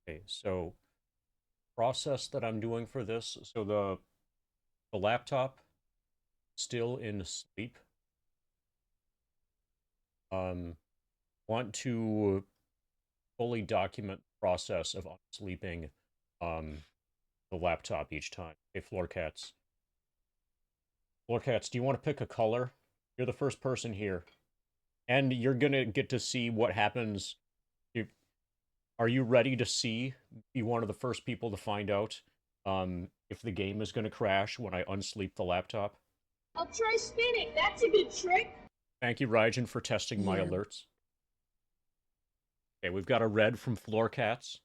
Okay, so process that I'm doing for this. So the laptop still in sleep. Want to fully document the process of unsleeping um the laptop each time. Hey, floor cats. Floor cats, do you want to pick a color? You're the first person here, and you're gonna get to see what happens. If, are you ready to see? Be one of the first people to find out if the game is gonna crash when I unsleep the laptop. I'll try spinning. That's a good trick. Thank you, Raijin, for testing my Yeah. alerts. Okay, we've got a red from Floor Cats.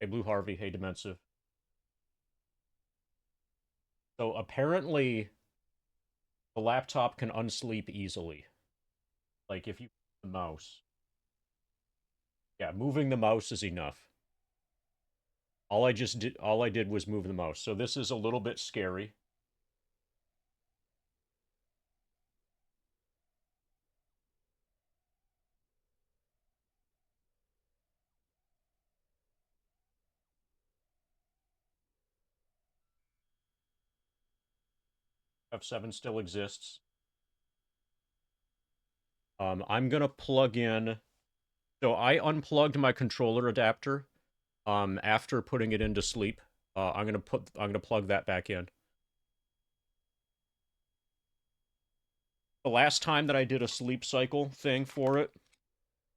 Hey, Blue Harvey. Hey, Dimensive. So apparently, the laptop can unsleep easily. Like if you move the mouse. Yeah, moving the mouse is enough. All I did was move the mouse. So this is a little bit scary. F7 still exists. I'm gonna plug in. So I unplugged my controller adapter after putting it into sleep. I'm gonna plug that back in. The last time that I did a sleep cycle thing for it,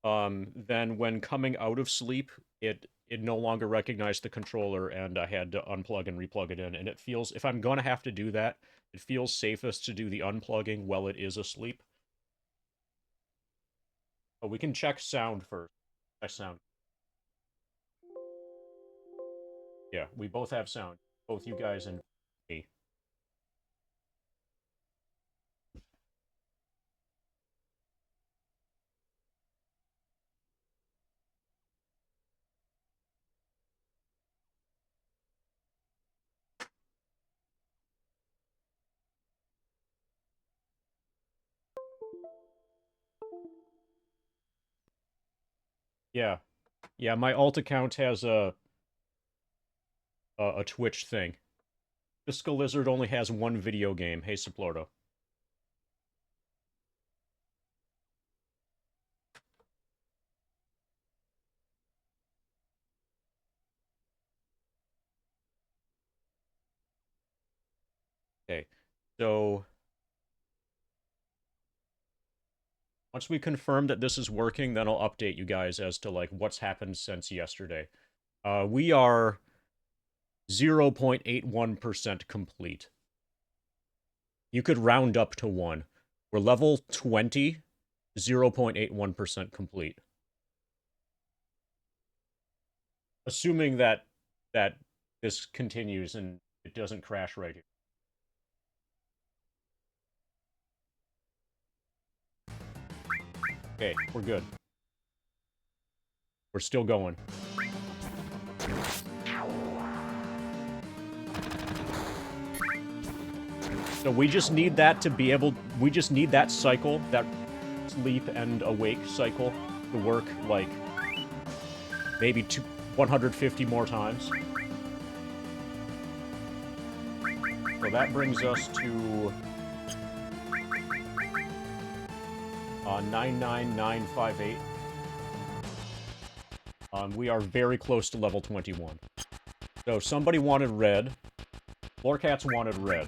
then when coming out of sleep, it no longer recognized the controller, and I had to unplug and replug it in. And it feels, if I'm gonna have to do that, it feels safest to do the unplugging while it is asleep. But we can check sound first. Check sound. Yeah, we both have sound. Both you guys and me. Yeah, yeah. My alt account has a Twitch thing. Fiscal Lizard only has one video game. Hey, Saplordo. Okay, so once we confirm that this is working, then I'll update you guys as to like what's happened since yesterday. We are 0.81% complete. You could round up to 1. We're level 20, 0.81% complete. Assuming that this continues and it doesn't crash right here. Okay, we're good. We're still going. So we just need that to be able... We just need that cycle, that sleep and awake cycle, to work, like, maybe 150 more times. So that brings us to 99958. We are very close to level 21. So somebody wanted red. Floor Cats wanted red.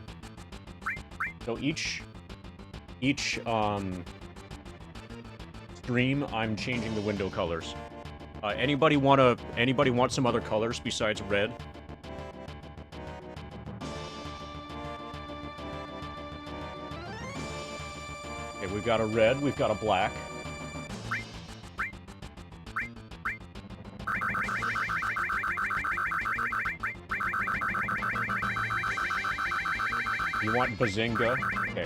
So each stream, I'm changing the window colors. Anybody want some other colors besides red? Okay, we've got a red, we've got a black. You want Bazinga? Okay.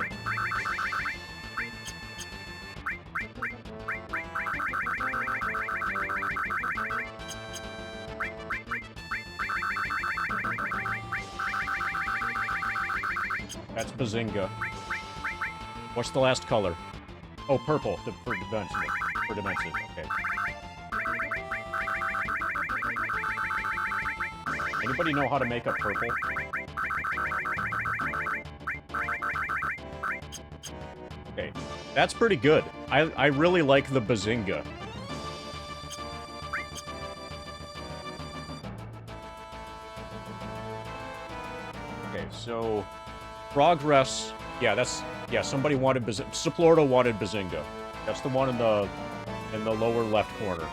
That's Bazinga. What's the last color? Oh, purple, for dimension. For dimension, okay. Anybody know how to make a purple? Okay, that's pretty good. I really like the Bazinga. Okay, so progress. Yeah, somebody wanted Suplordo wanted Bazinga. That's the one in the lower left corner.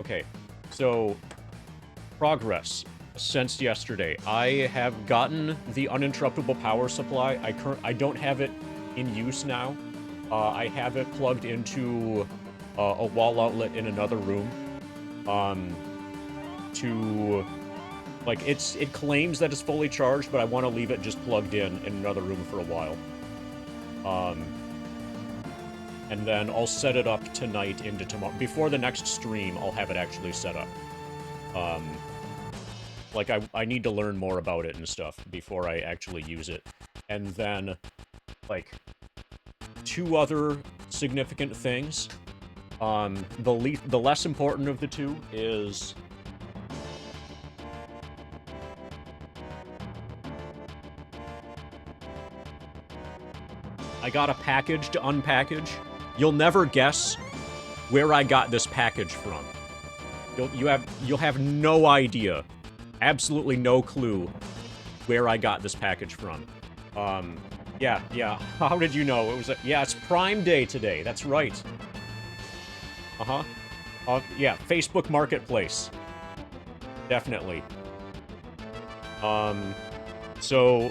Okay, so progress since yesterday. I have gotten the uninterruptible power supply. I don't have it in use now. I have it plugged into a wall outlet in another room. To like it claims that it's fully charged, but I want to leave it just plugged in another room for a while. And then I'll set it up tonight into tomorrow. Before the next stream, I'll have it actually set up. Like, I need to learn more about it and stuff before I actually use it. And then, like, 2 other significant things. The less important of the 2 is... I got a package to unpackage. You'll never guess where I got this package from. You'll have no idea, absolutely no clue where I got this package from. Yeah. How did you know? Yeah, it's Prime Day today. That's right. Yeah, Facebook Marketplace. Definitely. So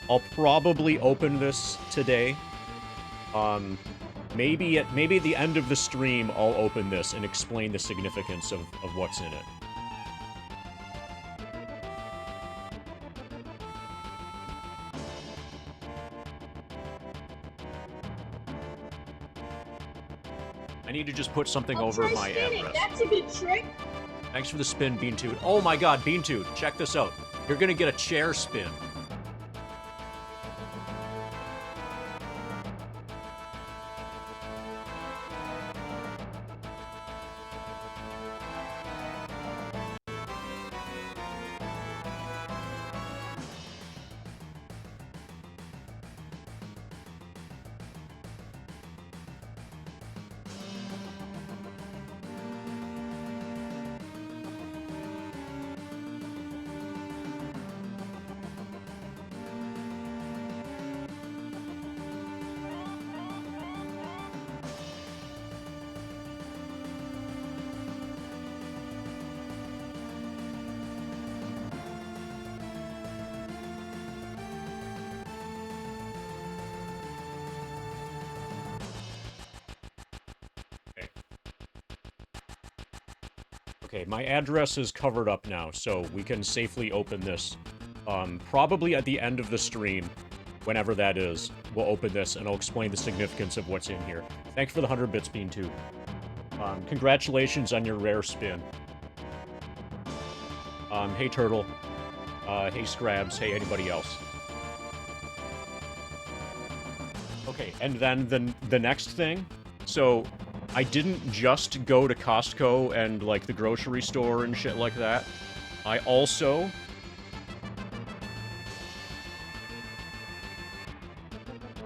I'll probably open this today. Maybe at the end of the stream, I'll open this and explain the significance of what's in it. I need to just put something over my address. That's a good trick. Thanks for the spin, Beantoot. Oh my god, Beantoot, check this out. You're gonna get a chair spin. Okay, my address is covered up now, so we can safely open this. Probably at the end of the stream, whenever that is, we'll open this and I'll explain the significance of what's in here. Thanks for the 100 bits, Bean2. Congratulations on your rare spin. Hey Turtle. Hey Scrabs. Hey anybody else. Okay, and then the next thing. So, I didn't just go to Costco and, like, the grocery store and shit like that. I also...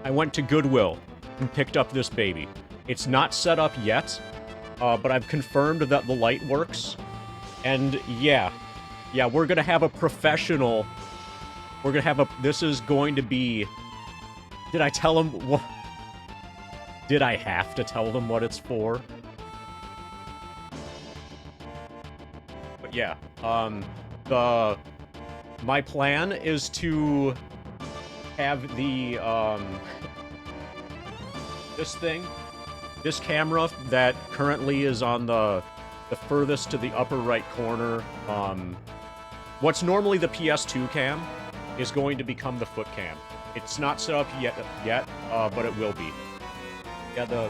I went to Goodwill and picked up this baby. It's not set up yet, but I've confirmed that the light works. And, yeah, we're gonna have a professional... We're gonna have a... This is going to be... Did I tell him what... Did I have to tell them what it's for? But yeah, my plan is to have the, this camera that currently is on the furthest to the upper right corner, what's normally the PS2 cam is going to become the foot cam. It's not set up yet, but it will be. Yeah,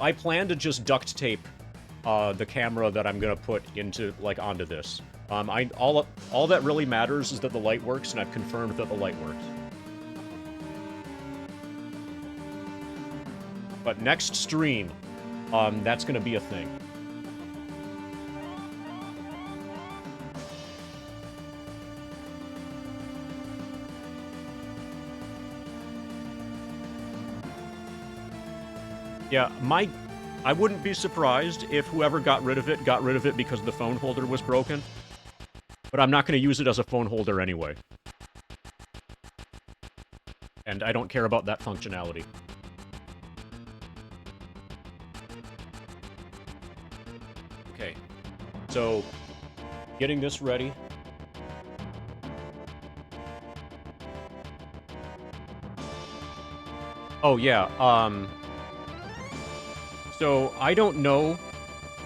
I plan to just duct tape the camera that I'm gonna put into, like, onto this. All that really matters is that the light works, and I've confirmed that the light works. But next stream, that's gonna be a thing. Yeah, I wouldn't be surprised if whoever got rid of it because the phone holder was broken. But I'm not going to use it as a phone holder anyway. And I don't care about that functionality. Okay. So, getting this ready. Oh, yeah, so, I don't know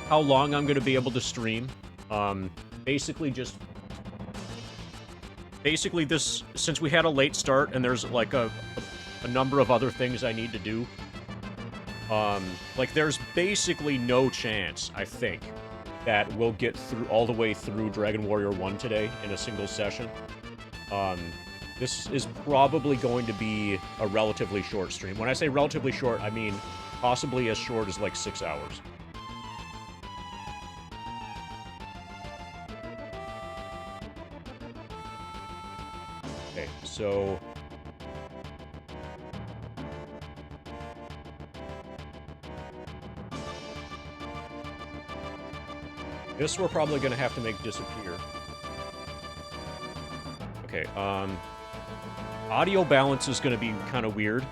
how long I'm going to be able to stream. Basically this, since we had a late start and there's, like, a number of other things I need to do, like, there's basically no chance, I think, that we'll get through, all the way through Dragon Warrior 1 today in a single session. This is probably going to be a relatively short stream. When I say relatively short, I mean possibly as short as, like, 6 hours. Okay, so... this we're probably gonna have to make disappear. Okay, audio balance is gonna be kind of weird.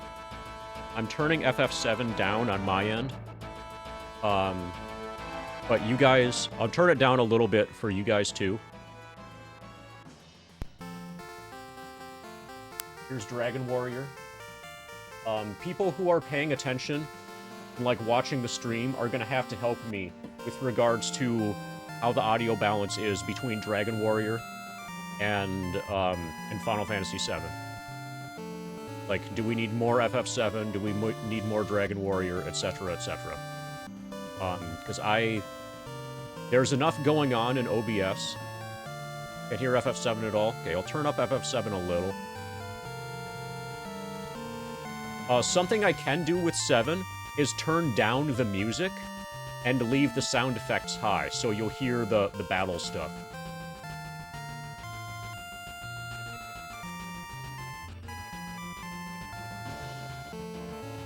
I'm turning FF7 down on my end. But you guys... I'll turn it down a little bit for you guys, too. Here's Dragon Warrior. People who are paying attention and, like, watching the stream are gonna have to help me with regards to how the audio balance is between Dragon Warrior and Final Fantasy VII. Like, do we need more FF7? Do we need more Dragon Warrior, etc., etc.? Because there's enough going on in OBS. Can hear FF7 at all? Okay, I'll turn up FF7 a little. Something I can do with 7 is turn down the music and leave the sound effects high, so you'll hear the battle stuff.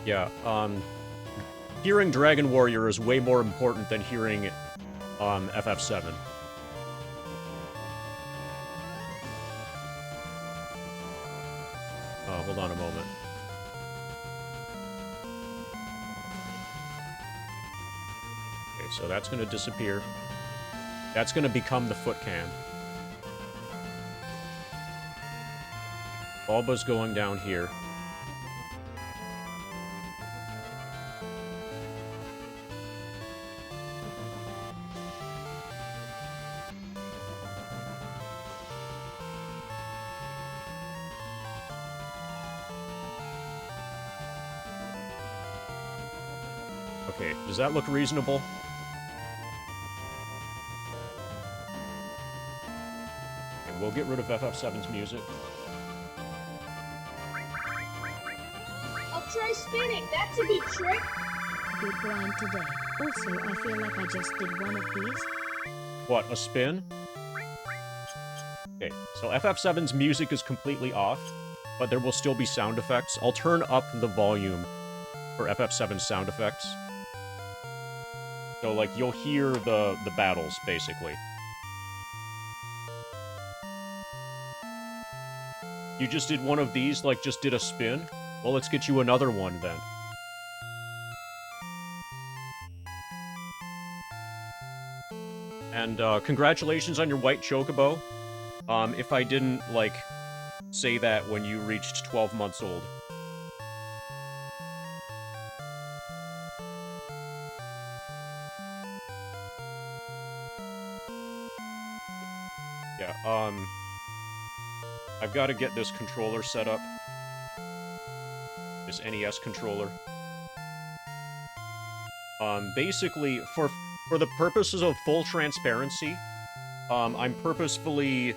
Yeah, hearing Dragon Warrior is way more important than hearing, FF7. Oh, hold on a moment. Okay, so that's gonna disappear. That's gonna become the foot cam. Bulba's going down here. Okay, does that look reasonable? And we'll get rid of FF7's music. I'll try spinning. That's a good trick. Good grind today. Also, I feel like I just did one of these. What, a spin? Okay, so FF7's music is completely off, but there will still be sound effects. I'll turn up the volume for FF7's sound effects. So, like, you'll hear the battles, basically. You just did one of these, like, just did a spin? Well, let's get you another one, then. And, congratulations on your white chocobo. If I didn't, like, say that when you reached 12 months old. Yeah, I've got to get this controller set up. This NES controller. Basically, for the purposes of full transparency, I'm purposefully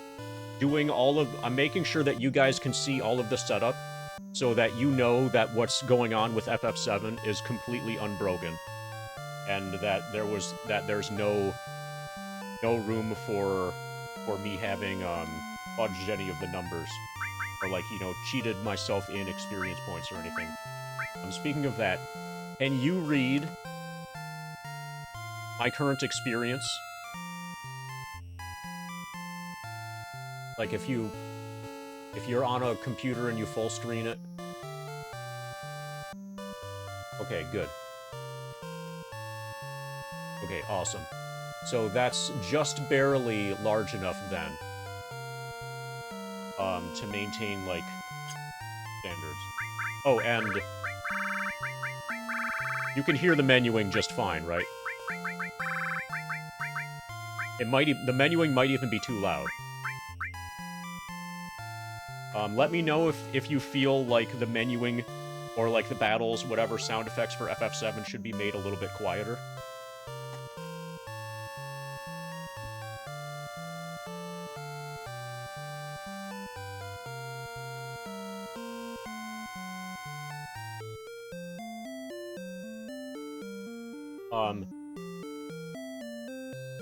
doing I'm making sure that you guys can see all of the setup so that you know that what's going on with FF7 is completely unbroken. And that there's no room for me having fudged any of the numbers. Or like, you know, cheated myself in experience points or anything. Speaking of that, can you read my current experience? Like if you're on a computer and you full screen it. Okay, good. Okay, awesome. So that's just barely large enough then. To maintain, like, standards. Oh, and you can hear the menuing just fine, right? The menuing might even be too loud. Let me know if you feel like the menuing or like the battles, whatever sound effects for FF7 should be made a little bit quieter.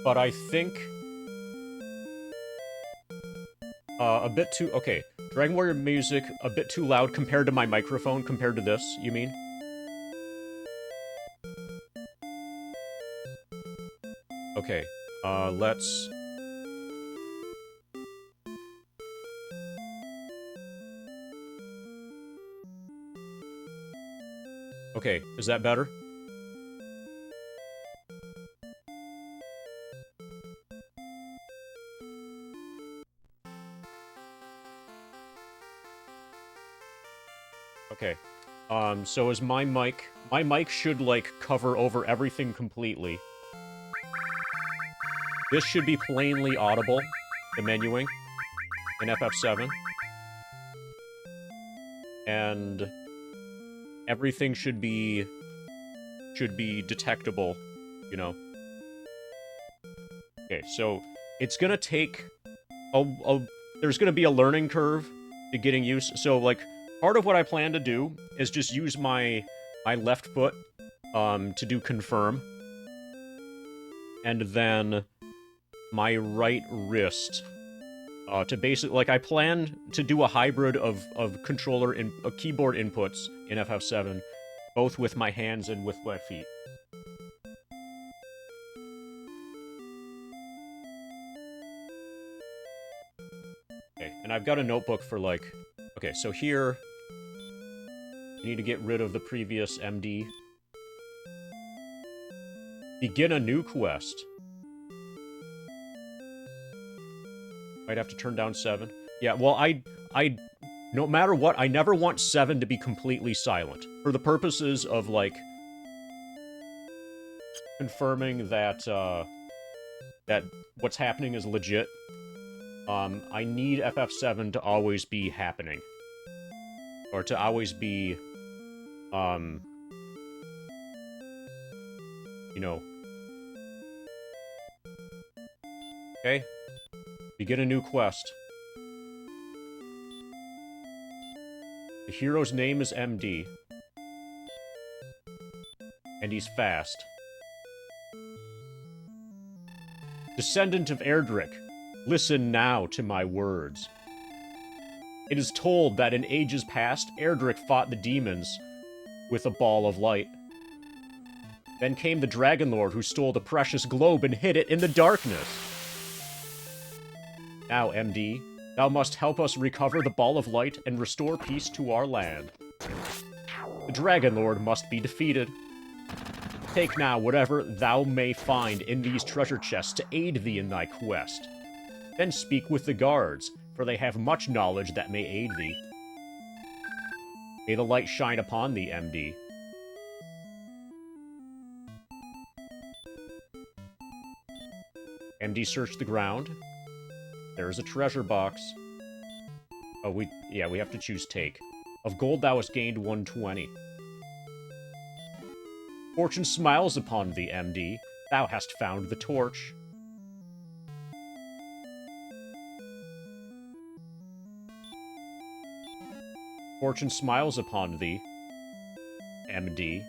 But I think a bit too... Okay, Dragon Warrior music a bit too loud compared to my microphone, compared to this, you mean? Okay, let's... Okay, is that better? Okay. So is my mic... My mic should, like, cover over everything completely. This should be plainly audible, the menuing, in FF7. And everything should be detectable, you know. Okay, so it's gonna take there's gonna be a learning curve to getting used. So, like, part of what I plan to do is just use my left foot to do confirm. And then my right wrist to basically, like, I plan to do a hybrid of controller and keyboard inputs in FF7, both with my hands and with my feet. Okay, and I've got a notebook for, like... Okay, so here... You need to get rid of the previous MD. Begin a new quest. Might have to turn down 7. Yeah, well, I... No matter what, I never want 7 to be completely silent. For the purposes of, like... confirming that, that what's happening is legit. I need FF7 to always be happening. Or to always be, you know. Okay. Begin a new quest. The hero's name is MD. And he's fast. Descendant of Erdrick, listen now to my words. It is told that in ages past, Erdrick fought the demons with a ball of light. Then came the Dragon Lord who stole the precious globe and hid it in the darkness. Now, MD, thou must help us recover the ball of light and restore peace to our land. The Dragon Lord must be defeated. Take now whatever thou may find in these treasure chests to aid thee in thy quest. Then speak with the guards, for they have much knowledge that may aid thee. May the light shine upon thee, MD. MD searched the ground. There is a treasure box. Oh, we have to choose take. Of gold thou hast gained 120. Fortune smiles upon thee, MD. Thou hast found the torch. Fortune smiles upon thee, MD.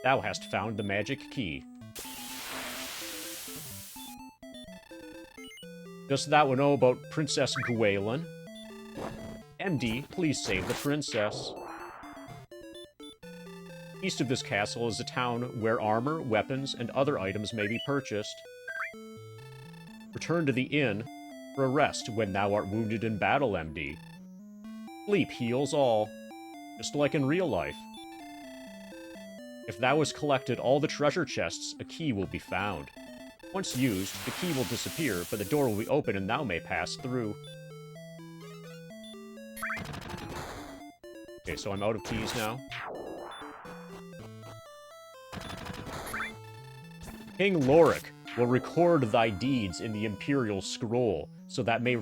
Thou hast found the magic key. Dost thou know about Princess Gwaelin? MD, please save the princess. East of this castle is a town where armor, weapons, and other items may be purchased. Return to the inn for a rest when thou art wounded in battle, MD. Sleep heals all, just like in real life. If thou hast collected all the treasure chests, a key will be found. Once used, the key will disappear, but the door will be open and thou may pass through. Okay, so I'm out of keys now. King Lorik will record thy deeds in the Imperial Scroll, so thou may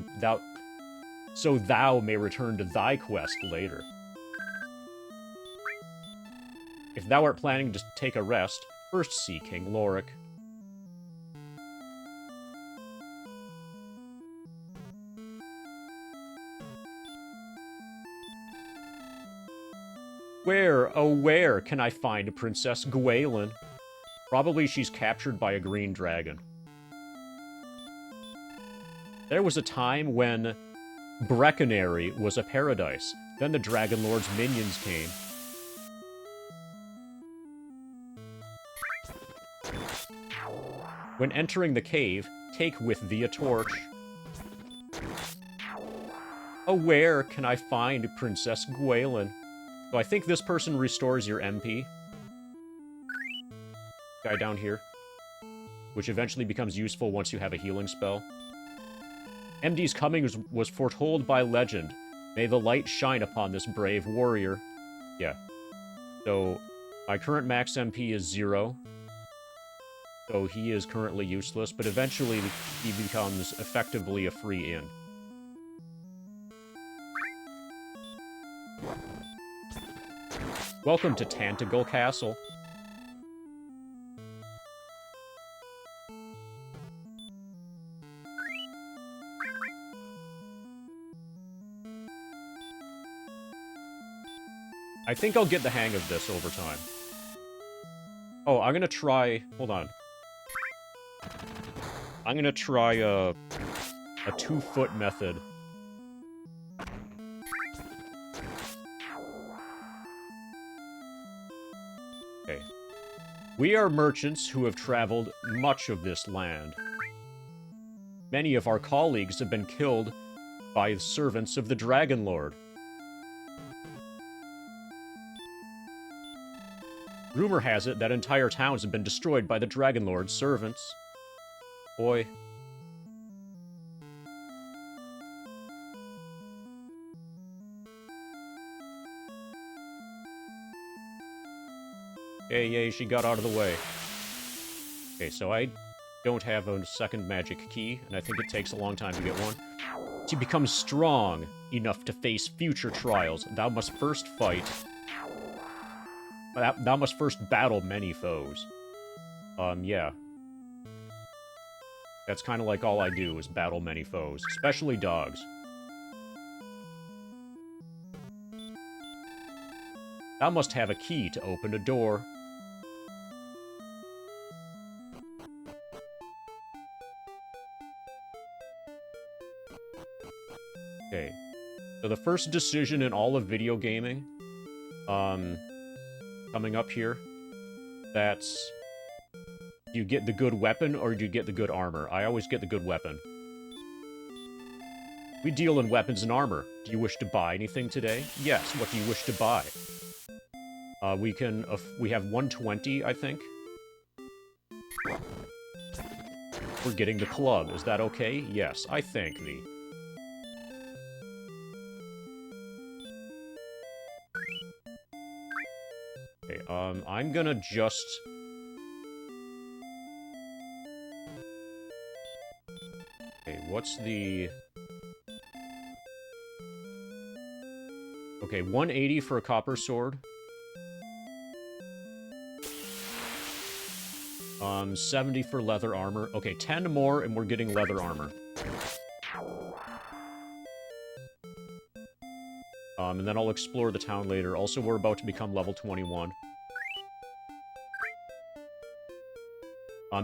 return to thy quest later. If thou art planning to take a rest, first see King Lorik. Where, oh where, can I find Princess Gwaelin? Probably she's captured by a green dragon. There was a time when Brecconary was a paradise. Then the Dragon Lord's minions came. When entering the cave, take with thee a torch. Oh, where can I find Princess Gwaelin? So I think this person restores your MP. Guy down here. Which eventually becomes useful once you have a healing spell. MD's coming was foretold by legend. May the light shine upon this brave warrior. Yeah. So, my current max MP is 0. So he is currently useless, but eventually he becomes effectively a free in. Welcome to Tantagle Castle. I think I'll get the hang of this over time. Oh, I'm gonna try... Hold on. I'm gonna try a 2-foot method. Okay. We are merchants who have traveled much of this land. Many of our colleagues have been killed by servants of the Dragon Lord. Rumor has it that entire towns have been destroyed by the Dragon Lord's servants. Boy. Yay, she got out of the way. Okay, so I don't have a second magic key, and I think it takes a long time to get one. To become strong enough to face future trials, thou must first fight... Thou must first battle many foes. Yeah. That's kind of like all I do, is battle many foes. Especially dogs. Thou must have a key to open a door. Okay. So the first decision in all of video gaming, coming up here, that's... Do you get the good weapon, or do you get the good armor? I always get the good weapon. We deal in weapons and armor. Do you wish to buy anything today? Yes, what do you wish to buy? We have 120, I think. We're getting the club. Is that okay? Yes, I thank thee. Okay, I'm gonna just... Okay, what's the... Okay, 180 for a copper sword. 70 for leather armor. Okay, 10 more and we're getting leather armor. And then I'll explore the town later. Also, we're about to become level 21.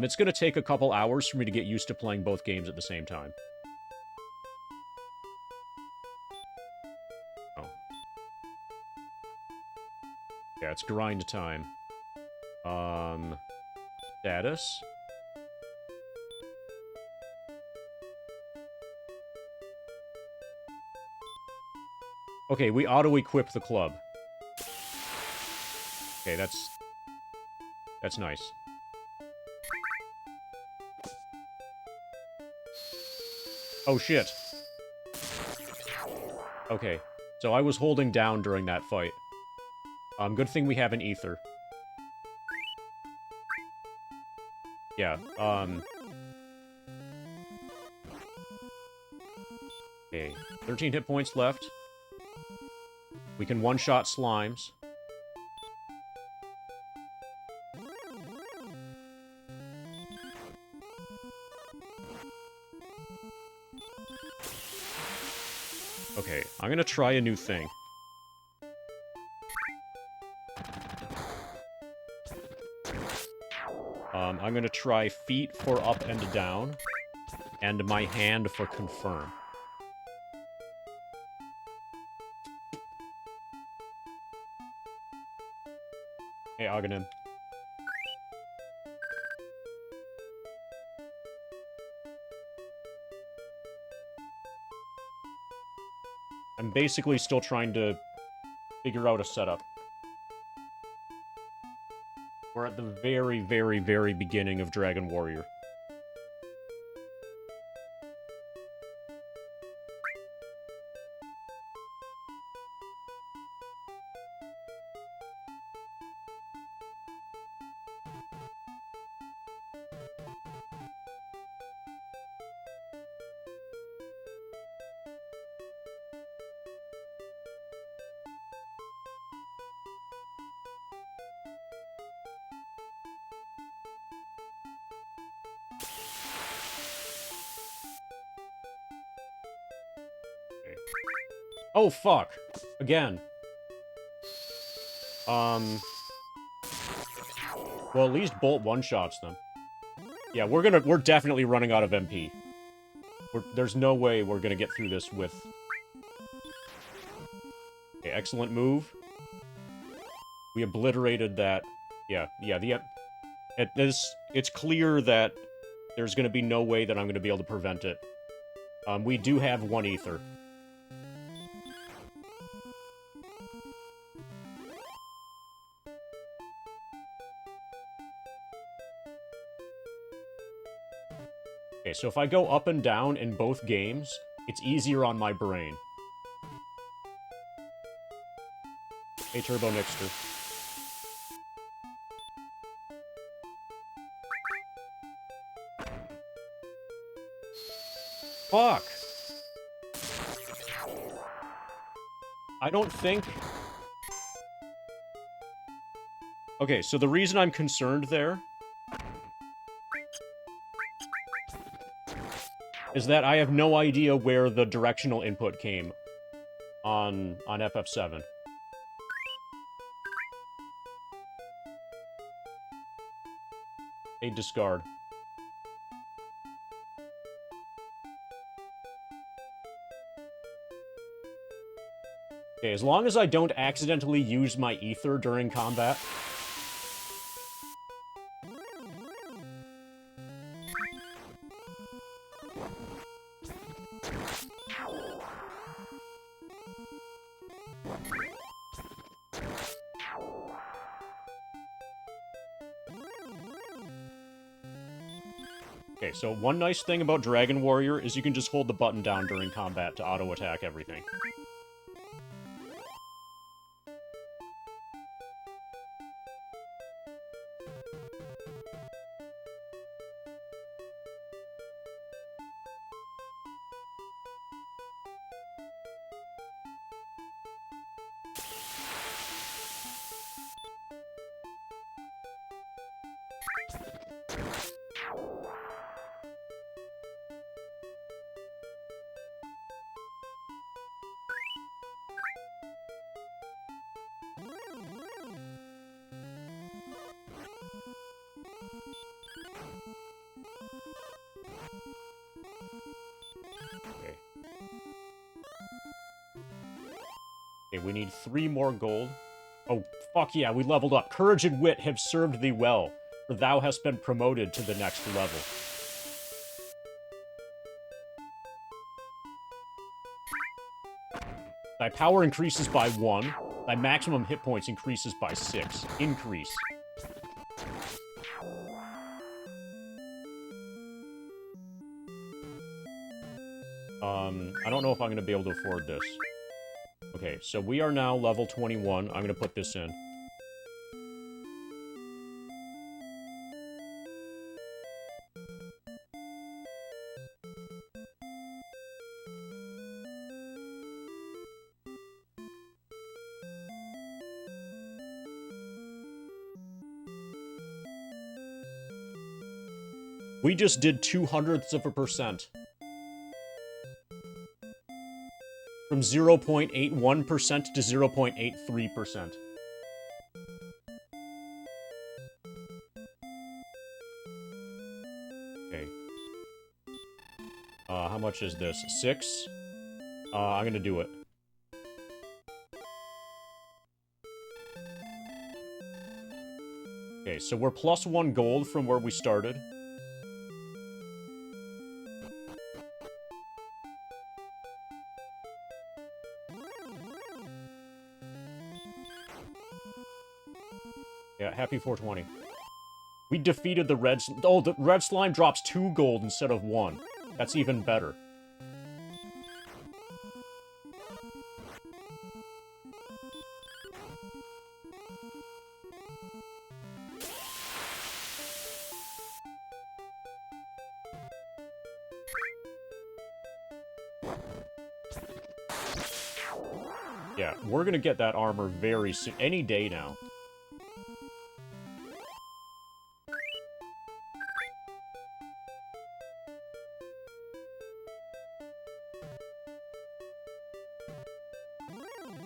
It's gonna take a couple hours for me to get used to playing both games at the same time. Oh. Yeah, it's grind time. Status? Okay, we auto-equip the club. Okay, that's nice. Oh, shit. Okay, so I was holding down during that fight. Good thing we have an ether. Yeah, okay, 13 hit points left. We can one-shot slimes. Okay, I'm gonna try a new thing. I'm gonna try feet for up and down, and my hand for confirm. Hey, Aghanim. I'm basically still trying to figure out a setup. We're at the very, very, very beginning of Dragon Warrior. Okay. Oh, fuck! Again. Well, at least Bolt one-shots them. Yeah, we're definitely running out of MP. There's no way we're gonna get through this with... Okay, excellent move. We obliterated that... Yeah, it's clear that there's gonna be no way that I'm gonna be able to prevent it. We do have one ether. Okay, so if I go up and down in both games, it's easier on my brain. Hey, Turbo Nixter. Fuck! I don't think... Okay, so the reason I'm concerned there is that I have no idea where the directional input came on FF7. A discard. Okay, as long as I don't accidentally use my ether during combat. Okay, so one nice thing about Dragon Warrior is you can just hold the button down during combat to auto-attack everything. Okay. Okay, we need 3 more gold. Oh, fuck yeah, we leveled up. Courage and wit have served thee well, for thou hast been promoted to the next level. Thy power increases by 1. Thy maximum hit points increases by 6. Increase. I don't know if I'm going to be able to afford this. Okay, so we are now level 21. I'm going to put this in. We just did 0.02%. From 0.81% to 0.83%. Okay. How much is this? 6? I'm gonna do it. Okay, so we're plus 1 gold from where we started. Yeah, happy 420. We defeated the red... Oh, the red slime drops 2 gold instead of 1. That's even better. Yeah, we're gonna get that armor very soon. Any day now.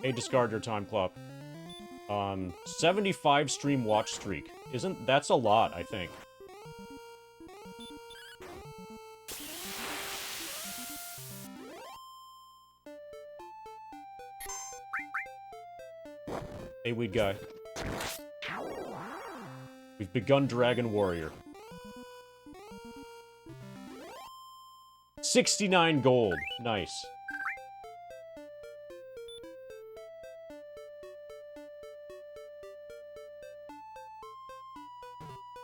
Hey, discard your time clock. 75 stream watch streak. That's a lot, I think. Hey, weed guy. We've begun Dragon Warrior. 69 gold. Nice.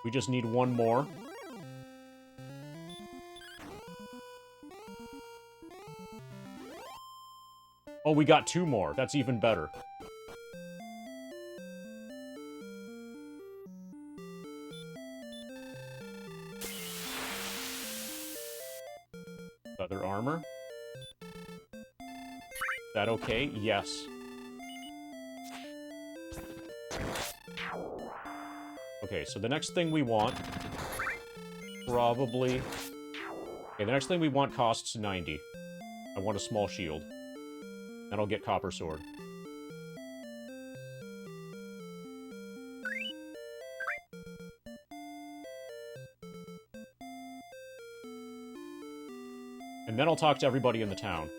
We just need 1 more. Oh, we got 2 more. That's even better. Leather armor. Is that okay? Yes. Okay, so the next thing we want... Probably... Okay, the next thing we want costs 90. I want a small shield. And I'll get Copper Sword. And then I'll talk to everybody in the town.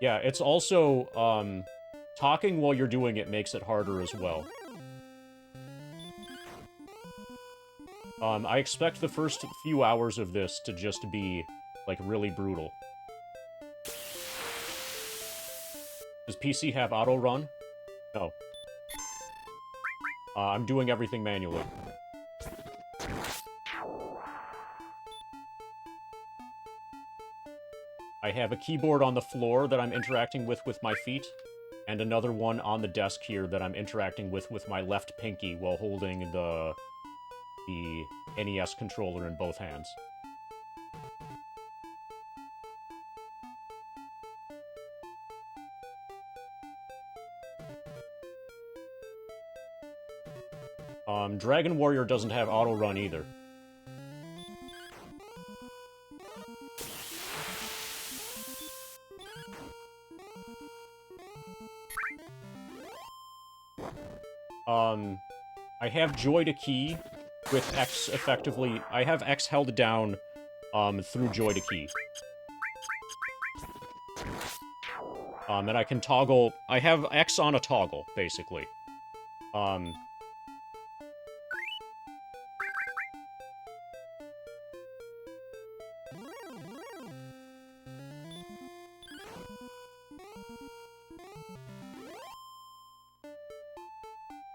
Yeah, it's also, talking while you're doing it makes it harder as well. I expect the first few hours of this to just be, like, really brutal. Does PC have auto run? No. I'm doing everything manually. I have a keyboard on the floor that I'm interacting with my feet, and another one on the desk here that I'm interacting with my left pinky while holding the NES controller in both hands. Dragon Warrior doesn't have auto run either. I have Joy to Key, with X effectively... I have X held down through joy to key. And I can toggle... I have X on a toggle, basically.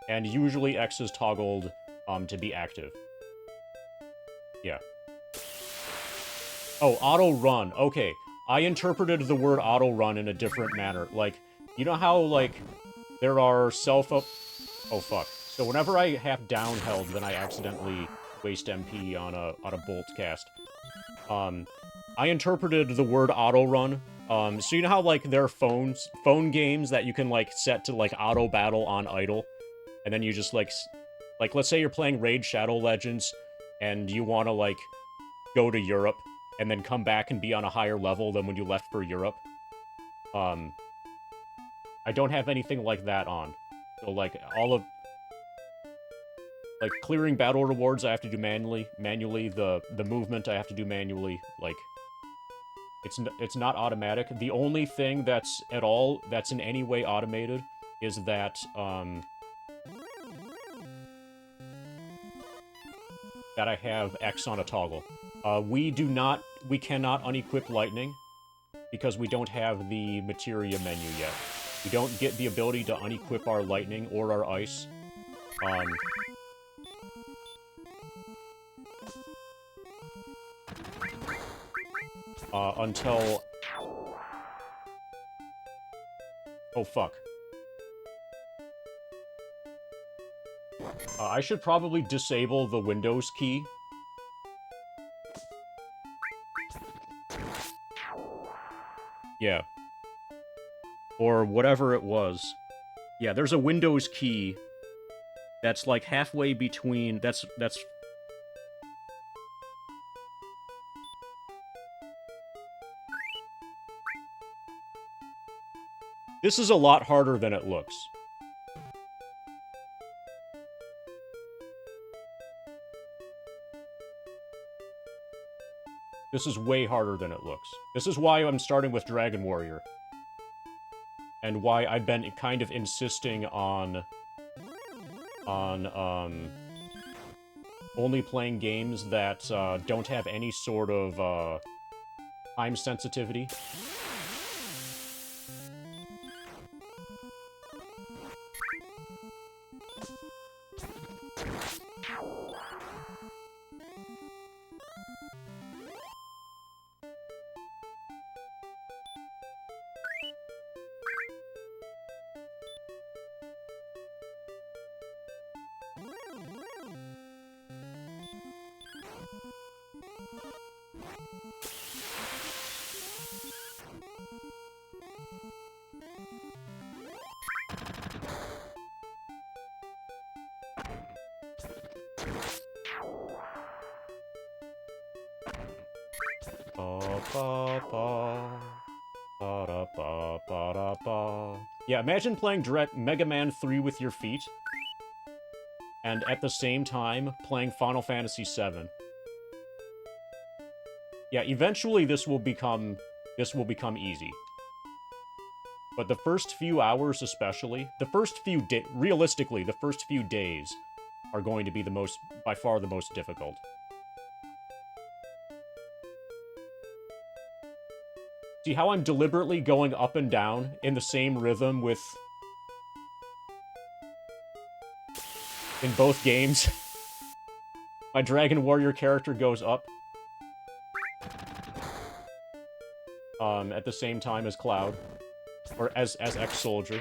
And usually X is toggled to be active. Yeah. Oh, auto run. Okay. I interpreted the word auto run in a different manner. Like, you know how, like, there are self-up... Oh, fuck. So whenever I have down held, then I accidentally waste MP on a bolt cast. I interpreted the word auto run. So you know how, like, there are phone games that you can, like, set to, like, auto battle on idle? And then you just, like, let's say you're playing Raid Shadow Legends, and you want to, like, go to Europe, and then come back and be on a higher level than when you left for Europe. I don't have anything like that on. So, like, all of... Like, clearing battle rewards I have to do manually. The movement I have to do manually. Like, it's not automatic. The only thing that's in any way automated is that, that I have X on a toggle. We cannot unequip lightning, because we don't have the materia menu yet. We don't get the ability to unequip our lightning or our ice. Until... Oh, fuck. I should probably disable the Windows key. Yeah. Or whatever it was. Yeah, there's a Windows key that's, like, halfway between... That's... This is a lot harder than it looks. This is way harder than it looks. This is why I'm starting with Dragon Warrior. And why I've been kind of insisting on only playing games that don't have any sort of time sensitivity. Yeah, imagine playing Mega Man 3 with your feet, and at the same time playing Final Fantasy VII. Yeah, eventually this will become easy. But the first few hours especially, realistically, the first few days are going to be by far the most difficult. See how I'm deliberately going up and down in the same rhythm in both games? My Dragon Warrior character goes up. At the same time as Cloud. Or as Ex-Soldier.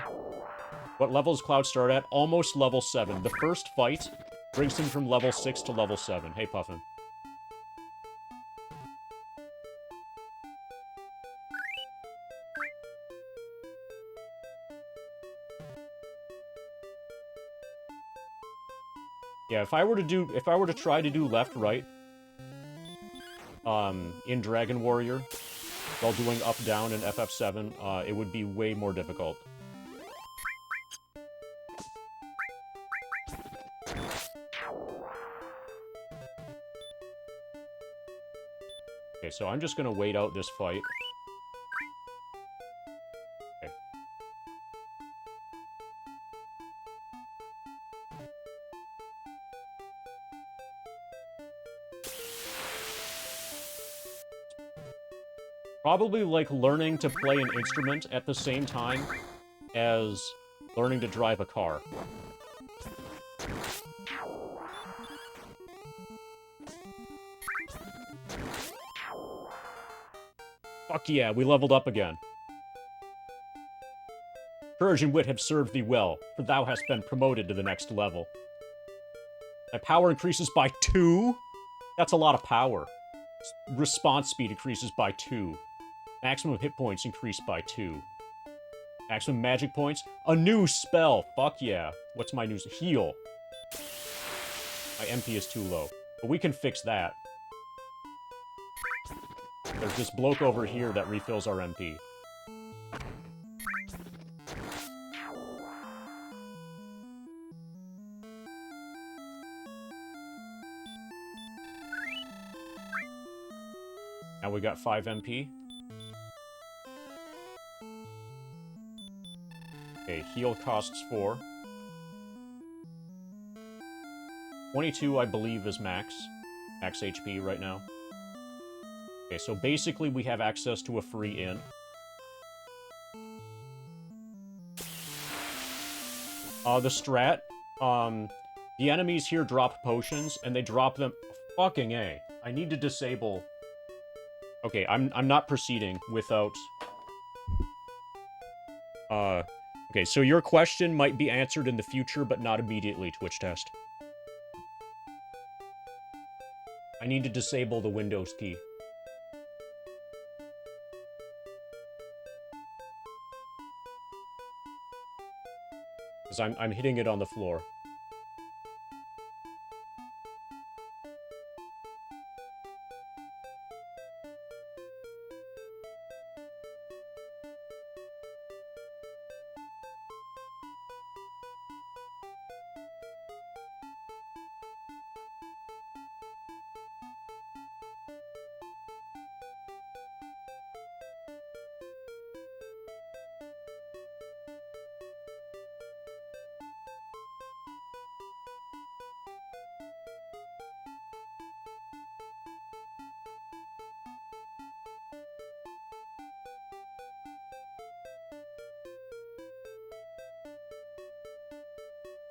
What level does Cloud start at? Almost level 7. The first fight brings him from level 6 to level 7. Hey, Puffin. Yeah, if I were to try to do left-right, in Dragon Warrior, while doing up-down in FF7, it would be way more difficult. Okay, so I'm just gonna wait out this fight. Okay. Probably like learning to play an instrument at the same time as learning to drive a car. Fuck yeah, we leveled up again. Courage and wit have served thee well, for thou hast been promoted to the next level. My power increases by 2? That's a lot of power. Response speed increases by 2. Maximum hit points increased by 2. Maximum magic points? A new spell! Fuck yeah. What's my new... Heal. My MP is too low. But we can fix that. There's this bloke over here that refills our MP. Now we got 5 MP. Okay, heal costs 4. 22, I believe, is max. Max HP right now. Okay, so basically we have access to a free inn. The strat, the enemies here drop potions, and they drop them... Fucking A. I need to disable... Okay, I'm not proceeding without... Okay, so your question might be answered in the future, but not immediately, Twitch test. I need to disable the Windows key. Because I'm hitting it on the floor.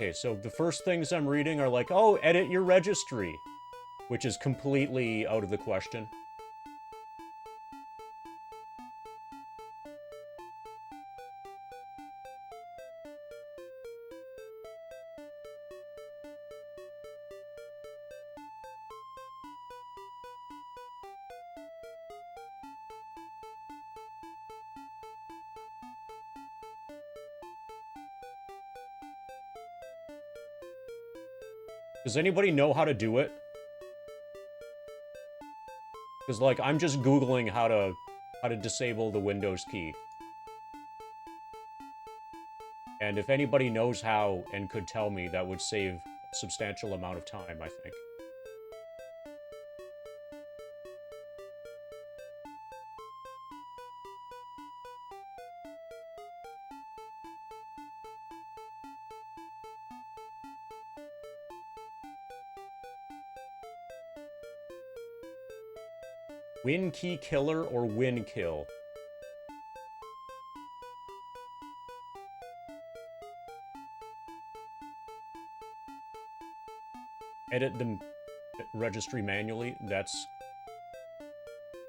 Okay, so the first things I'm reading are like, oh, edit your registry, which is completely out of the question. Does anybody know how to do it? Because, like, I'm just Googling how to disable the Windows key. And if anybody knows how and could tell me, that would save a substantial amount of time, I think. Win key killer or win kill? Edit the registry manually? That's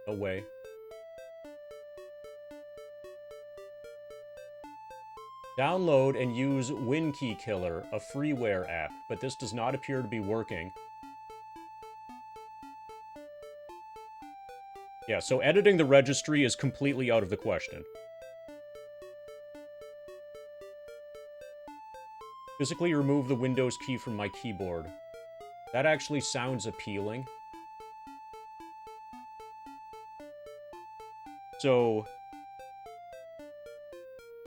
a way. Download and use WinKey Killer, a freeware app, but this does not appear to be working. Yeah, so editing the registry is completely out of the question. Physically remove the Windows key from my keyboard. That actually sounds appealing. So...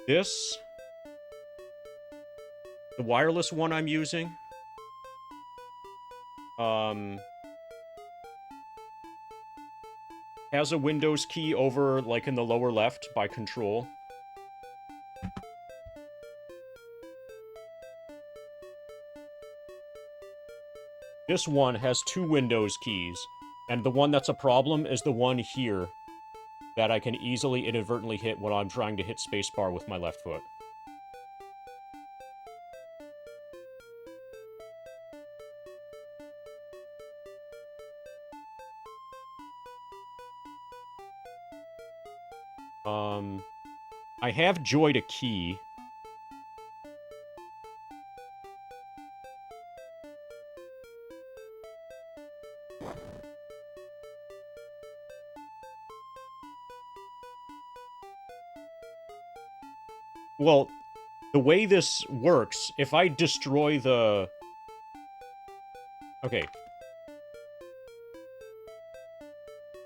this... the wireless one I'm using... has a Windows key over, like, in the lower left by Control. This one has 2 Windows keys, and the one that's a problem is the one here that I can easily inadvertently hit when I'm trying to hit spacebar with my left foot. I have joyed a key. Well, the way this works, if I destroy the... Okay.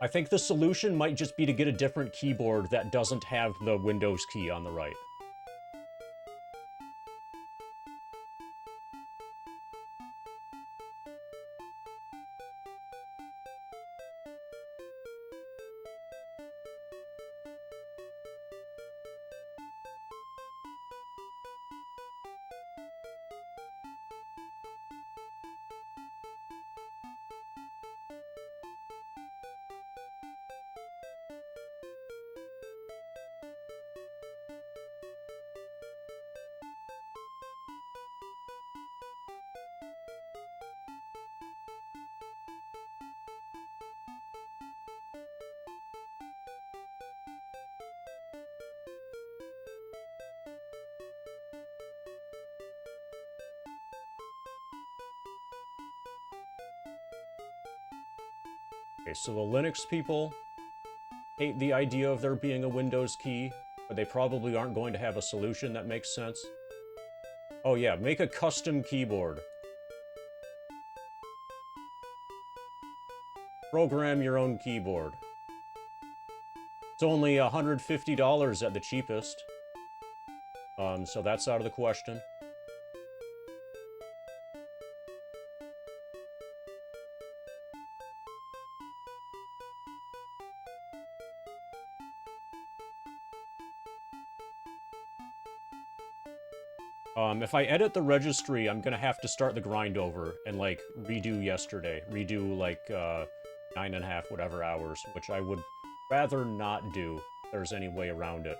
I think the solution might just be to get a different keyboard that doesn't have the Windows key on the right. Okay, so the Linux people hate the idea of there being a Windows key, but they probably aren't going to have a solution that makes sense. Oh yeah, make a custom keyboard. Program your own keyboard. It's only $150 at the cheapest. So that's out of the question. If I edit the registry, I'm gonna have to start the grind over and, like, redo yesterday. Redo, like, 9.5 whatever hours, which I would rather not do if there's any way around it.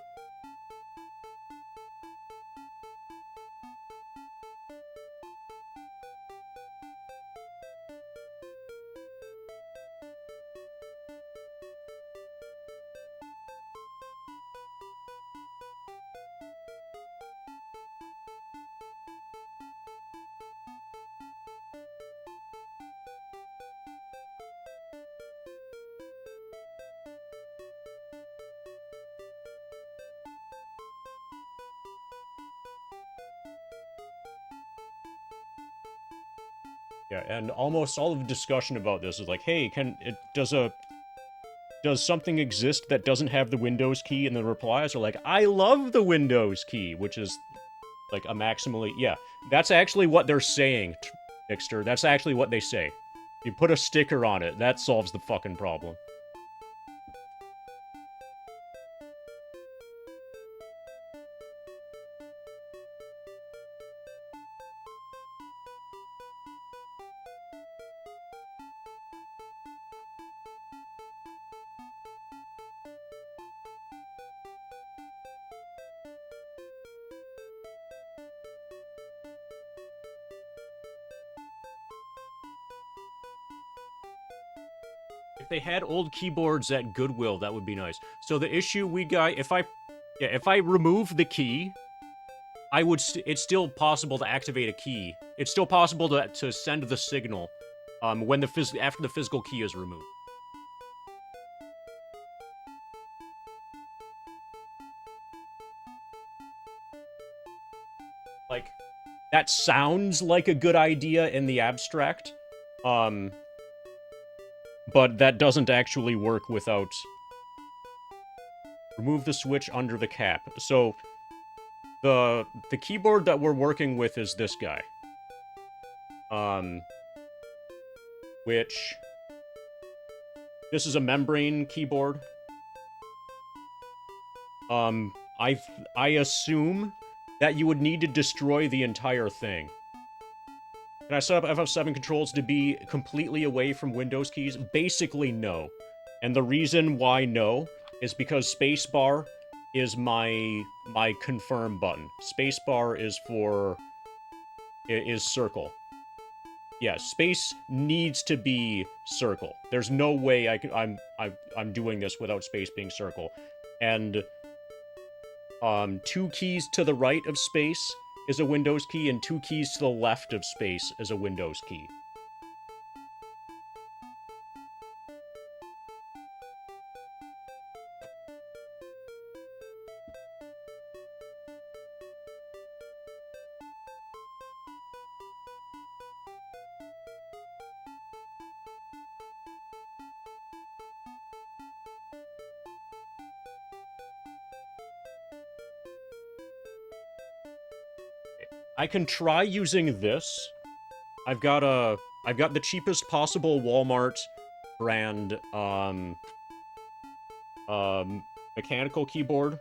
Yeah, and almost all of the discussion about this is like, hey, does something exist that doesn't have the Windows key? And the replies are like, I love the Windows key, which is like a maximally, yeah, that's actually what they're saying, Mixter. That's actually what they say. You put a sticker on it, that solves the fucking problem. If they had old keyboards at Goodwill, that would be nice. So the issue we got, if I remove the key, it's still possible to activate a key. It's still possible to send the signal, when after the physical key is removed. Like, that sounds like a good idea in the abstract, but that doesn't actually work without... Remove the switch under the cap. So, the keyboard that we're working with is this guy. Which... This is a membrane keyboard. I assume that you would need to destroy the entire thing. Can I set up FF7 controls to be completely away from Windows keys? Basically, no. And the reason why no is because spacebar is my confirm button. Spacebar is circle. Yeah, space needs to be circle. There's no way I'm doing this without space being circle. And 2 keys to the right of space is a Windows key, and 2 keys to the left of space is a Windows key. I can try using this. I've got the cheapest possible Walmart brand mechanical keyboard.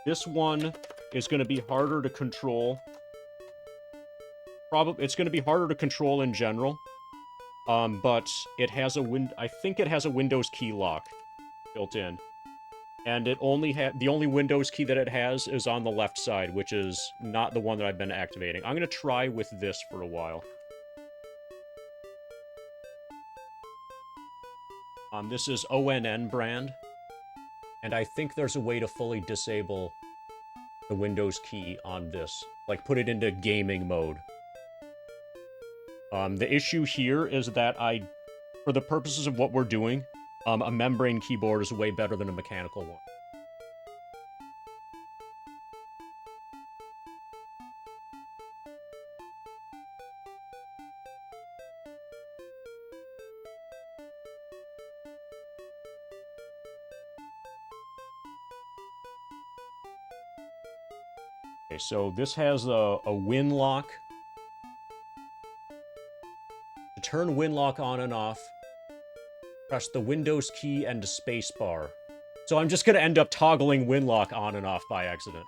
This one is going to be harder to control. It's going to be harder to control in general. But it has I think it has a Windows key lock built in. And it only the only Windows key that it has is on the left side, which is not the one that I've been activating. I'm gonna try with this for a while. This is ONN brand, and I think there's a way to fully disable the Windows key on this, like put it into gaming mode. The issue here is that for the purposes of what we're doing, a membrane keyboard is way better than a mechanical one. Okay, so this has a win lock. To turn win lock on and off, press the Windows key and spacebar. So I'm just gonna end up toggling win lock on and off by accident.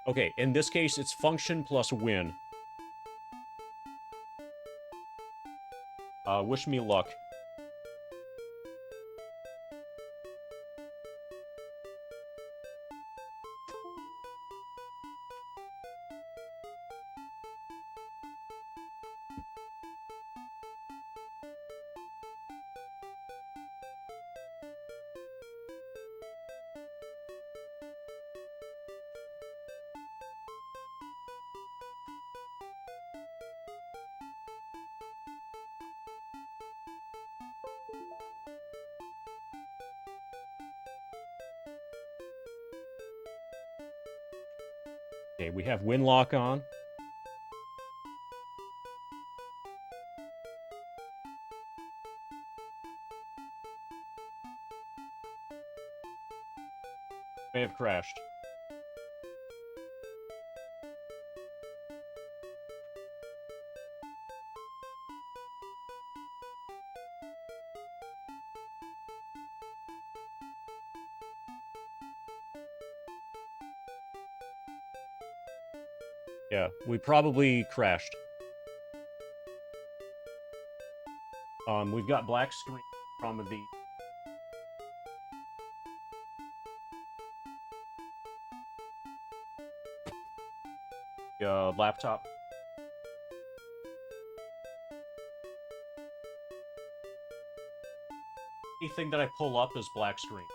Okay, in this case, it's function plus win. Wish me luck. Okay, we have win lock on. May have crashed. Yeah, we probably crashed. We've got black screen from the laptop. Anything that I pull up is black screen.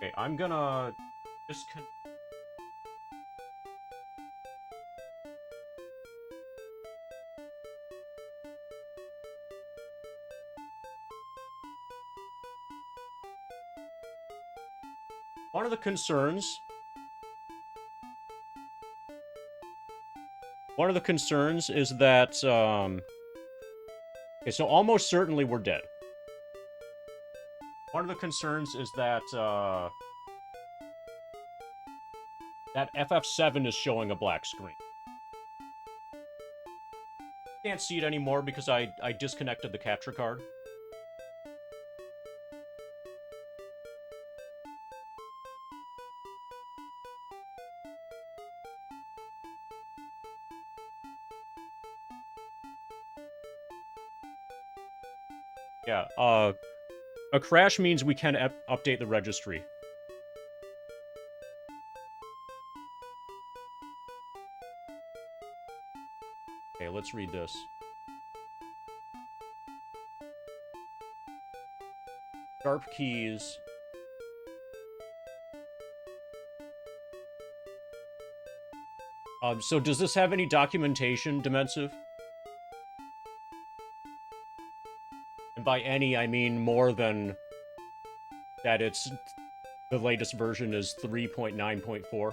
Okay, I'm gonna just one of the concerns One of the concerns is that, okay, so almost certainly we're dead. One of the concerns is that, that FF7 is showing a black screen. Can't see it anymore because I disconnected the capture card. Yeah, a crash means we can update the registry. Okay, let's read this. Sharp keys. So does this have any documentation, Dimensive? And by any, I mean more than that it's... the latest version is 3.9.4.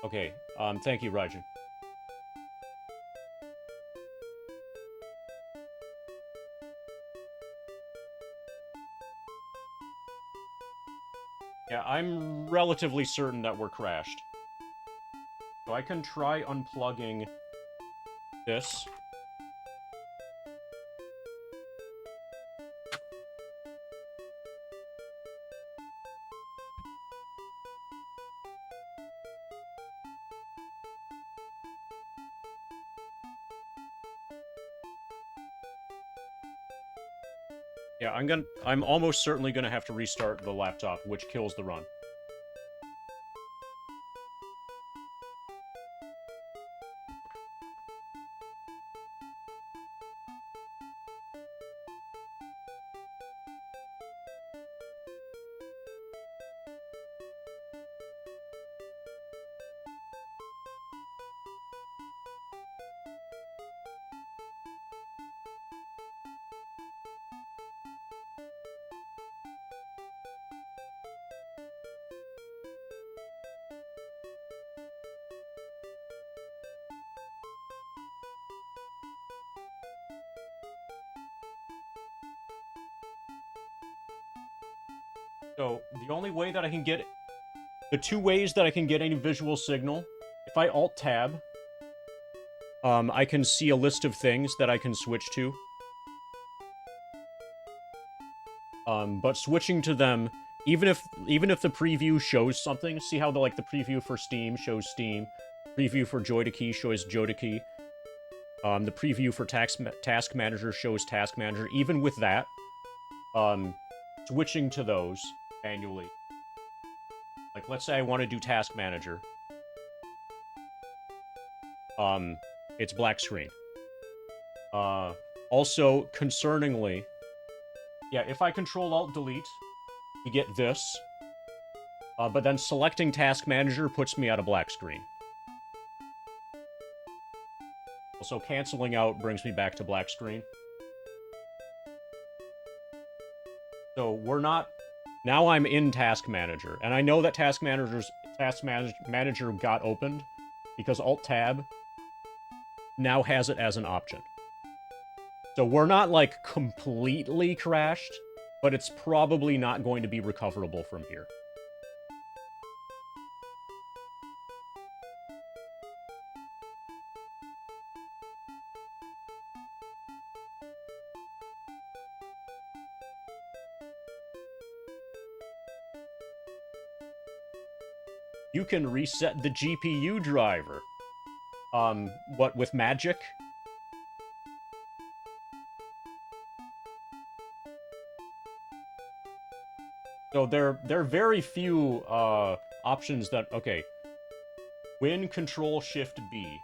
Okay, thank you, Rajan. Yeah, I'm relatively certain that we're crashed. So I can try unplugging this. Yeah, I'm almost certainly gonna have to restart the laptop, which kills the run. So, the only way that I can get... the two ways that I can get any visual signal, if I Alt-Tab, I can see a list of things that I can switch to. But switching to them, even if the preview shows something, see how the preview for Steam shows Steam, preview for Joy-to-Key shows Joy-to-Key, the preview for Task Manager shows Task Manager. Even with that, switching to those manually. Like, let's say I want to do Task Manager. It's black screen. Also, concerningly, yeah, if I Control-Alt-Delete, we get this. But then selecting Task Manager puts me at a black screen. Also, canceling out brings me back to black screen. So, we're not... now I'm in Task Manager, and I know that Task Manager got opened because Alt-Tab now has it as an option. So we're not, like, completely crashed, but it's probably not going to be recoverable from here. You can reset the GPU driver. What, with magic? So there are very few, options that... okay. Win Control-Shift-B.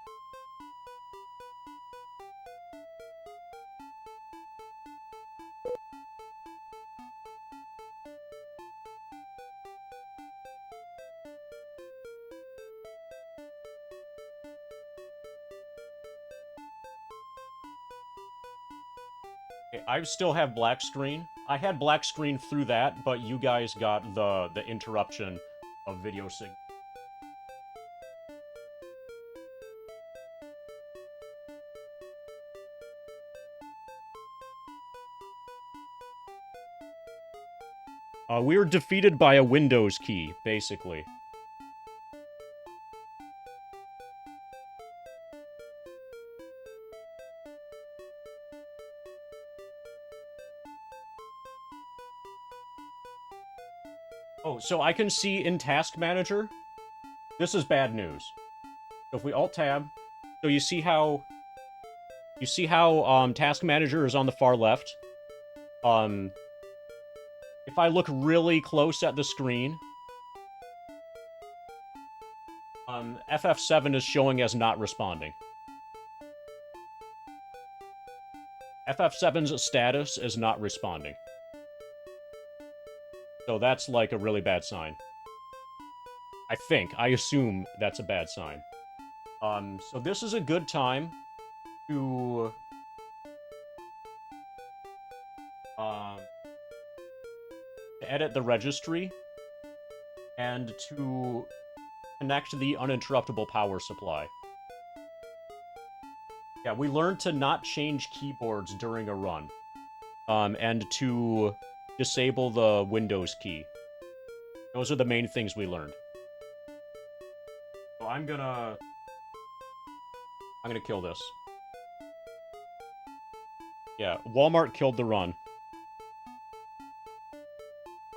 Okay, I still have black screen. I had black screen through that, but you guys got the interruption of video signal. We were defeated by a Windows key, basically. Oh, so I can see in Task Manager, this is bad news. So if we Alt-Tab, so you see how Task Manager is on the far left? If I look really close at the screen, FF7 is showing as not responding. FF7's status is not responding. So that's like a really bad sign. I assume that's a bad sign. So this is a good time to edit the registry and to connect the uninterruptible power supply. Yeah, we learned to not change keyboards during a run, and to disable the Windows key. Those are the main things we learned. So I'm gonna kill this. Yeah, Walmart killed the run.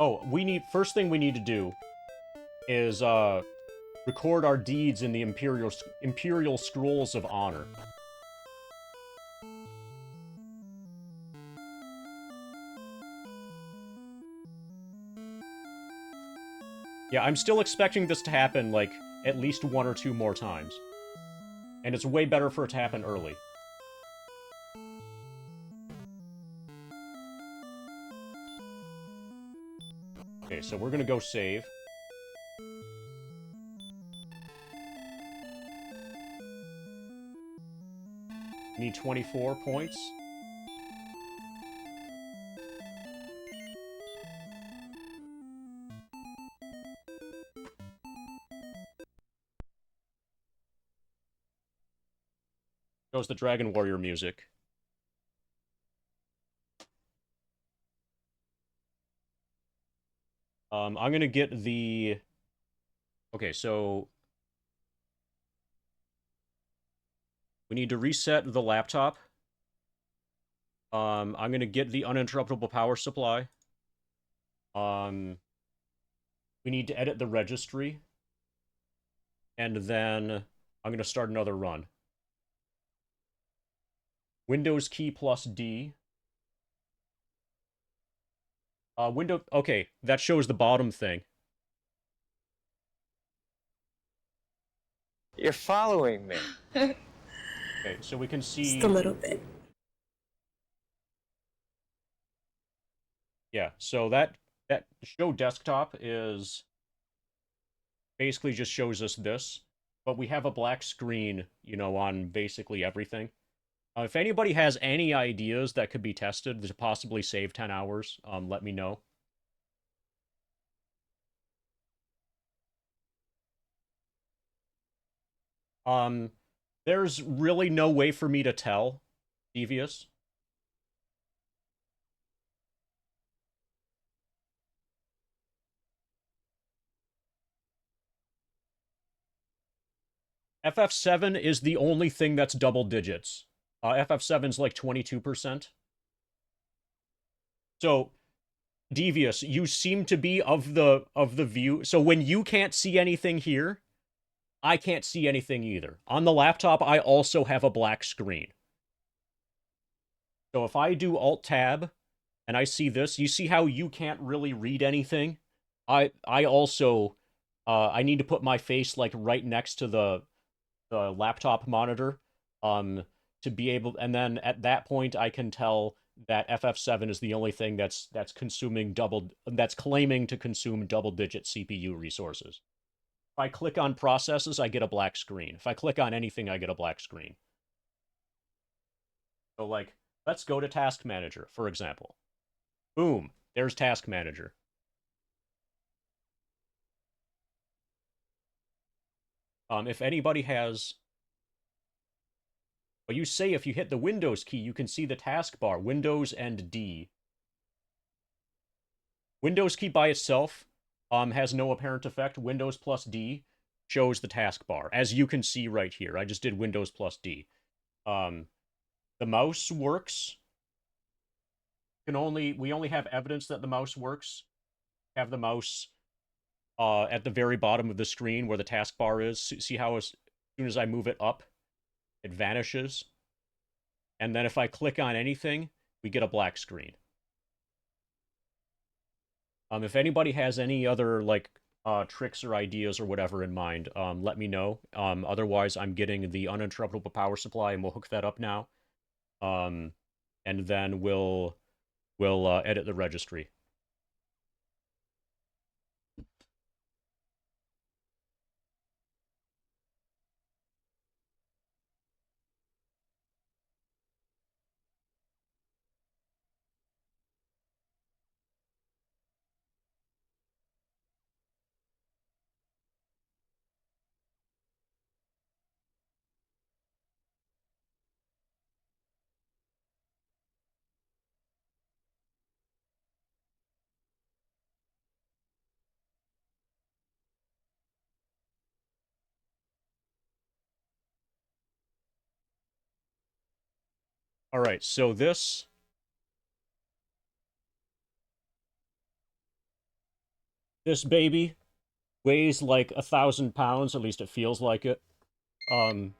Oh, first thing we need to do is record our deeds in the Imperial Scrolls of Honor. Yeah, I'm still expecting this to happen, like, at least 1 or 2 more times. And it's way better for it to happen early. Okay, so we're gonna go save. Need 24 points. Goes the Dragon Warrior music. I'm gonna get the... Okay, so... we need to reset the laptop. I'm gonna get the uninterruptible power supply. We need to edit the registry. And then I'm gonna start another run. Windows key plus D. Okay, that shows the bottom thing. You're following me. Okay, so we can see... Just a little bit. Yeah, so that show desktop is... basically just shows us this. But we have a black screen, you know, on basically everything. If anybody has any ideas that could be tested to possibly save 10 hours, let me know. There's really no way for me to tell, Devious. FF7 is the only thing that's double digits. FF7's like 22%. So, Devious, you seem to be of the view. So when you can't see anything here, I can't see anything either. On the laptop, I also have a black screen. So if I do Alt-Tab, and I see this, you see how you can't really read anything? I also, I need to put my face, like, right next to the laptop monitor, to be able, and then at that point, I can tell that FF7 is the only thing that's consuming that's claiming to consume double-digit CPU resources. If I click on processes, I get a black screen. If I click on anything, I get a black screen. So, like, Let's go to Task Manager, for example. Boom, there's Task Manager. If anybody has... Well, you say if you hit the Windows key, you can see the taskbar, Windows and D. Windows key by itself has no apparent effect. Windows plus D shows the taskbar, as you can see right here. I just did Windows plus D. The mouse works. We only have evidence that the mouse works. Have the mouse at the very bottom of the screen where the taskbar is. See how as soon as I move it up, it vanishes. And then if I click on anything, we get a black screen. If anybody has any other like tricks or ideas or whatever in mind, let me know. Otherwise, I'm getting the uninterruptible power supply, and we'll hook that up now. And then we'll edit the registry. All right, so this baby weighs like 1,000 pounds, at least it feels like it. Um,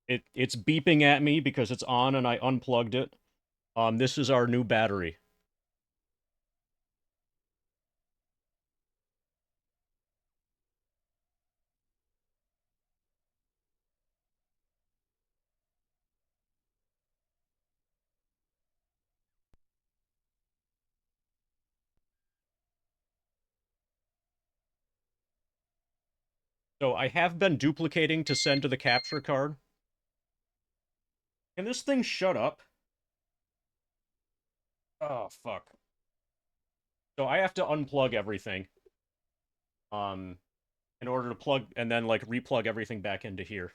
it's beeping at me because it's on and I unplugged it. This is our new battery. So I have been duplicating to send to the capture card. Can this thing shut up? Oh, fuck. So I have to unplug everything. In order to plug, and then, like, replug everything back into here.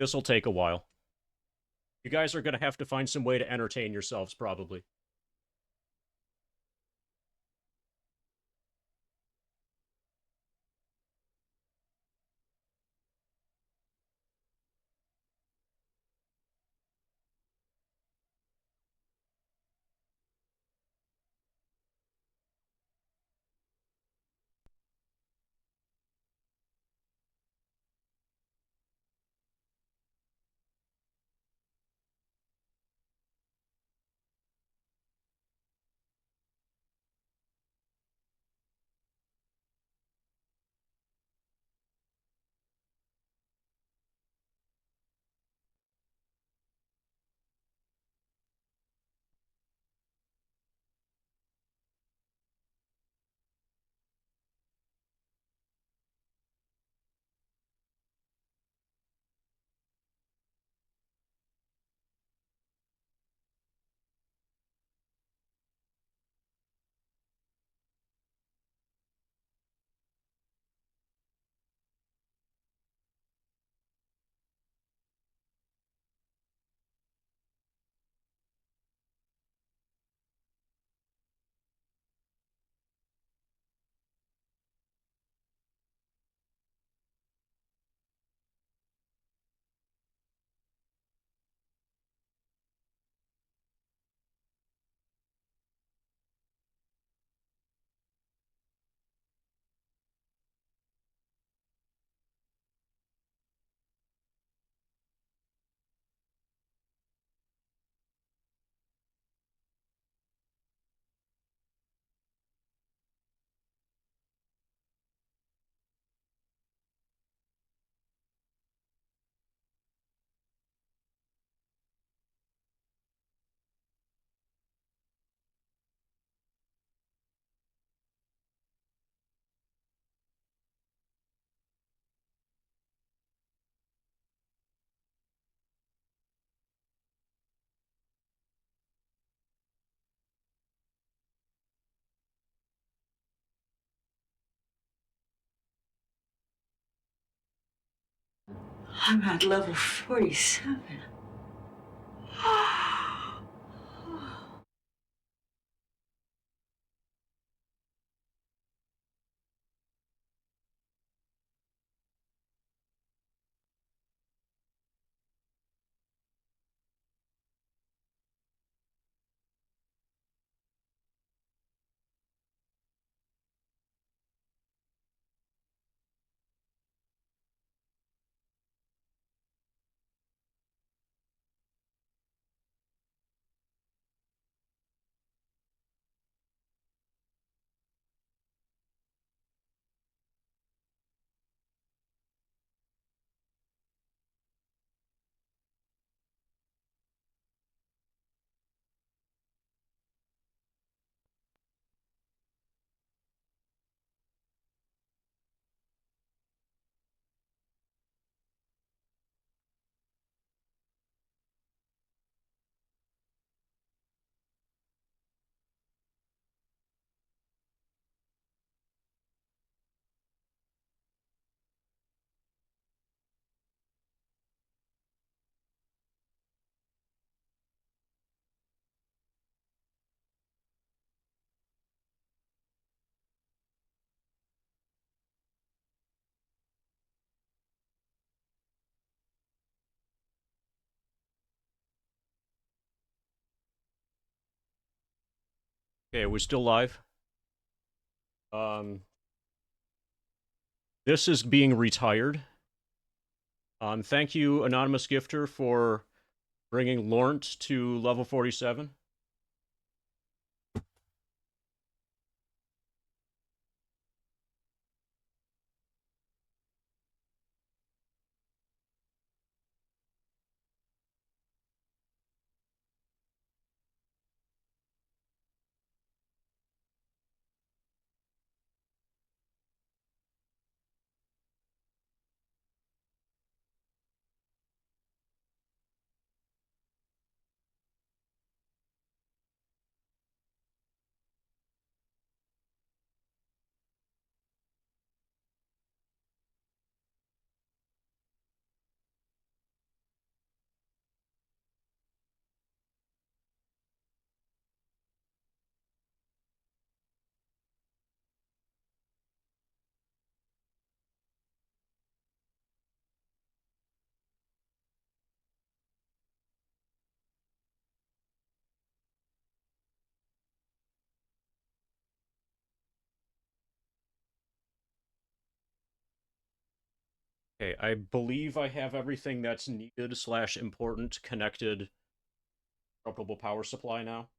This'll take a while. You guys are gonna have to find some way to entertain yourselves, probably. I'm at level 47. Okay, are we still live? This is being retired. Thank you, Anonymous Gifter, for bringing Laurent to level 47. Okay, I believe I have everything that's needed slash important connected interruptible power supply now.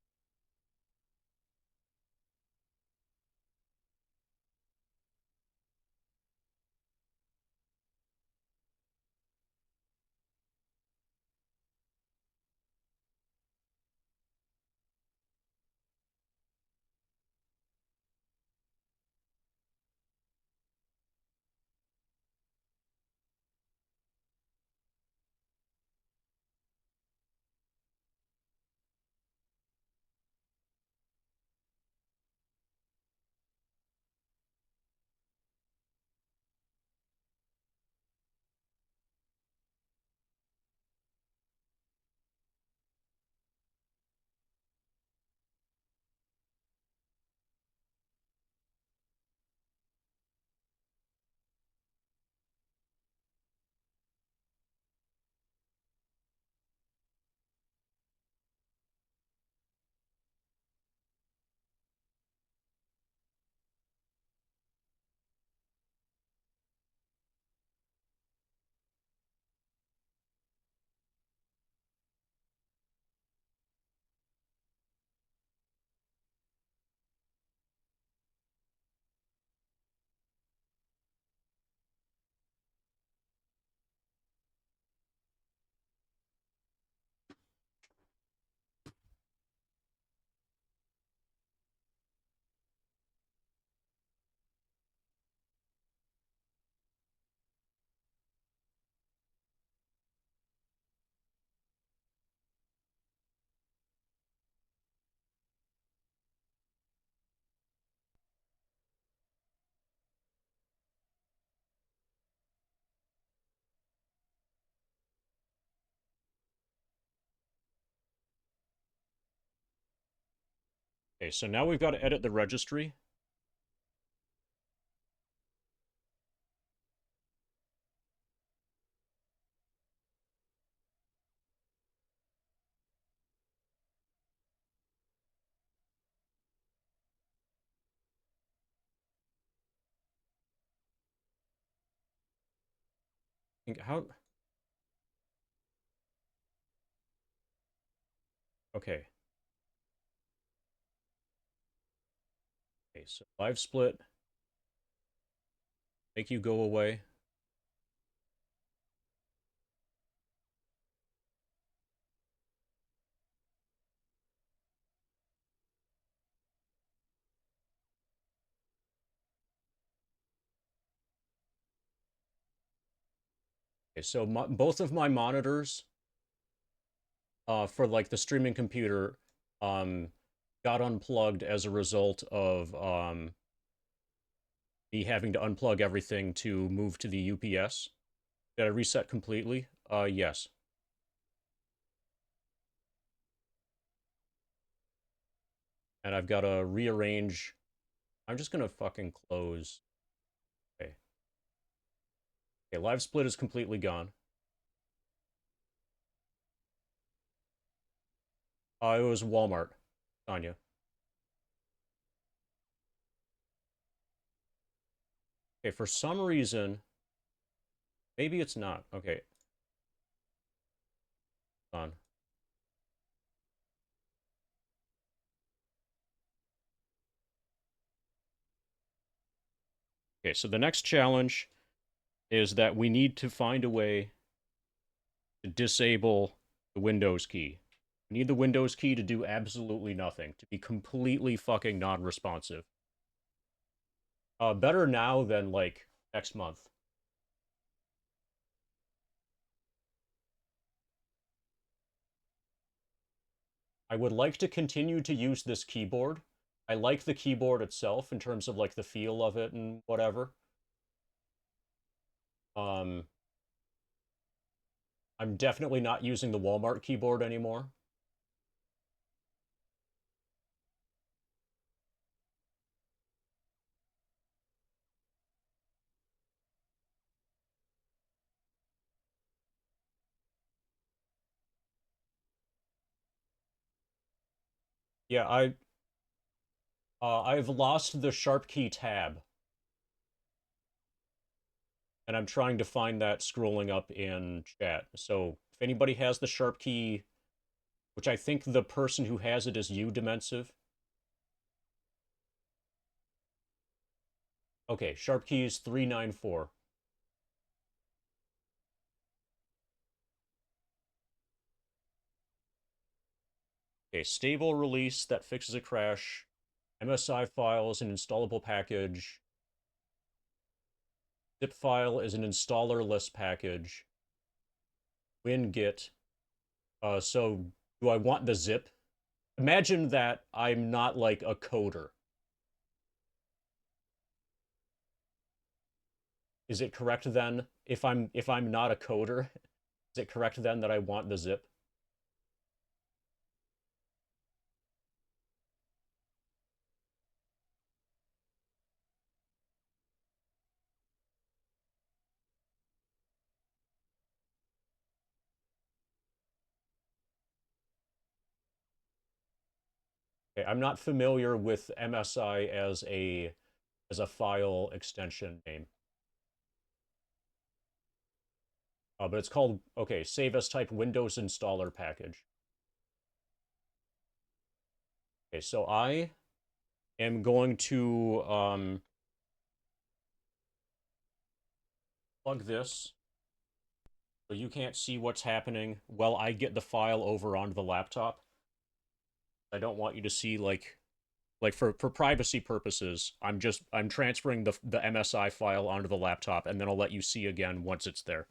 Okay, so now we've got to edit the registry. How? Okay. Okay, so live split. Make you go away. Okay, so both of my monitors, for like the streaming computer, um, got unplugged as a result of me having to unplug everything to move to the UPS. Did I reset completely? Yes. And I've got to rearrange. I'm just gonna fucking close. Okay. Okay, live split is completely gone. It was Walmart, Tanya. Okay, for some reason, maybe it's not. Okay, on. Okay, so the next challenge is that we need to find a way to disable the Windows key. We need the Windows key to do absolutely nothing, to be completely fucking non-responsive. Better now than, like, next month. I would like to continue to use this keyboard. I like the keyboard itself in terms of, like, the feel of it and whatever. Um, I'm definitely not using the Walmart keyboard anymore. Yeah, I've lost the Sharp key tab, and I'm trying to find that scrolling up in chat. So if anybody has the Sharp key, which I think the person who has it is you, Dimensive. Okay, Sharp key is 394. Okay, stable release that fixes a crash. MSI file is an installable package. Zip file is an installer-less package. WinGit. So do I want the zip? Imagine that I'm not like a coder. Is it correct then, if I'm not a coder, is it correct then that I want the zip? Okay, I'm not familiar with MSI as a file extension name. But it's called, okay, save as type Windows installer package. Okay, so I am going to plug this so you can't see what's happening while I get the file over onto the laptop. I don't want you to see like for privacy purposes, I'm transferring the MSI file onto the laptop, and then I'll let you see again once it's there.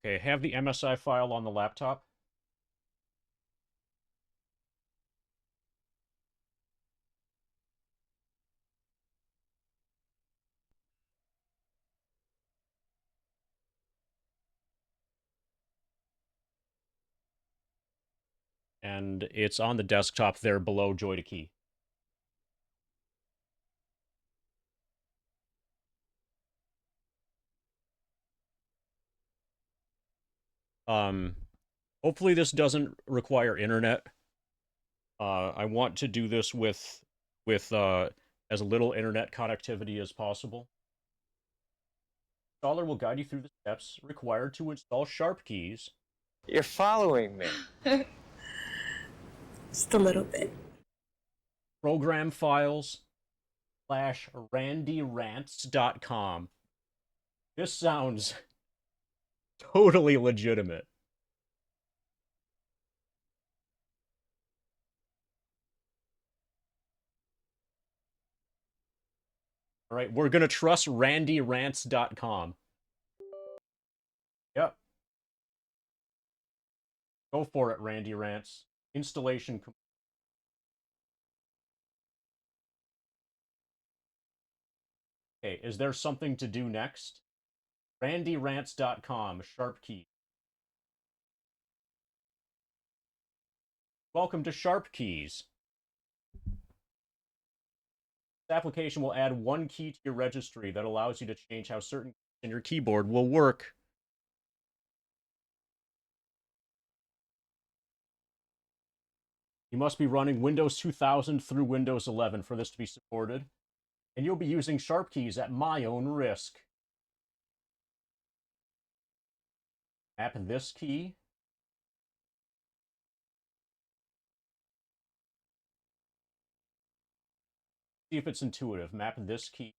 Okay, have the MSI file on the laptop. And it's on the desktop there below Joy to Key. Hopefully this doesn't require internet. I want to do this with as little internet connectivity as possible. Installer will guide you through the steps required to install Sharp keys. You're following me. Just a little bit. Program files /randyrants.com. This sounds totally legitimate. All right, we're going to trust randyrants.com. Yep. Go for it, Randy Rants. Installation complete. Okay, is there something to do next? randyrants.com, Sharp key. Welcome to Sharp Keys. This application will add one key to your registry that allows you to change how certain keys in your keyboard will work. You must be running Windows 2000 through Windows 11 for this to be supported, and you'll be using Sharp keys at my own risk. Map this key. See if it's intuitive. Map this key.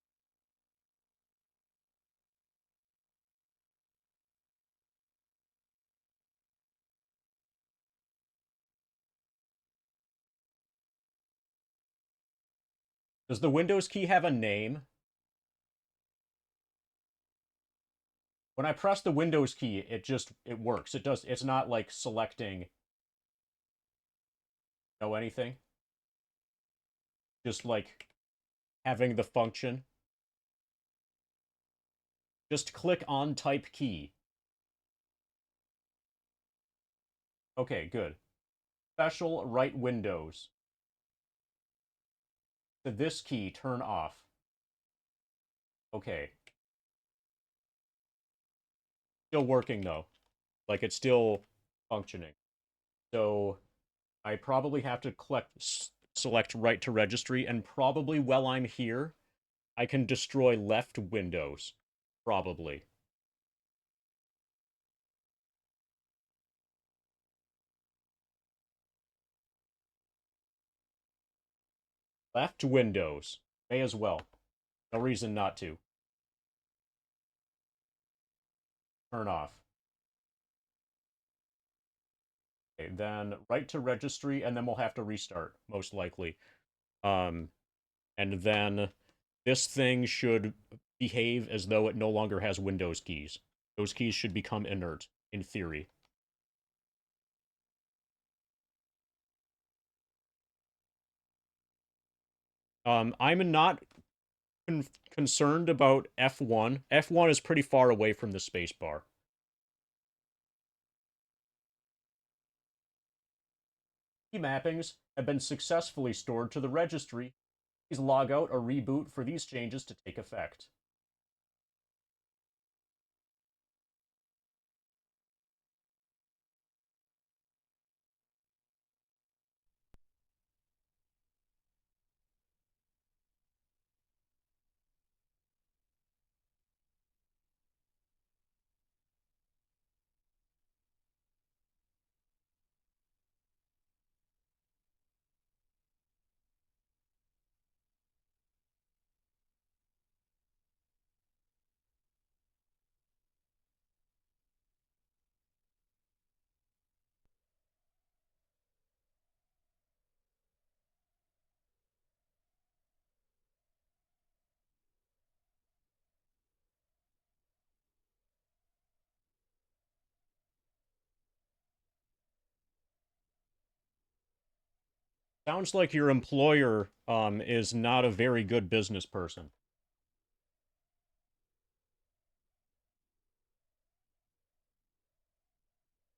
Does the Windows key have a name? When I press the Windows key, it works. It's not like selecting anything. Just like having the function. Just click on type key. Okay, good. Special right Windows. To this key, turn off. Okay. Still working though. Like it's still functioning. So I probably have to select right to registry, and probably while I'm here, I can destroy left Windows. Probably. Left Windows. May as well. No reason not to. Turn off. Okay, then right to registry, and then we'll have to restart, most likely. And then this thing should behave as though it no longer has Windows keys. Those keys should become inert, in theory. I'm not concerned about F1. F1 is pretty far away from the spacebar. Key mappings have been successfully stored to the registry. Please log out or reboot for these changes to take effect. Sounds like your employer is not a very good business person.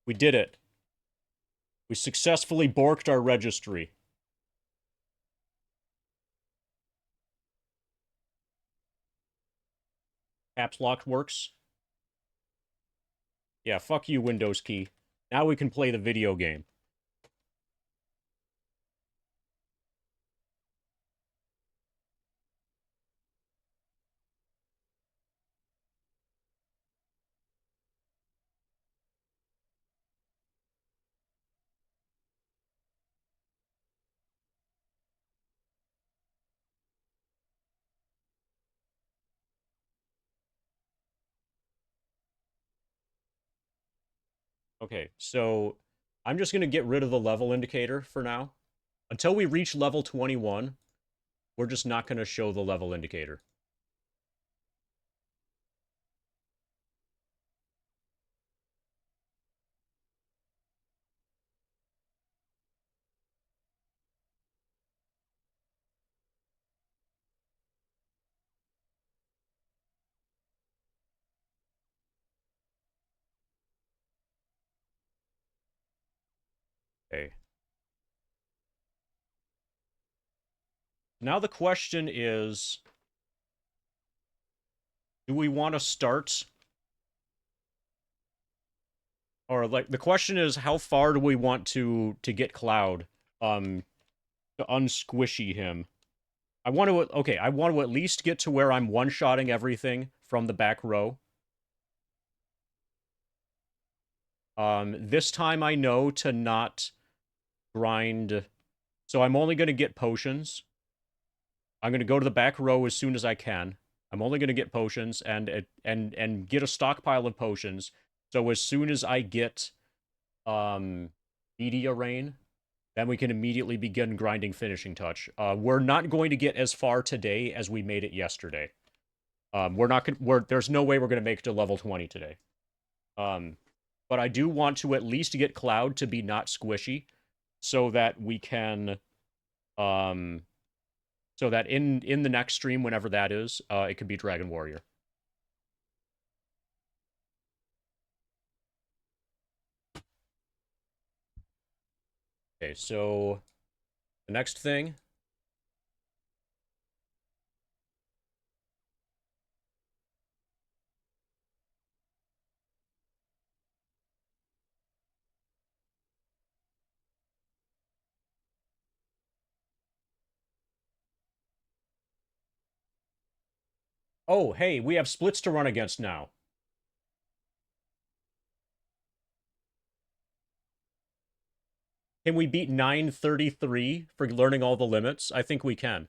We did it. We successfully borked our registry. Caps lock works. Yeah, fuck you, Windows key. Now we can play the video game. Okay, so I'm just going to get rid of the level indicator for now. Until we reach level 21, we're just not going to show the level indicator. Okay. Now the question is, do we want to start? Or like the question is, how far do we want to get Cloud to unsquishy him? I want to I want to at least get to where I'm one-shotting everything from the back row. This time I know to not grind, so I'm only going to get potions. I'm going to go to the back row as soon as I can. I'm only going to get potions and get a stockpile of potions. So as soon as I get Media Rain, then we can immediately begin grinding Finishing Touch. We're not going to get as far today as we made it yesterday. We're not gonna, there's no way we're going to make it to level 20 today. But I do want to at least get Cloud to be not squishy so that we can so that in the next stream, whenever that is, it could be Dragon Warrior. Okay, so the next thing. Oh, hey, we have splits to run against now. Can we beat 933 for learning all the limits? I think we can.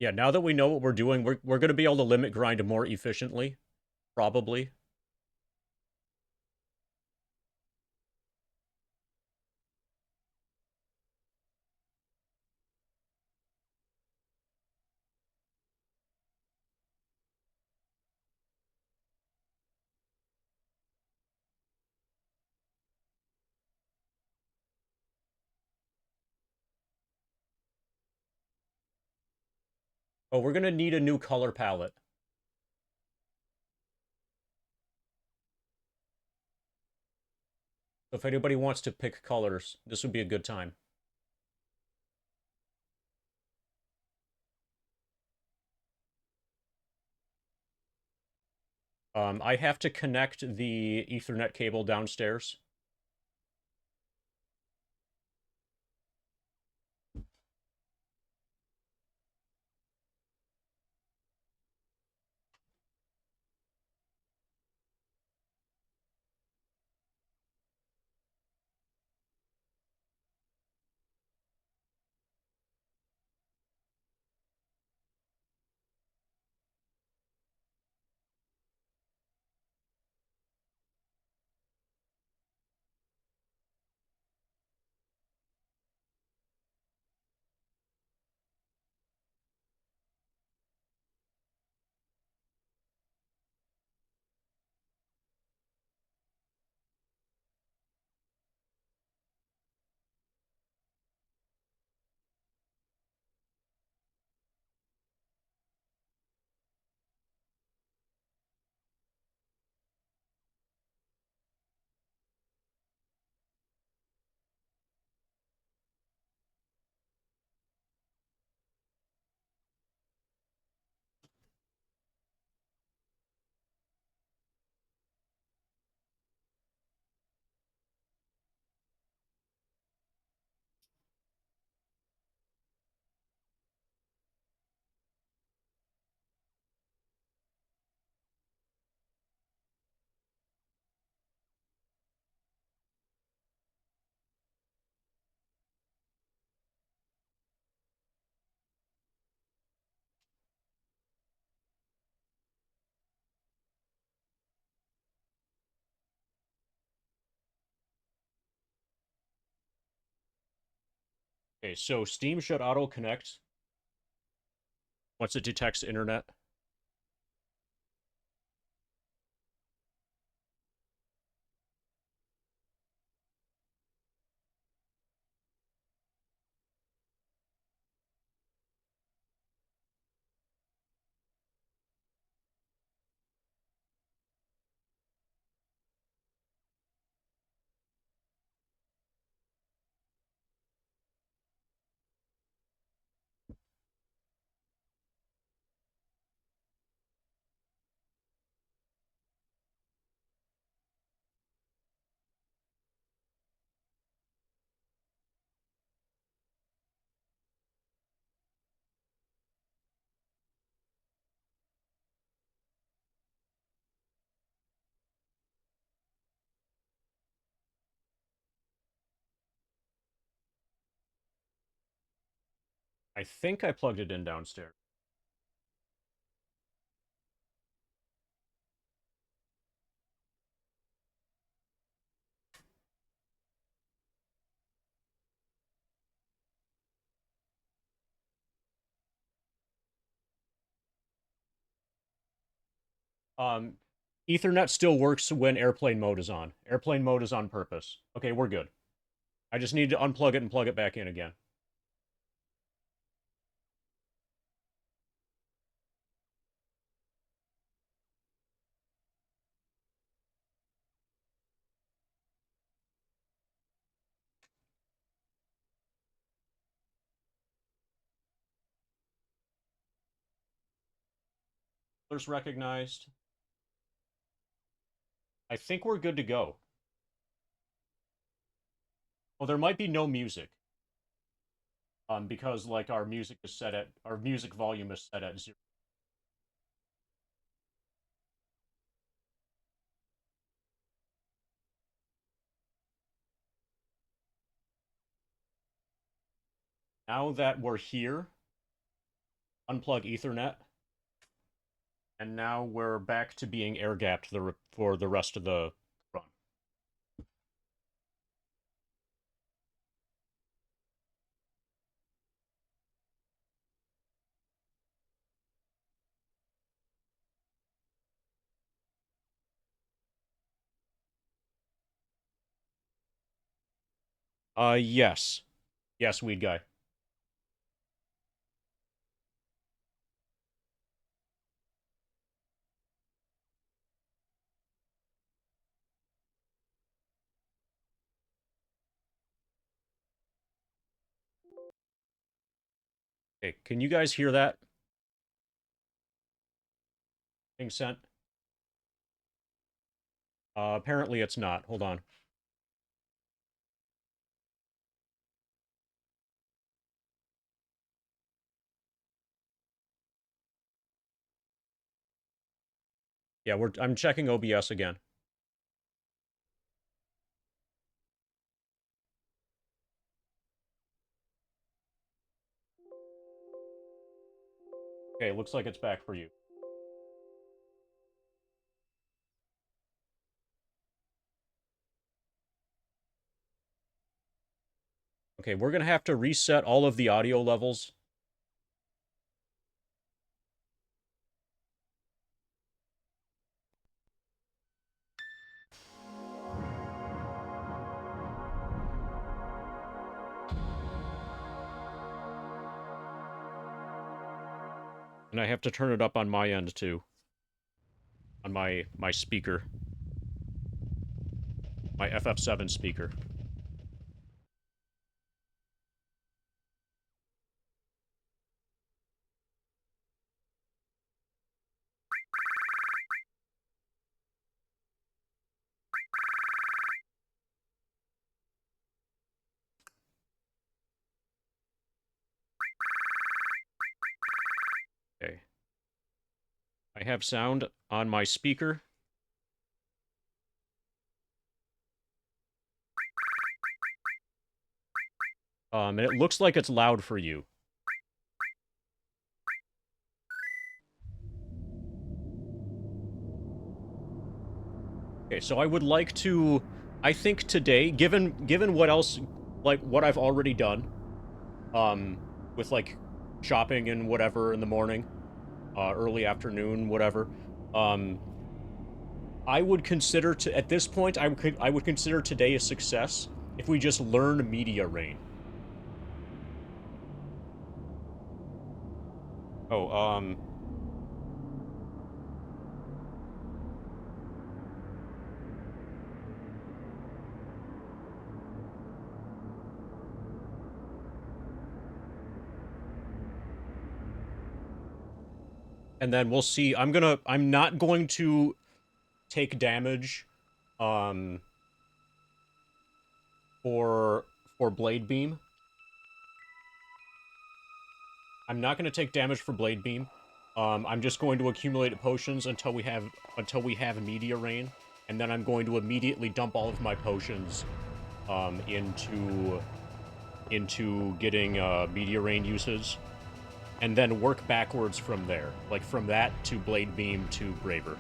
Yeah, now that we know what we're doing, we're going to be able to limit grind more efficiently, probably. Oh, we're going to need a new color palette. So if anybody wants to pick colors, this would be a good time. I have to connect the Ethernet cable downstairs. Okay, so Steam should auto-connect once it detects internet. I think I plugged it in downstairs. Um, Ethernet still works when airplane mode is on. Airplane mode is on purpose. Okay, we're good. I just need to unplug it and plug it back in again. There's recognized. I think we're good to go. Well, there might be no music. Because like our music volume is set at 0. Now that we're here, unplug Ethernet, and now we're back to being air gapped for the rest of the run. Yes. Yes, weed guy. Okay, can you guys hear that being sent? Apparently it's not. Hold on. Yeah, I'm checking OBS again. Okay, looks like it's back for you. Okay, we're gonna have to reset all of the audio levels. And I have to turn it up on my end too. On my speaker. My FF7 speaker. Okay. I have sound on my speaker. And it looks like it's loud for you. Okay, so I would like to, I think today, given what else, like what I've already done, with like shopping and whatever in the morning, early afternoon, whatever. I would consider at this point, I would consider today a success if we just learn Media Rain. Oh, and then we'll see. I'm not going to take damage, for Blade Beam. I'm not going to take damage for Blade Beam. I'm just going to accumulate potions until we have Media Rain, and then I'm going to immediately dump all of my potions, into getting Media Rain uses, and then work backwards from there, like from that to Blade Beam to Braver.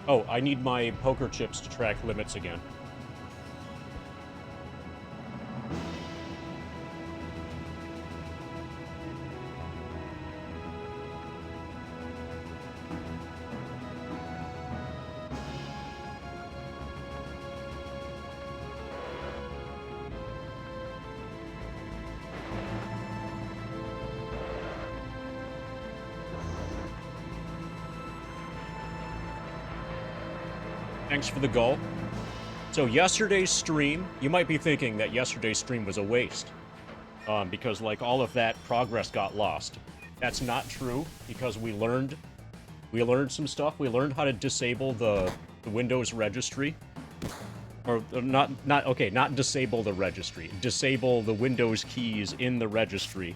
Oh, I need my poker chips to track limits again. Thanks for the goal. So yesterday's stream, you might be thinking that yesterday's stream was a waste, because like all of that progress got lost. That's not true, because we learned some stuff. We learned how to disable the Windows registry, or not disable the registry, disable the Windows keys in the registry.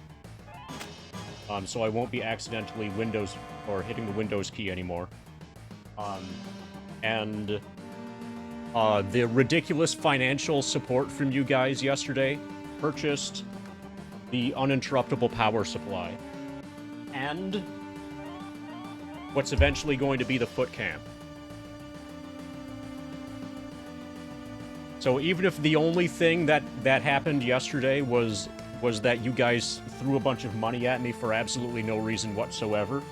So I won't be accidentally hitting the Windows key anymore. And the ridiculous financial support from you guys yesterday purchased the uninterruptible power supply and what's eventually going to be the foot cam. So even if the only thing that happened yesterday was that you guys threw a bunch of money at me for absolutely no reason whatsoever,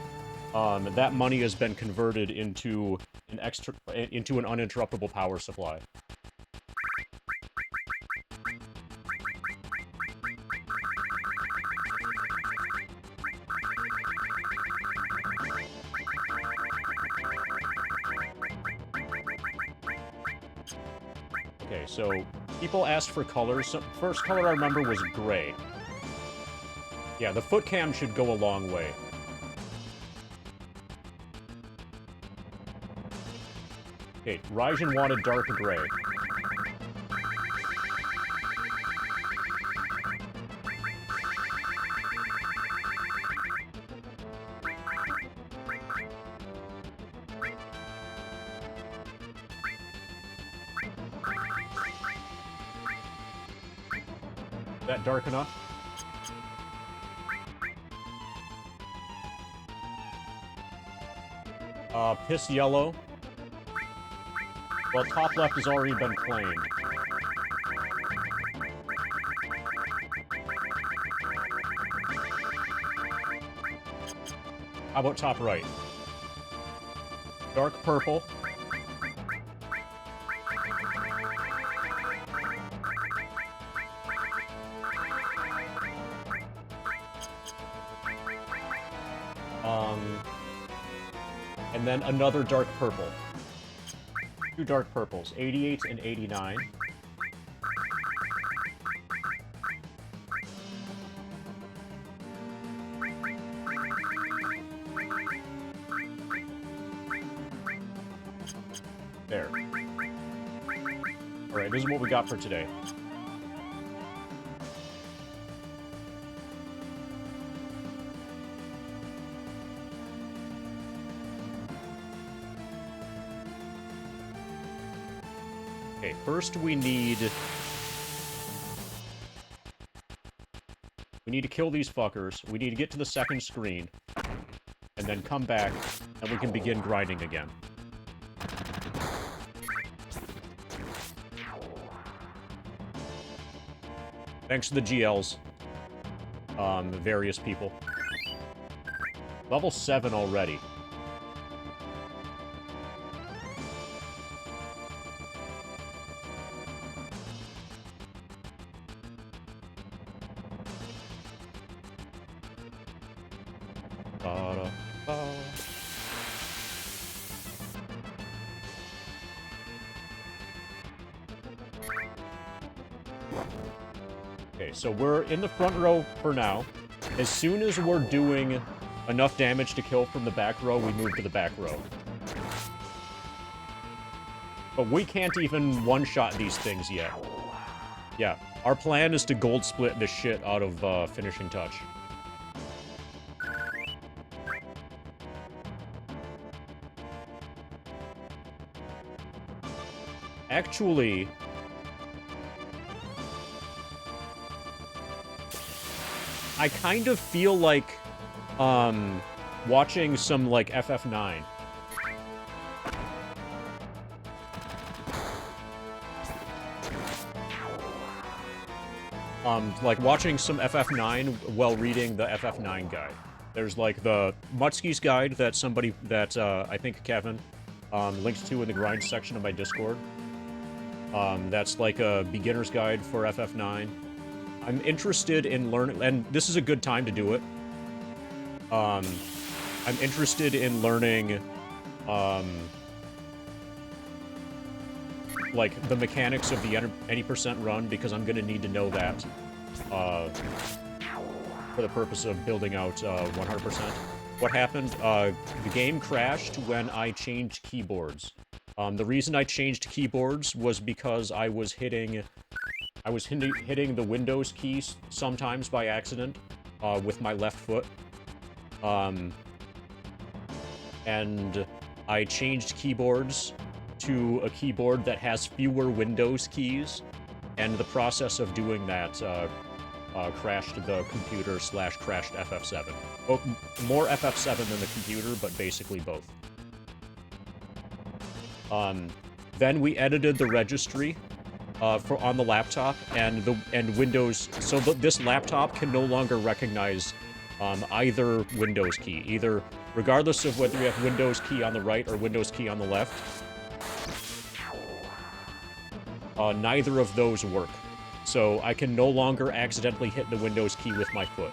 that money has been converted into an uninterruptible power supply. Okay, so people asked for colors. So first color I remember was gray. Yeah, the foot cam should go a long way. Okay, Raijin wanted dark gray. Is that dark enough? Piss yellow. Well, top left has already been claimed. How about top right? Dark purple. And then another dark purple. Two dark purples, 88 and 89. There. Alright, this is what we got for today. Okay, first we need to kill these fuckers. We need to get to the second screen, and then come back, and we can begin grinding again. Thanks to the GLs. Various people. Level 7 already. Okay, so we're in the front row for now. As soon as we're doing enough damage to kill from the back row, we move to the back row. But we can't even one-shot these things yet. Yeah, our plan is to gold split the shit out of finishing touch. Actually, I kind of feel like watching some like FF9. Like watching some FF9 while reading the FF9 guide. There's like the Mutski's guide that somebody that I think Kevin links to in the grind section of my Discord. That's like a beginner's guide for FF9. I'm interested in learning, and this is a good time to do it. I'm interested in learning, like, the mechanics of the any percent run, because I'm gonna need to know that, for the purpose of building out, 100%. What happened, the game crashed when I changed keyboards. The reason I changed keyboards was because I was hitting the Windows keys sometimes by accident, with my left foot. And I changed keyboards to a keyboard that has fewer Windows keys, and the process of doing that, crashed the computer / crashed FF7. Well, more FF7 than the computer, but basically both. Then we edited the registry on the laptop, and Windows. So this laptop can no longer recognize either Windows key, either regardless of whether you have Windows key on the right or Windows key on the left. Neither of those work, so I can no longer accidentally hit the Windows key with my foot.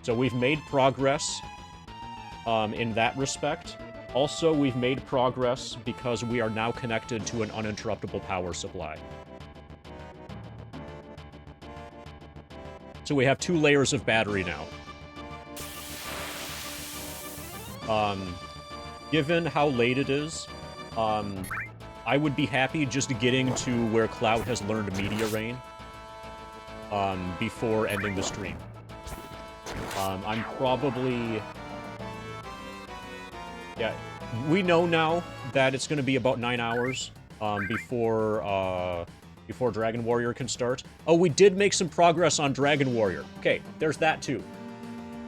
So we've made progress in that respect. Also, we've made progress because we are now connected to an uninterruptible power supply. So we have 2 layers of battery now. Given how late it is, I would be happy just getting to where Cloud has learned Media Rain, before ending the stream. I'm probably... Yeah, we know now that it's going to be about 9 hours before Dragon Warrior can start. Oh, we did make some progress on Dragon Warrior. Okay, there's that too.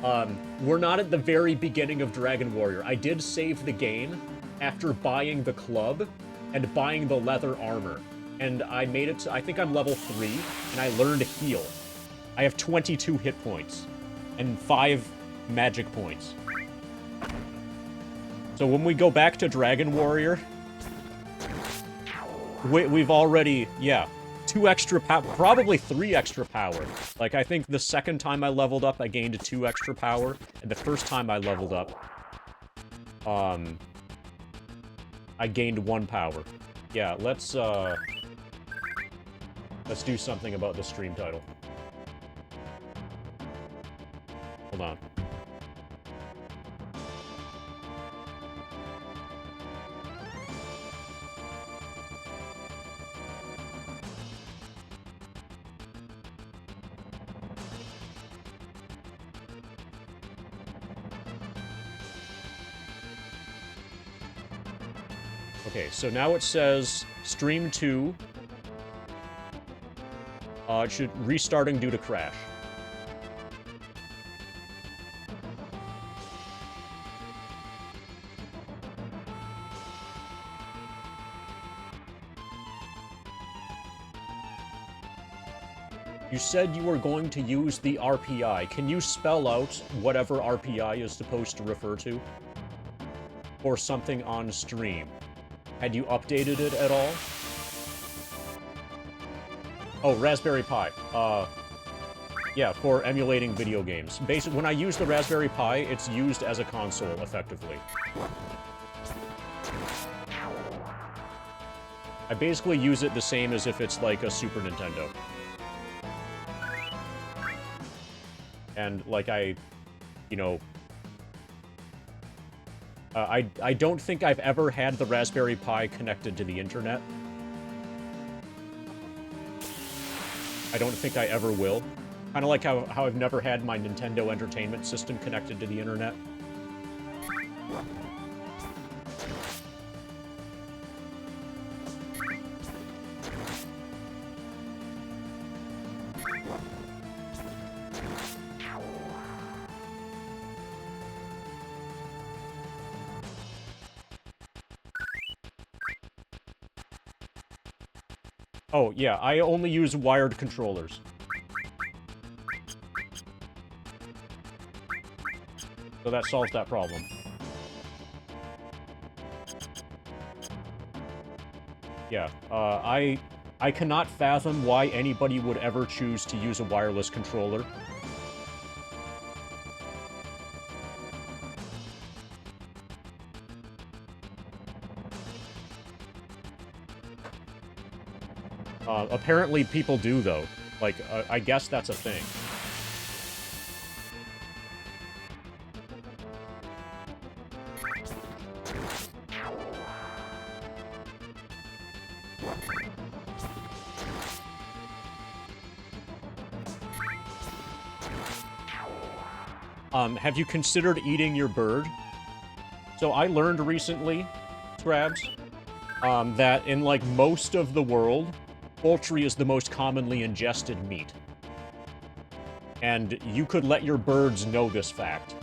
We're not at the very beginning of Dragon Warrior. I did save the game after buying the club and buying the leather armor. And I made it to, I think I'm level 3, and I learned heal. I have 22 hit points and 5 magic points. So when we go back to Dragon Warrior, we've already, yeah, 2 extra power, probably 3 extra power. Like, I think the second time I leveled up, I gained 2 extra power, and the first time I leveled up, I gained 1 power. Yeah, let's do something about the stream title. Hold on. Okay, so now it says stream 2 should restarting due to crash. You said you were going to use the RPI. Can you spell out whatever RPI is supposed to refer to? Or something on stream? Had you updated it at all? Oh, Raspberry Pi. Yeah, for emulating video games. Basically, when I use the Raspberry Pi, it's used as a console, effectively. I basically use it the same as if it's like a Super Nintendo. And, like, you know... I don't think I've ever had the Raspberry Pi connected to the internet. I don't think I ever will. Kind of like how I've never had my Nintendo Entertainment System connected to the internet. Oh, yeah, I only use wired controllers. So that solves that problem. Yeah, I cannot fathom why anybody would ever choose to use a wireless controller. Apparently people do, though. Like, I guess that's a thing. Have you considered eating your bird? So I learned recently, Scrabs, that in, like, most of the world, poultry is the most commonly ingested meat. And you could let your birds know this fact.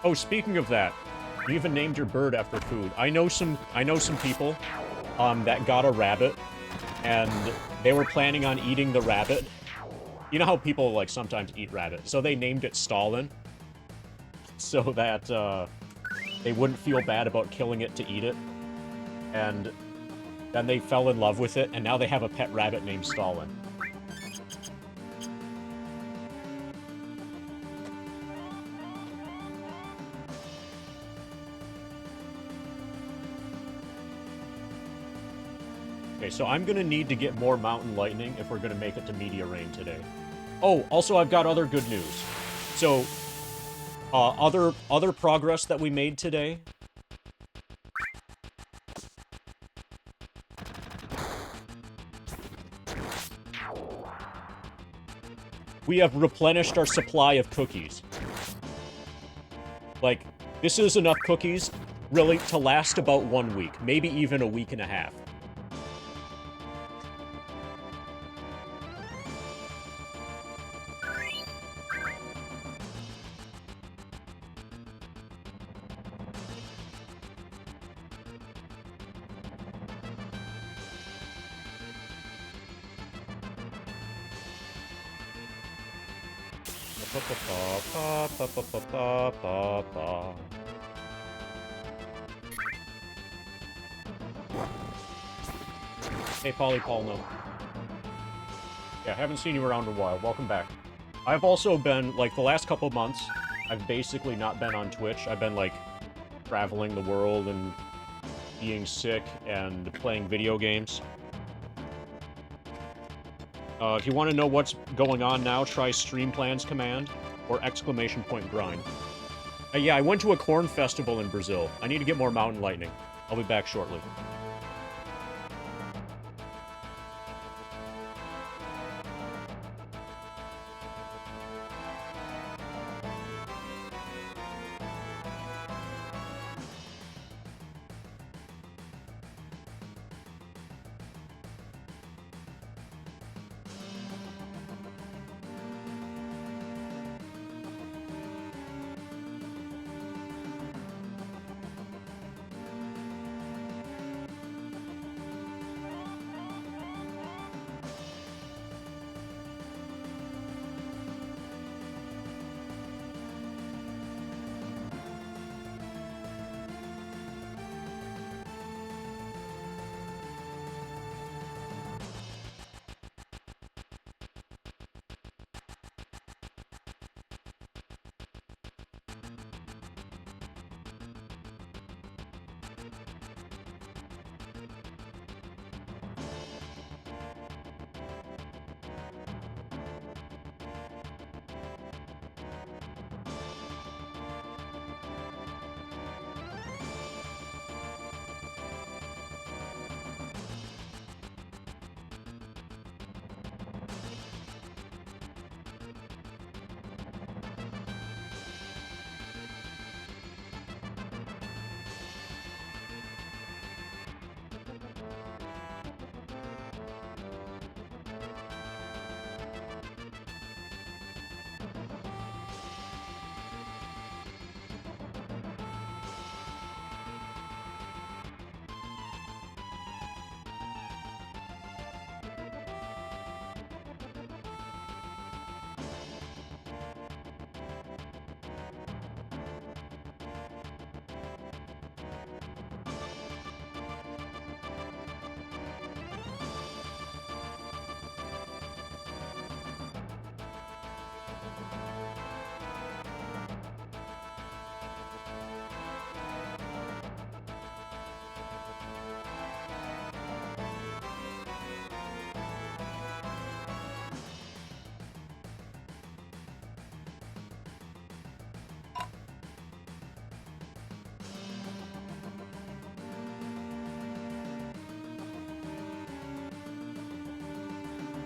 Oh, speaking of that, you even named your bird after food. I know some people that got a rabbit, and they were planning on eating the rabbit. You know how people, like, sometimes eat rabbit? So they named it Stalin, so that, they wouldn't feel bad about killing it to eat it. And then they fell in love with it, and now they have a pet rabbit named Stalin. Okay, so I'm gonna need to get more Mountain Lightning if we're gonna make it to Meteor Rain today. Oh, also I've got other good news. So, other progress that we made today. We have replenished our supply of cookies. Like, this is enough cookies, really, to last about 1 week, maybe even a week and a half. Hey, Paul, no. Yeah, haven't seen you around in a while. Welcome back. I've also been, like, the last couple months, I've basically not been on Twitch. I've been, like, traveling the world and being sick and playing video games. If you want to know what's going on now, try Stream Plans command or !grind. Yeah, I went to a corn festival in Brazil. I need to get more Mountain Lightning. I'll be back shortly.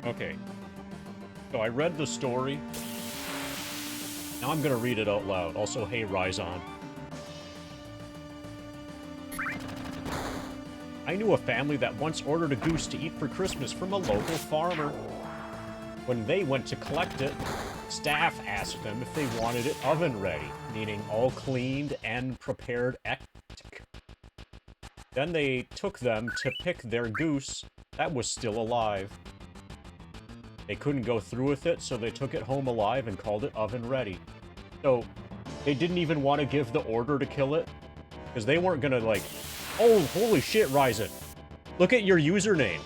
Okay. So I read the story. Now I'm gonna read it out loud. Also, hey, Ryzon. I knew a family that once ordered a goose to eat for Christmas from a local farmer. When they went to collect it, staff asked them if they wanted it oven-ready, meaning all cleaned and prepared. Then they took them to pick their goose that was still alive. They couldn't go through with it, so they took it home alive and called it oven-ready. So, they didn't even want to give the order to kill it, because they weren't gonna, like... Oh, holy shit, Ryzen. Look at your username.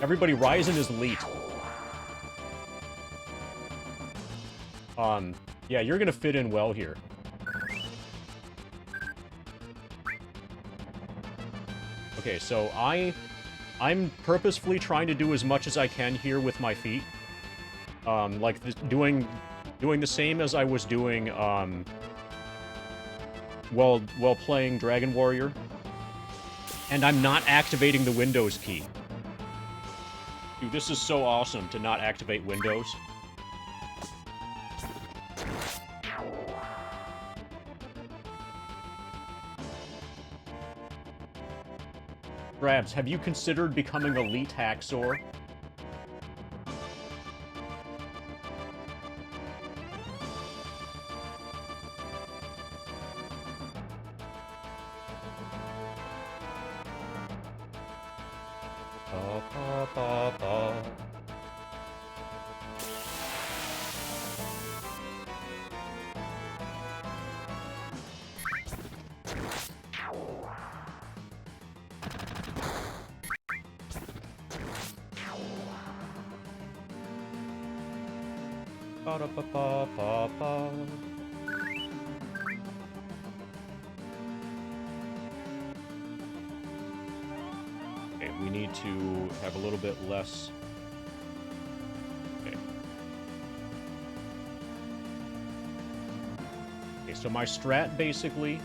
Everybody, Ryzen is elite. Yeah, you're gonna fit in well here. Okay, so I'm purposefully trying to do as much as I can here with my feet. Like, doing the same as I was doing, while playing Dragon Warrior. And I'm not activating the Windows key. Dude, this is so awesome to not activate Windows. Grabs, have you considered becoming Elite Hacksaw? Okay, we need to have a little bit less. Okay. Okay, so my strat basically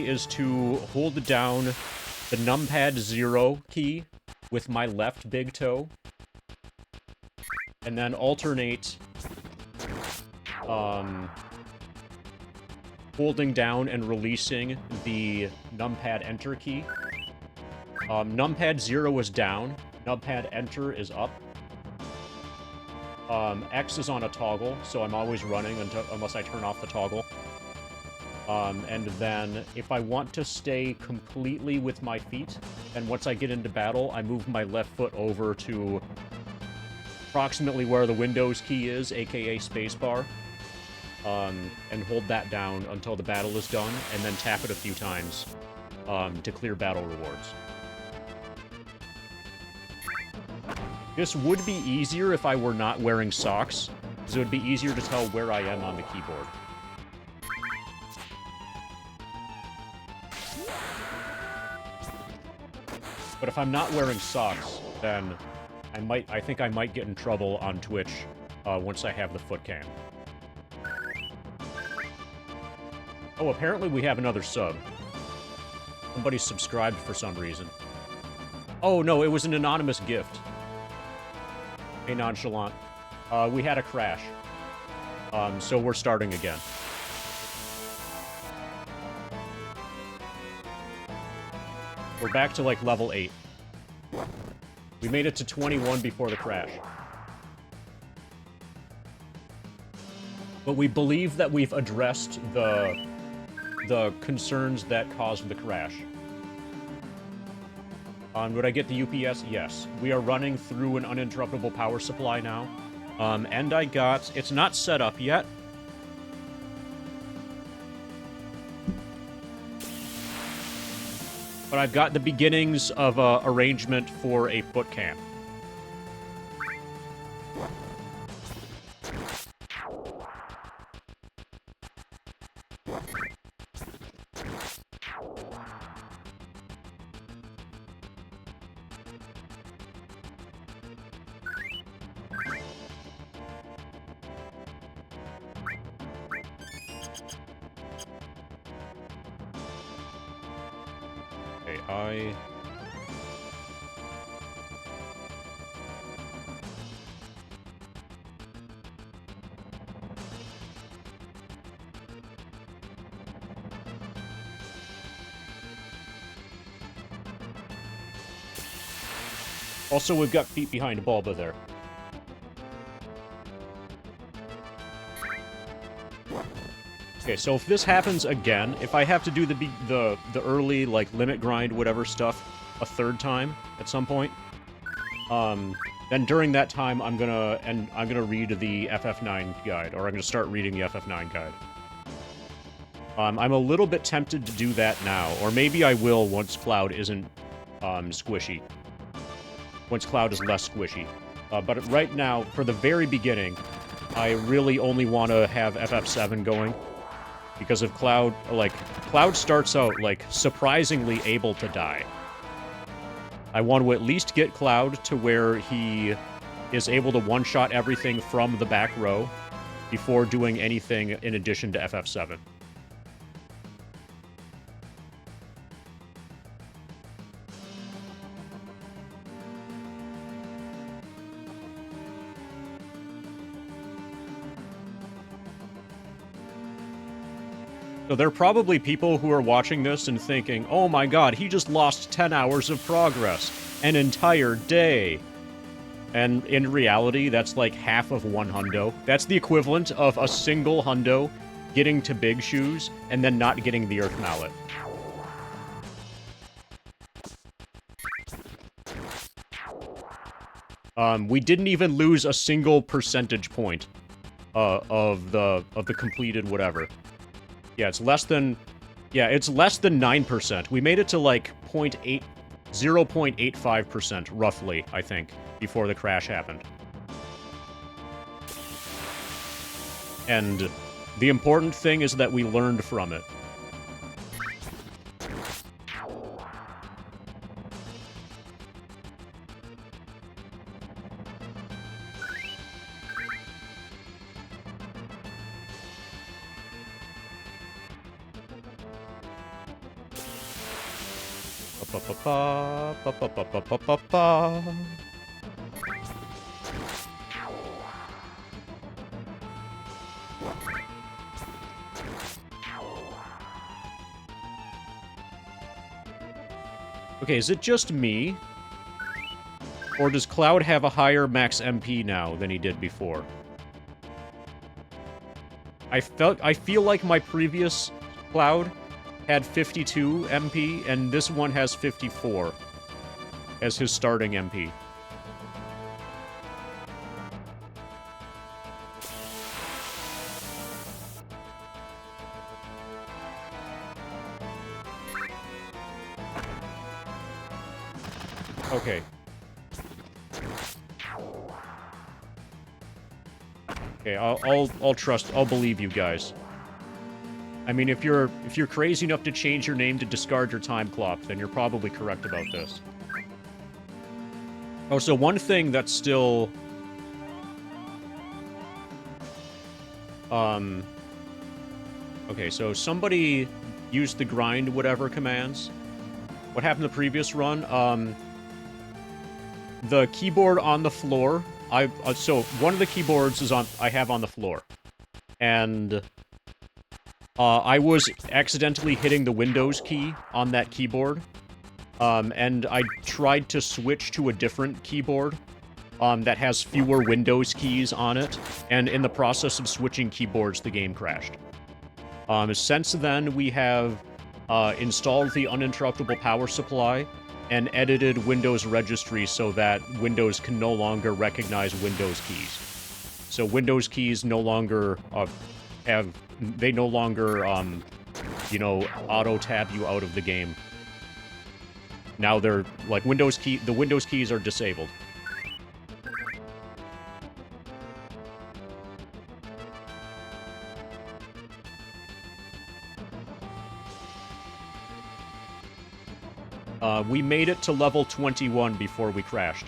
is to hold down the numpad 0 key with my left big toe, and then alternate holding down and releasing the numpad enter key. Numpad 0 is down, numpad enter is up. X is on a toggle, so I'm always running unless I turn off the toggle. And then, if I want to stay completely with my feet, then once I get into battle, I move my left foot over to approximately where the Windows key is, aka spacebar, and hold that down until the battle is done, and then tap it a few times to clear battle rewards. This would be easier if I were not wearing socks, because it would be easier to tell where I am on the keyboard. But if I'm not wearing socks, then I think I might get in trouble on Twitch once I have the foot cam. Oh, apparently we have another sub. Somebody subscribed for some reason. Oh, no, it was an anonymous gift. Hey, Nonchalant. We had a crash. So we're starting again. We're back to, like, level 8. We made it to 21 before the crash. But we believe that we've addressed the concerns that caused the crash. Would I get the UPS? Yes. We are running through an uninterruptible power supply now. And I got... It's not set up yet. But I've got the beginnings of a arrangement for a foot cam. I... Also, we've got feet behind Bulba there. Okay, so if this happens again, if I have to do the early, like, limit grind, whatever stuff, a third time at some point, then during that time, I'm gonna read the FF9 guide, or I'm gonna start reading the FF9 guide. I'm a little bit tempted to do that now, or maybe I will once Cloud isn't, squishy. Once Cloud is less squishy. But right now, for the very beginning, I really only want to have FF7 going. Because if Cloud, like, Cloud starts out, like, surprisingly able to die. I want to at least get Cloud to where he is able to one-shot everything from the back row before doing anything in addition to FF7. So there are probably people who are watching this and thinking, oh my god, he just lost 10 hours of progress. An entire day. And in reality, that's like half of one hundo. That's the equivalent of a single hundo getting to Big Shoes and then not getting the Earth Mallet. We didn't even lose a single percentage point of the completed whatever. Yeah, it's less than 9%. We made it to like 0.85% roughly, I think, before the crash happened. And the important thing is that we learned from it. Okay, is it just me? Or does Cloud have a higher max MP now than he did before? I feel like my previous Cloud had 52 MP, and this one has 54 as his starting MP. Okay. Okay, I'll believe you guys. I mean, if you're crazy enough to change your name to discard your time clock, then you're probably correct about this. Oh, so one thing that's still... Okay, so somebody used the grind whatever commands. What happened the previous run? The keyboard on the floor... so one of the keyboards is I have on the floor. And... I was accidentally hitting the Windows key on that keyboard, and I tried to switch to a different keyboard that has fewer Windows keys on it, and in the process of switching keyboards, the game crashed. Since then, we have installed the uninterruptible power supply and edited Windows registry so that Windows can no longer recognize Windows keys. So Windows keys no longer they no longer, you know, auto-tab you out of the game. Now they're, like, the Windows keys are disabled. We made it to level 21 before we crashed.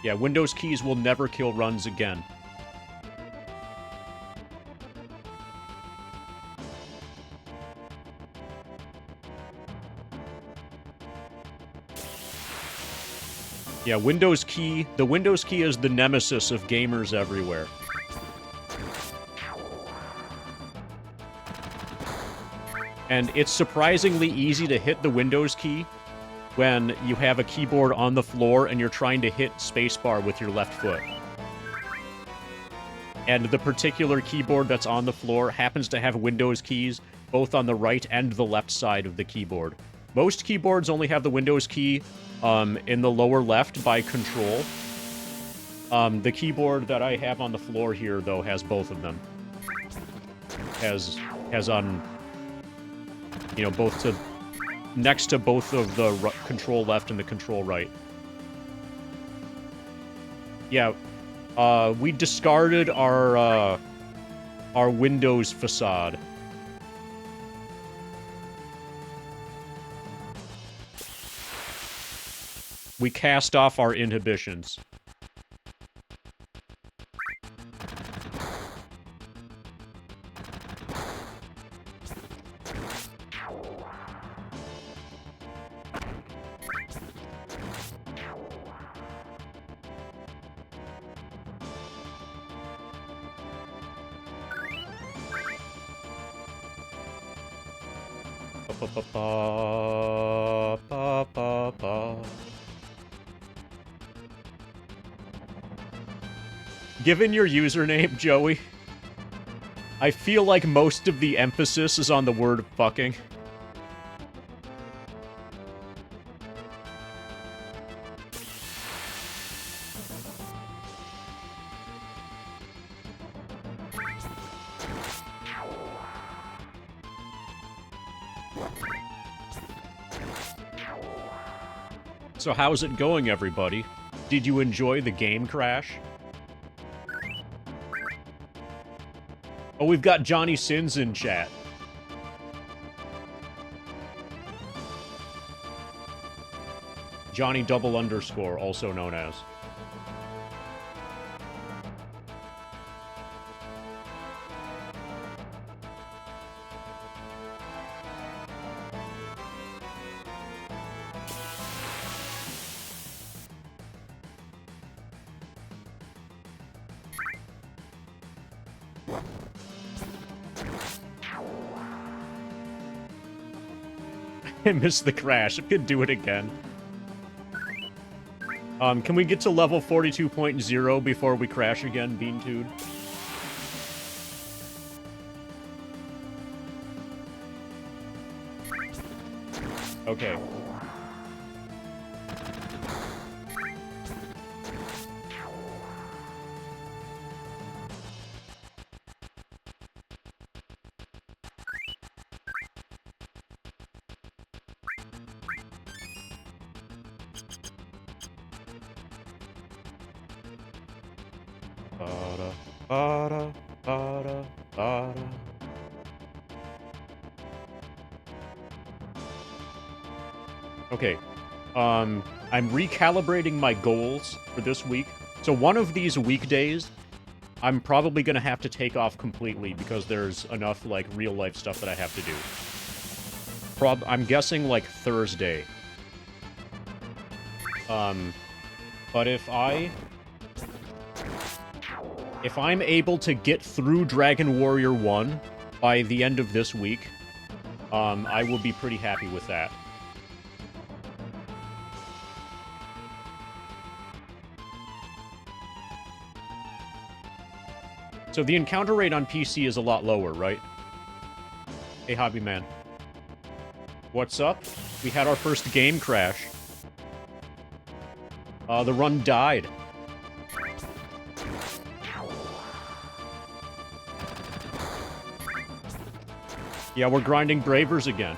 Yeah, Windows keys will never kill runs again. Yeah, Windows key. The Windows key is the nemesis of gamers everywhere. And it's surprisingly easy to hit the Windows key when you have a keyboard on the floor and you're trying to hit spacebar with your left foot. And the particular keyboard that's on the floor happens to have Windows keys both on the right and the left side of the keyboard. Most keyboards only have the Windows key in the lower left by control. The keyboard that I have on the floor here, though, has both of them. Has on, you know, both to next to both of the control left and the control right. Yeah, we discarded our Windows facade. We cast off our inhibitions. Given your username, Joey, I feel like most of the emphasis is on the word fucking. So how's it going, everybody? Did you enjoy the game crash? Oh, we've got Johnny Sins in chat. Johnny __, also known as. I missed the crash. I could do it again. Can we get to level 42.0 before we crash again, Beantude? Okay. Okay, I'm recalibrating my goals for this week. So one of these weekdays, I'm probably gonna have to take off completely because there's enough, like, real-life stuff that I have to do. I'm guessing, like, Thursday. But if I'm able to get through Dragon Warrior 1 by the end of this week, I will be pretty happy with that. So the encounter rate on PC is a lot lower, right? Hey, Hobby Man. What's up? We had our first game crash. The run died. Yeah, we're grinding Bravers again.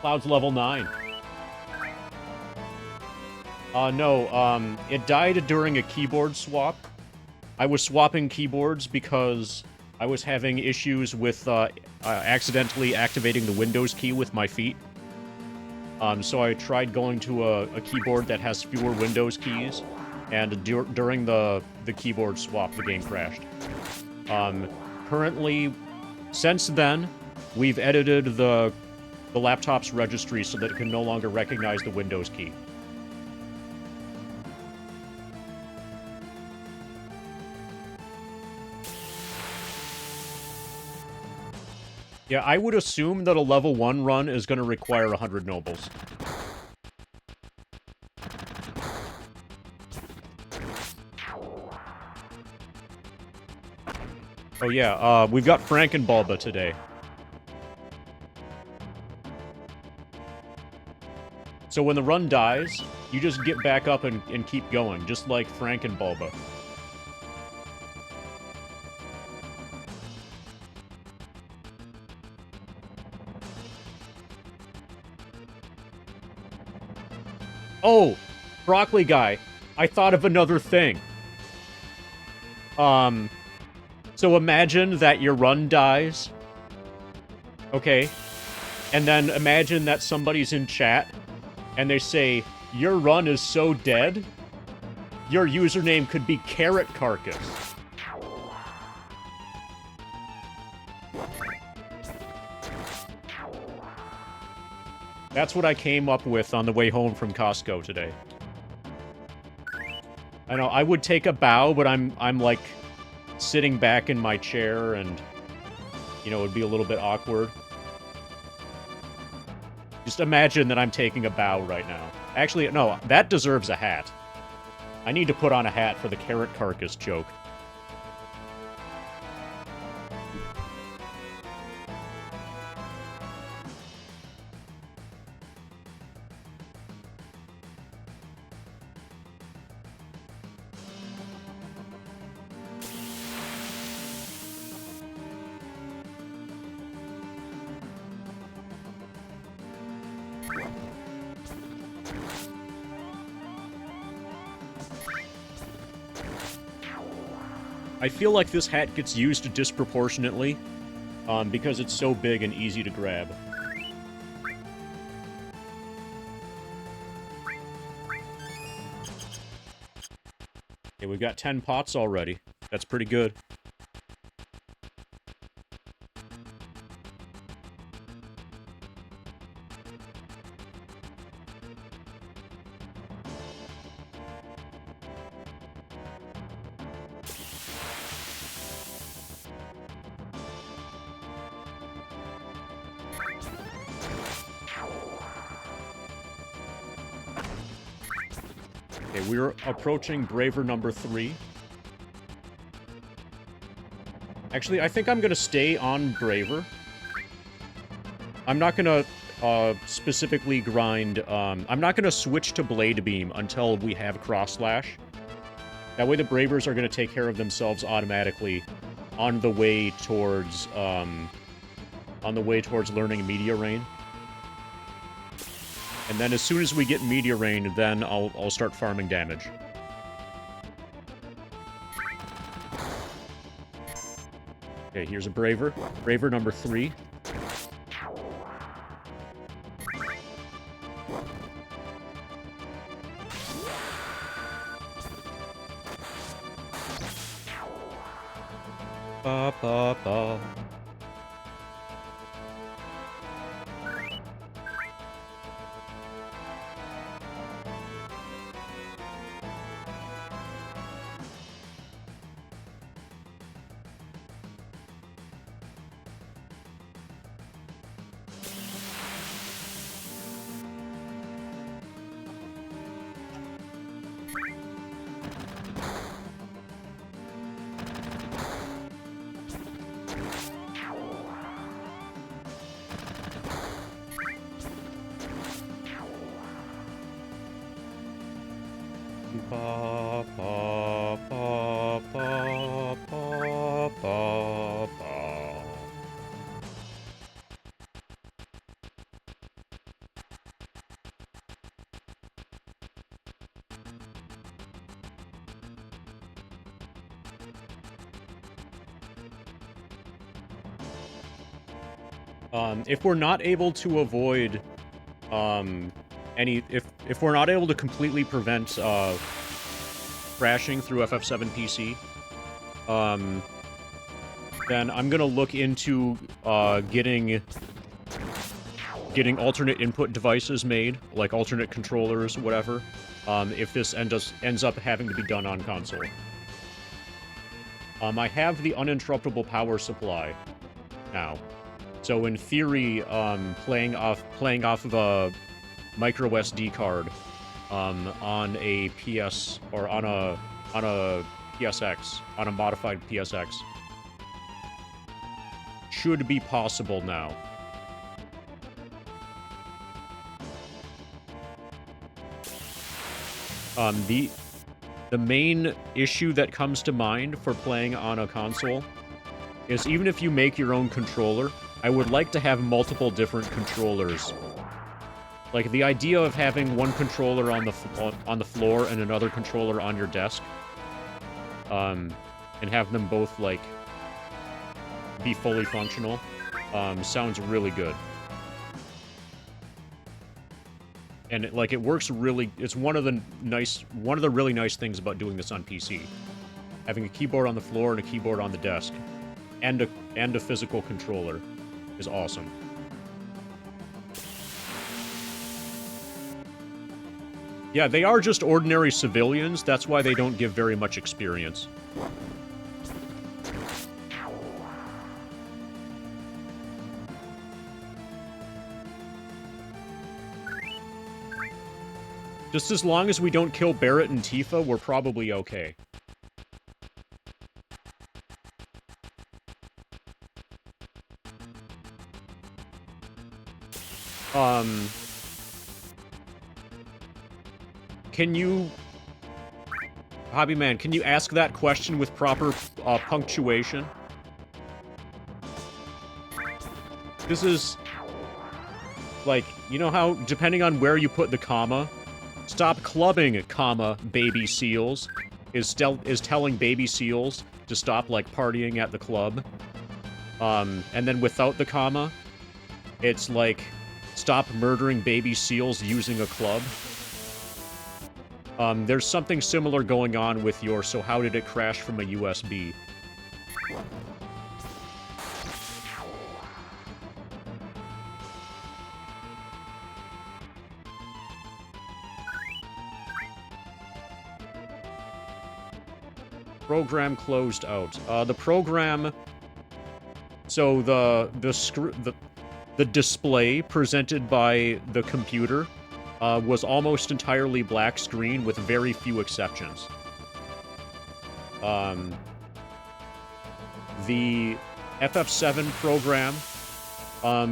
Cloud's level 9. No, it died during a keyboard swap. I was swapping keyboards because I was having issues with, accidentally activating the Windows key with my feet. So I tried going to a keyboard that has fewer Windows keys, and during the keyboard swap, the game crashed. Currently, since then, we've edited the the laptop's registry so that it can no longer recognize the Windows key. Yeah, I would assume that a level 1 run is going to require 100 nobles. Oh yeah, we've got Frankenbulba today. So when the run dies, you just get back up and keep going, just like Frankenbulba. Oh, Broccoli Guy, I thought of another thing. So imagine that your run dies. Okay. And then imagine that somebody's in chat, and they say, your run is so dead, your username could be Carrot Carcass. That's what I came up with on the way home from Costco today. I know, I would take a bow, but I'm like sitting back in my chair and, you know, it would be a little bit awkward. Just imagine that I'm taking a bow right now. Actually, no, that deserves a hat. I need to put on a hat for the Carrot Carcass joke. I feel like this hat gets used disproportionately, because it's so big and easy to grab. Okay, we've got 10 pots already. That's pretty good. Okay, we're approaching Braver number 3. Actually, I think I'm gonna stay on Braver. I'm not gonna specifically grind. I'm not gonna switch to Blade Beam until we have Cross Slash. That way the Bravers are gonna take care of themselves automatically on the way towards learning Meteor Rain. And then as soon as we get Meteor Rain, then I'll start farming damage. Okay, here's a Braver. Braver number 3. Ba ba ba. Ba, ba, ba, ba, ba, ba, ba. If we're not able to avoid if we're not able to completely prevent crashing through FF7 PC, then I'm gonna look into getting getting alternate input devices made, like alternate controllers, whatever, if this ends up having to be done on console. I have the uninterruptible power supply now. So in theory, playing off of a micro SD card on a PS or on a PSX, on a modified PSX, should be possible now. The main issue that comes to mind for playing on a console is even if you make your own controller, I would like to have multiple different controllers. Like, the idea of having one controller on the floor and another controller on your desk, and have them both, like, be fully functional, sounds really good. And it works really. It's one of the really nice things about doing this on PC. Having a keyboard on the floor and a keyboard on the desk, and a physical controller, is awesome. Yeah, they are just ordinary civilians. That's why they don't give very much experience. Just as long as we don't kill Barrett and Tifa, we're probably okay. Can you... Hobbyman, can you ask that question with proper punctuation? This is... Like, you know how, depending on where you put the comma, stop clubbing, comma, baby seals, is telling baby seals to stop, like, partying at the club. And then without the comma, it's like, stop murdering baby seals using a club. There's something similar going on with your "so how did it crash from a USB?" Program closed out. The program... So the display presented by the computer was almost entirely black screen with very few exceptions. The FF7 program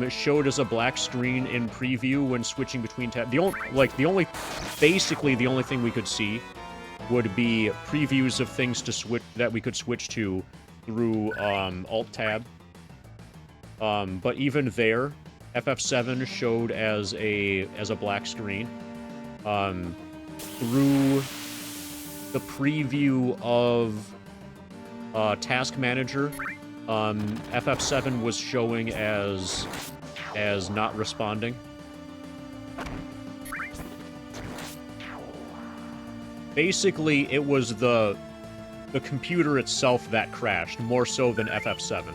showed as a black screen in preview when switching between tabs. Basically the only thing we could see would be previews of things that we could switch to through Alt-Tab. But even there, FF7 showed as a black screen. Through the preview of Task Manager, FF7 was showing as not responding. Basically, it was the computer itself that crashed, more so than FF7.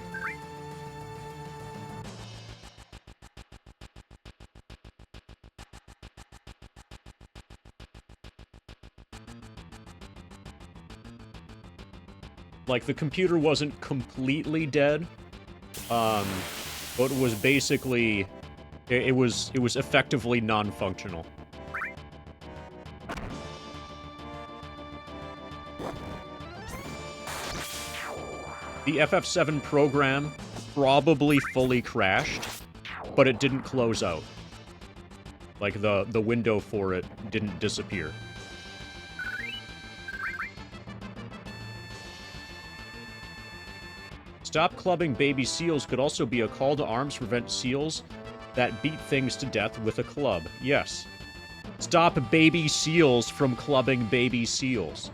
Like, the computer wasn't completely dead, but it was basically... It was effectively non-functional. The FF7 program probably fully crashed, but it didn't close out. Like, the window for it didn't disappear. Stop clubbing baby seals could also be a call to arms to prevent seals that beat things to death with a club. Yes. Stop baby seals from clubbing baby seals.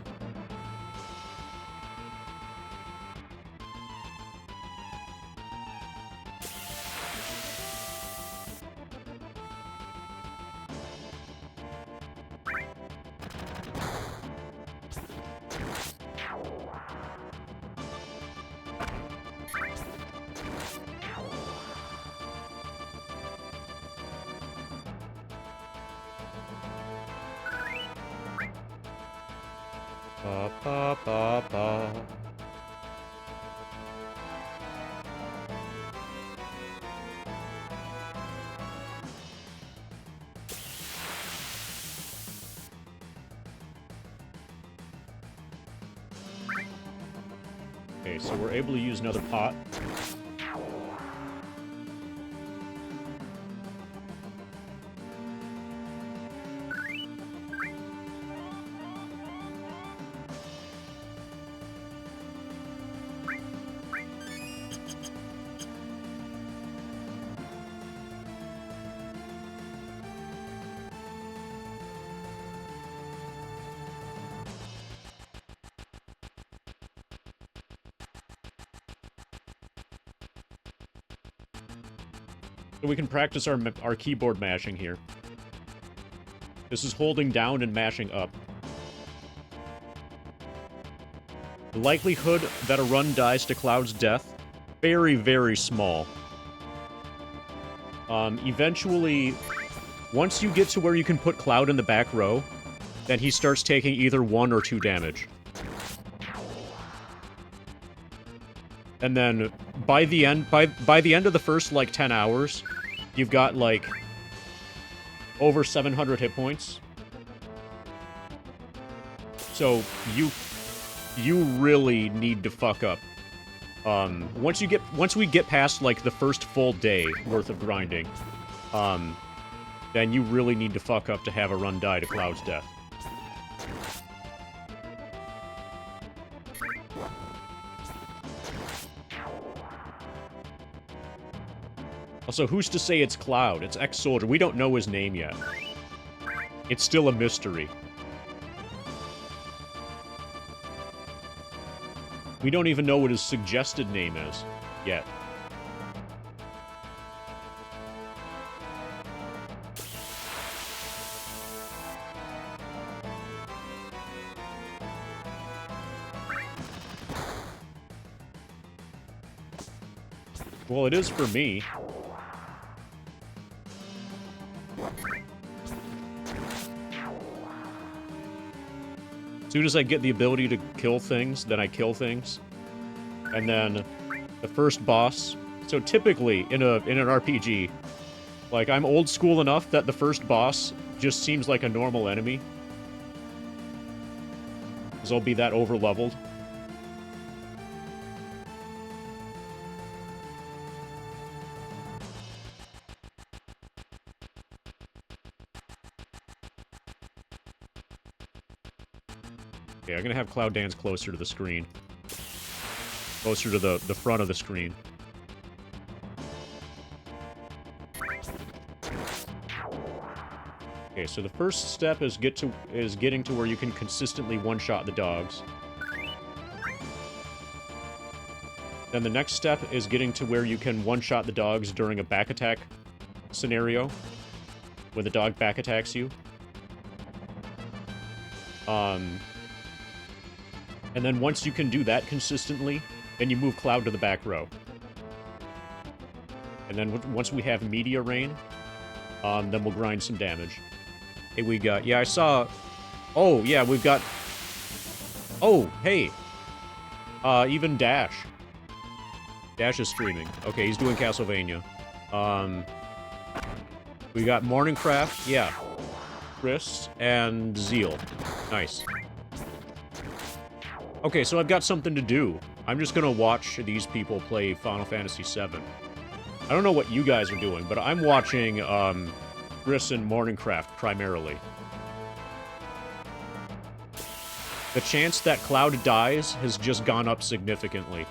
Ba, ba, ba, ba. Okay, so we're able to use another pot. So we can practice our keyboard mashing here. This is holding down and mashing up. The likelihood that a run dies to Cloud's death, very, very small. Eventually, once you get to where you can put Cloud in the back row, then he starts taking either 1 or 2 damage. And then by the end of the first like 10 hours, you've got like over 700 hit points. So you really need to fuck up. Once we get past like the first full day worth of grinding, then you really need to fuck up to have a run die to Cloud's death. Also, who's to say it's Cloud? It's Ex-Soldier. We don't know his name yet. It's still a mystery. We don't even know what his suggested name is yet. Well, it is for me. As soon as I get the ability to kill things, then I kill things. And then the first boss. So typically in an RPG, like I'm old school enough that the first boss just seems like a normal enemy. Because I'll be that over leveled. Okay, I'm gonna have Cloud dance closer to the screen. Closer to the front of the screen. Okay, so the first step is getting to where you can consistently one-shot the dogs. Then the next step is getting to where you can one-shot the dogs during a back attack scenario, when the dog back attacks you. And then once you can do that consistently, then you move Cloud to the back row. And then once we have Media Rain, then we'll grind some damage. Hey, we got... Yeah, I saw... Oh, yeah, we've got... Oh, hey! Even Dash. Dash is streaming. Okay, he's doing Castlevania. We got Morningcraft, yeah. Chris, and Zeal. Nice. Okay, so I've got something to do. I'm just gonna watch these people play Final Fantasy VII. I don't know what you guys are doing, but I'm watching, Chris and Morningcraft primarily. The chance that Cloud dies has just gone up significantly.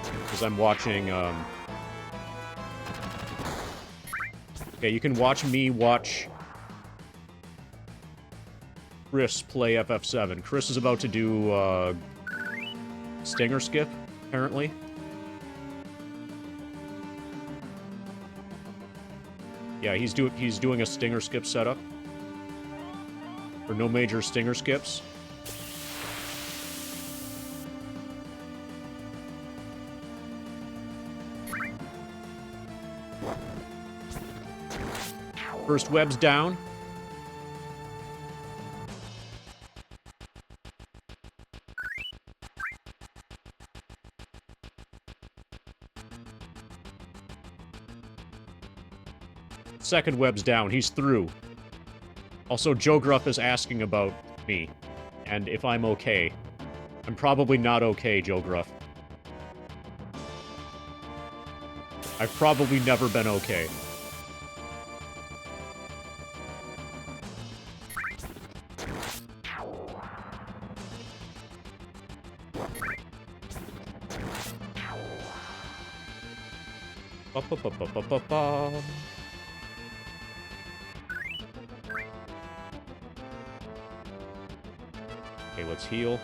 Because I'm watching, Okay, you can watch me watch Chris play FF7. Chris is about to do, Stinger Skip, apparently. Yeah, he's doing a Stinger Skip setup. For no major Stinger Skips. First web's down. Second web's down. He's through. Also, Joe Gruff is asking about me. And if I'm okay. I'm probably not okay, Joe Gruff. I've probably never been okay. Ba-ba-ba-ba-ba-ba. Okay, let's heal.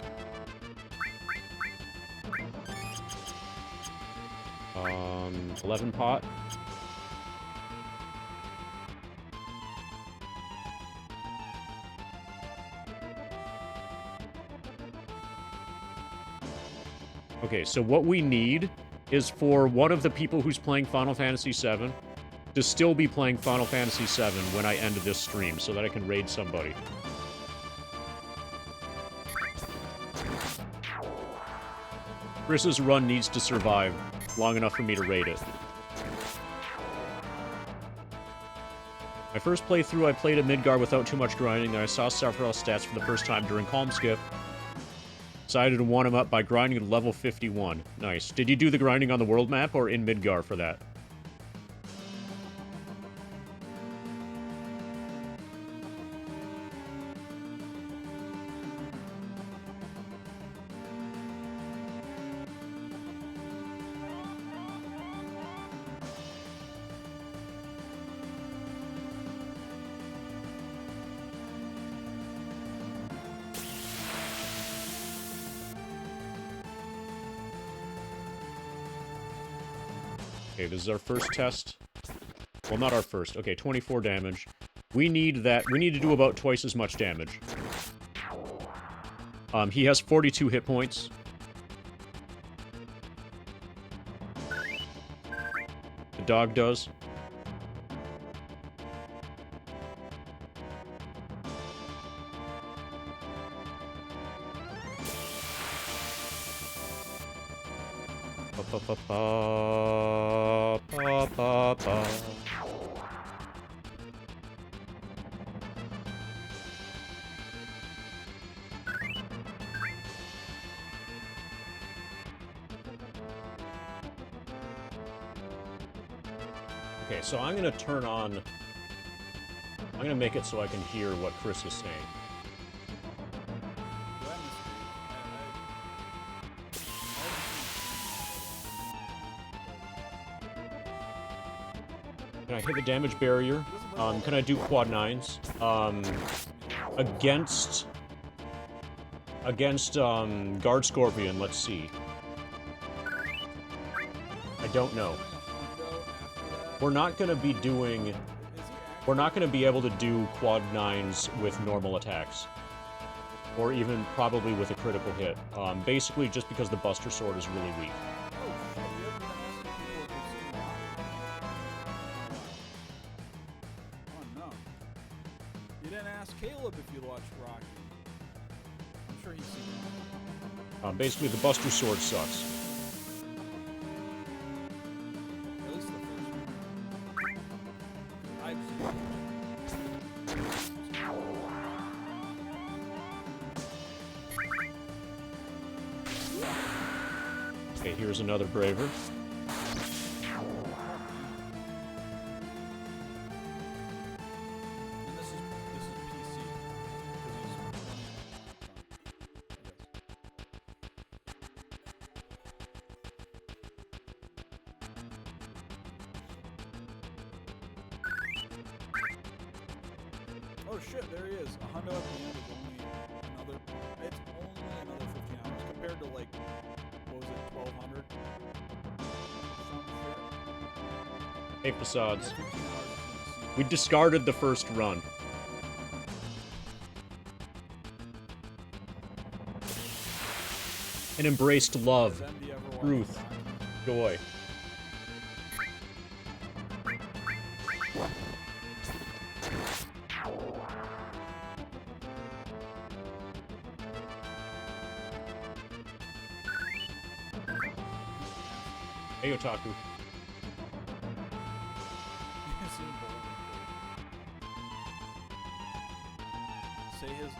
11 pot. Okay, so what we need is for one of the people who's playing Final Fantasy VII to still be playing Final Fantasy VII when I end this stream, so that I can raid somebody. Chris's run needs to survive long enough for me to raid it. My first playthrough, I played a Midgar without too much grinding, and I saw several stats for the first time during Calm Skip. Decided to one him up by grinding to level 51. Nice. Did you do the grinding on the world map or in Midgar for that? Okay, this is our first test. Well, not our first. Okay, 24 damage. We need that. We need to do about twice as much damage. He has 42 hit points. The dog does. Ba-ba-ba-ba-ba-ba-ba. Okay, so I'm gonna turn on... I'm gonna make it so I can hear what Chris is saying. Can I hit the damage barrier? Can I do quad 9s? Against Guard Scorpion, let's see. I don't know. We're not gonna be doing... We're not gonna be able to do quad 9s with normal attacks. Or even probably with a critical hit. Basically just because the Buster Sword is really weak. Caleb, if you watch Rocky. I'm sure he's seen it. Basically, the Buster Sword sucks. At least the first one. I've seen it. Okay, here's another Braver. Oh shit, there he is. A hundo at the end is only another... It's only another 15 hours compared to like... What was it, 1200? Some shit. Hey, Facades. Yeah, 15 hours is gonna see. We discarded the first run. And embraced love, Does MD ever watch truth, Rocky? joy. Hey, Otaku. You've seen Bowling for say his name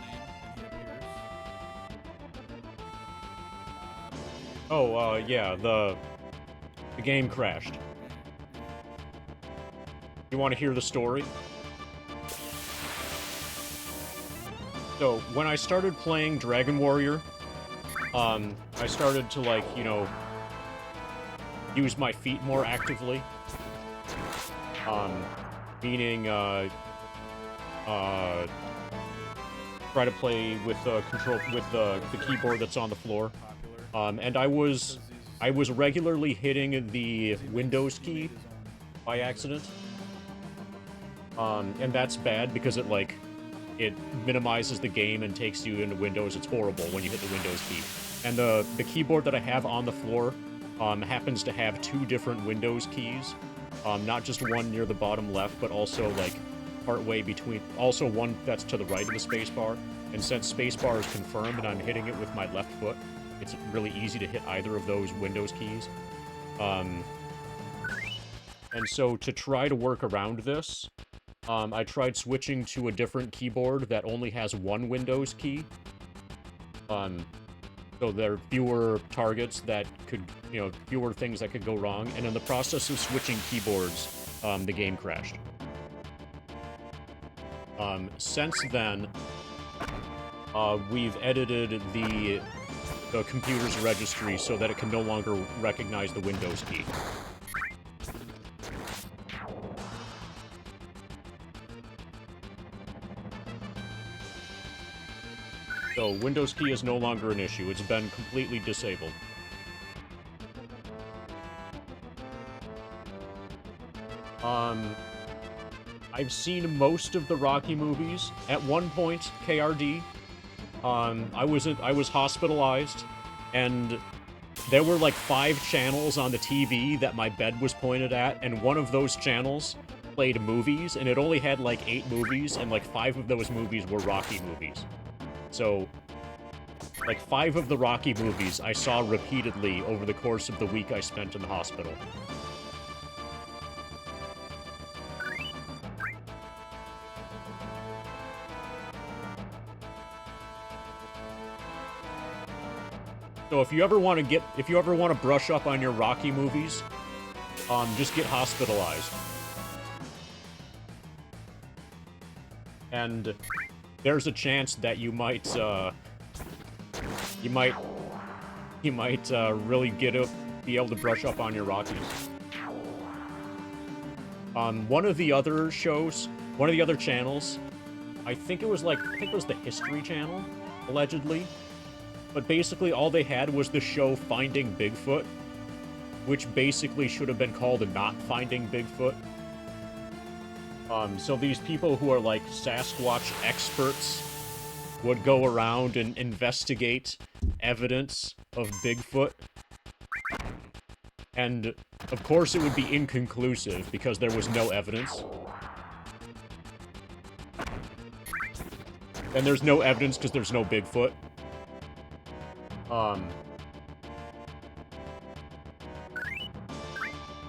and he appears. Oh, yeah, the game crashed. You want to hear the story? So, when I started playing Dragon Warrior, I started to, like, you know, use my feet more actively. Meaning, try to play with control with the keyboard that's on the floor. And I was regularly hitting the Windows key by accident. And that's bad because it minimizes the game and takes you into Windows. It's horrible when you hit the Windows key. And the keyboard that I have on the floor happens to have 2 different Windows keys. Not just one near the bottom left, but also, like, partway between... Also one that's to the right of the spacebar. And since spacebar is confirmed and I'm hitting it with my left foot, it's really easy to hit either of those Windows keys. And so to try to work around this, I tried switching to a different keyboard that only has 1 Windows key. So there are fewer targets that could, you know, fewer things that could go wrong. And in the process of switching keyboards, the game crashed. Since then, we've edited the computer's registry so that it can no longer recognize the Windows key. So, Windows key is no longer an issue. It's been completely disabled. I've seen most of the Rocky movies. At one point, KRD, I was hospitalized, and there were like 5 channels on the TV that my bed was pointed at, and one of those channels played movies, and it only had like 8 movies, and like 5 of those movies were Rocky movies. So, like 5 of the Rocky movies I saw repeatedly over the course of the week I spent in the hospital. So if you ever want to brush up on your Rocky movies, just get hospitalized. And there's a chance that you might really be able to brush up on your Rockies. One of the other channels, I think it was the History Channel, allegedly. But basically all they had was the show Finding Bigfoot, which basically should have been called Not Finding Bigfoot. So these people who are like Sasquatch experts would go around and investigate evidence of Bigfoot. And of course it would be inconclusive because there was no evidence. And there's no evidence because there's no Bigfoot.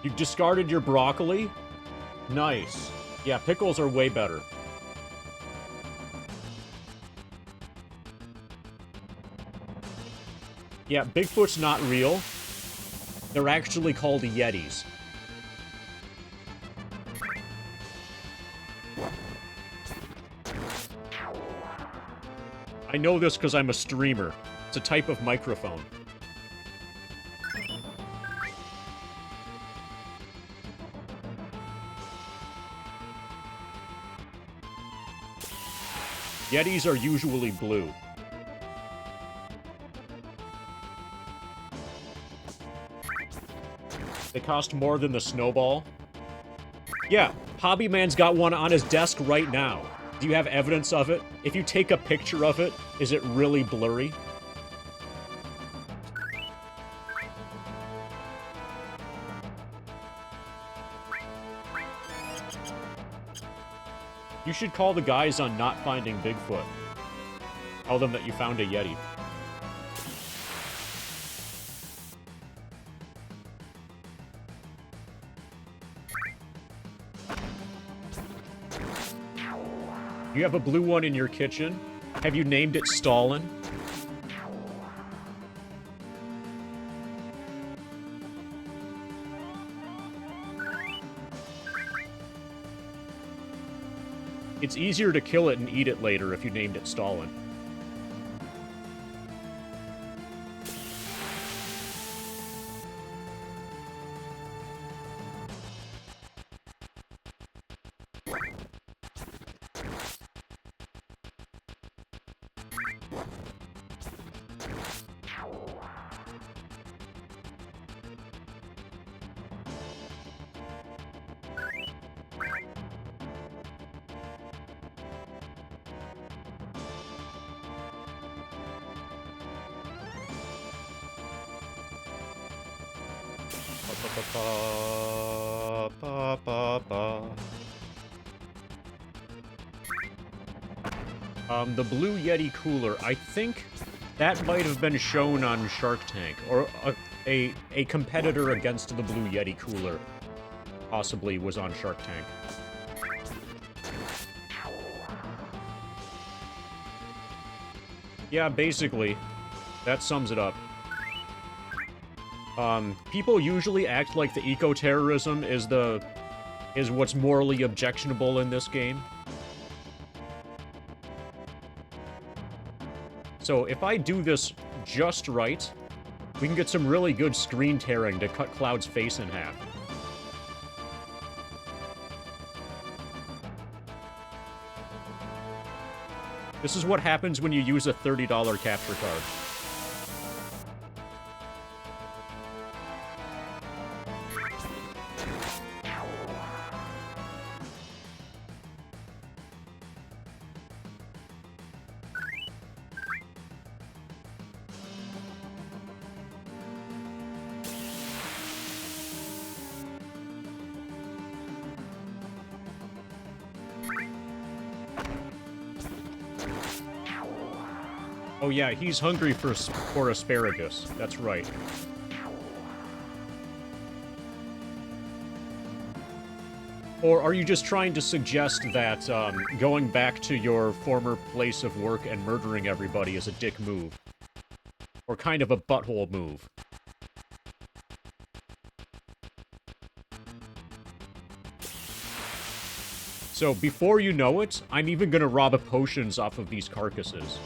You discarded your broccoli? Nice. Yeah, pickles are way better. Yeah, Bigfoot's not real. They're actually called Yetis. I know this because I'm a streamer. It's a type of microphone. Yetis are usually blue. They cost more than the snowball. Yeah, Hobbyman's got one on his desk right now. Do you have evidence of it? If you take a picture of it, is it really blurry? You should call the guys on Not Finding Bigfoot. Tell them that you found a Yeti. You have a blue one in your kitchen? Have you named it Stalin? It's easier to kill it and eat it later if you named it Stalin. The Blue Yeti cooler, I think that might have been shown on Shark Tank, or a competitor against the Blue Yeti cooler possibly was on Shark Tank. Yeah, basically, that sums it up. People usually act like the eco-terrorism is what's morally objectionable in this game. So if I do this just right, we can get some really good screen tearing to cut Cloud's face in half. This is what happens when you use a $30 capture card. Oh yeah, he's hungry for asparagus. That's right. Or are you just trying to suggest that going back to your former place of work and murdering everybody is a dick move? Or kind of a butthole move? So before you know it, I'm even gonna rob potions off of these carcasses.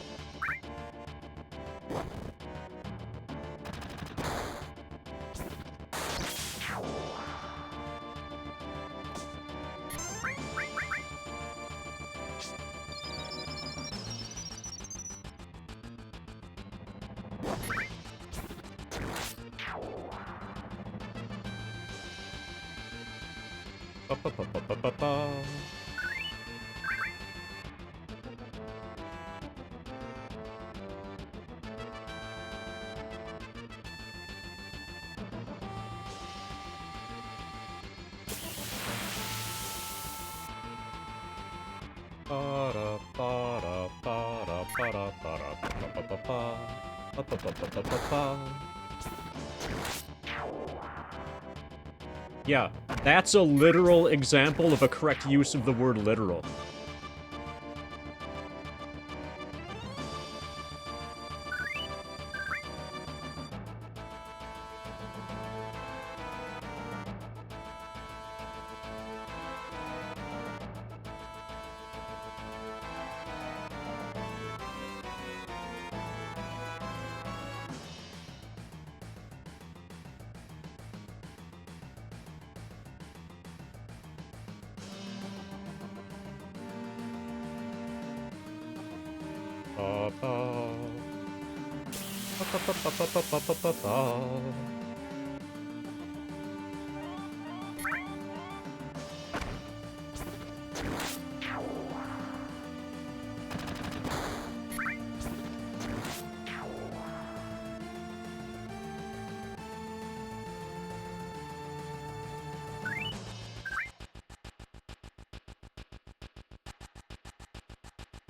Yeah, that's a literal example of a correct use of the word literal.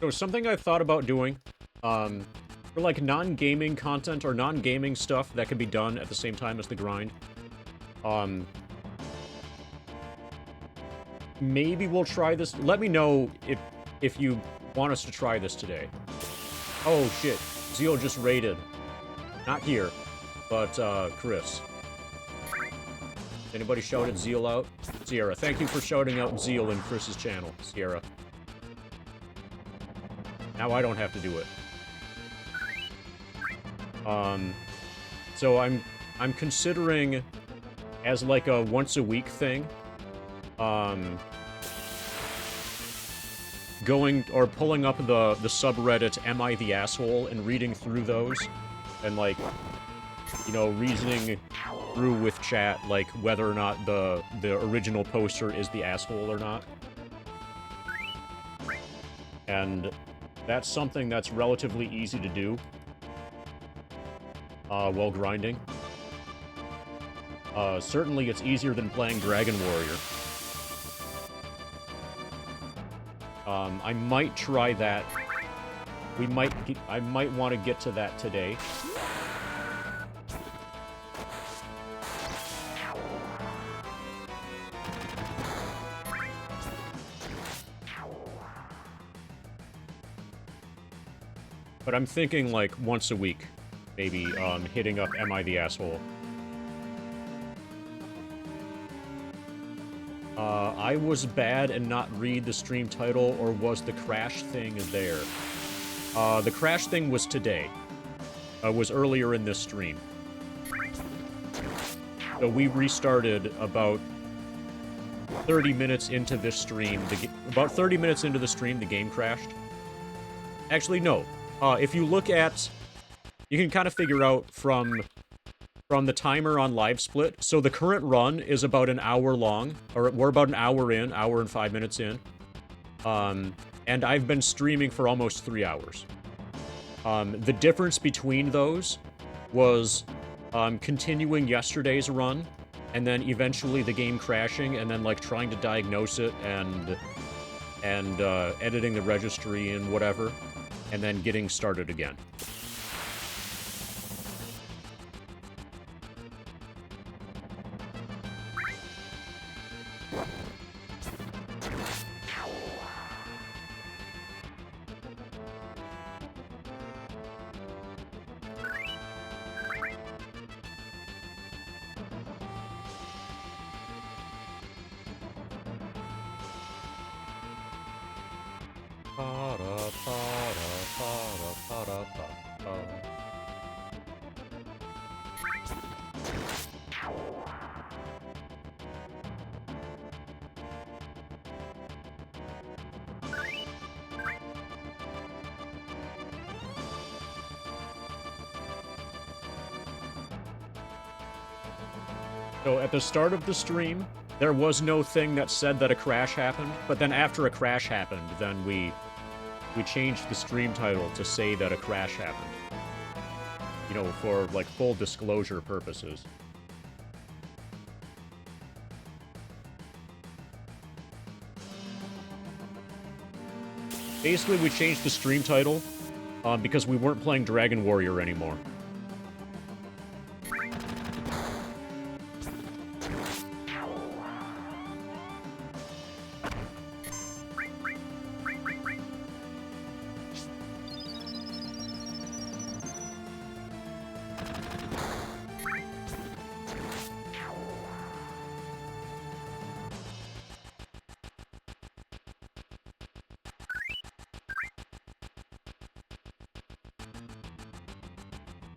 So something I've thought about doing, for like non-gaming content or non-gaming stuff that can be done at the same time as the grind, maybe we'll try this. Let me know if you want us to try this today. Oh, shit. Zeal just raided. Not here, but, Chris. Anybody shouted Zeal out? Sierra. Thank you for shouting out Zeal in Chris's channel, Sierra. Now I don't have to do it. So I'm considering as like a once a week thing, going or pulling up the subreddit Am I the Asshole and reading through those and like, you know, reasoning through with chat like whether or not the original poster is the asshole or not. And that's something that's relatively easy to do while grinding. Certainly it's easier than playing Dragon Warrior. I might try that. I might want to get to that today. But I'm thinking like once a week, maybe, hitting up Am I the Asshole? I was bad and not read the stream title, or was the crash thing there? The crash thing was today. Was earlier in this stream. So we restarted about 30 minutes into this stream. About 30 minutes into the stream, the game crashed. Actually, no. If you look at... You can kind of figure out from the timer on LiveSplit. So the current run is about an hour long, or we're about an hour in, hour and 5 minutes in. And I've been streaming for almost 3 hours. The difference between those was continuing yesterday's run, and then eventually the game crashing, and then like trying to diagnose it and editing the registry and whatever, and then getting started again. So at the start of the stream, there was no thing that said that a crash happened, but then after a crash happened, then we changed the stream title to say that a crash happened. You know, for like full disclosure purposes. Basically, we changed the stream title because we weren't playing Dragon Warrior anymore.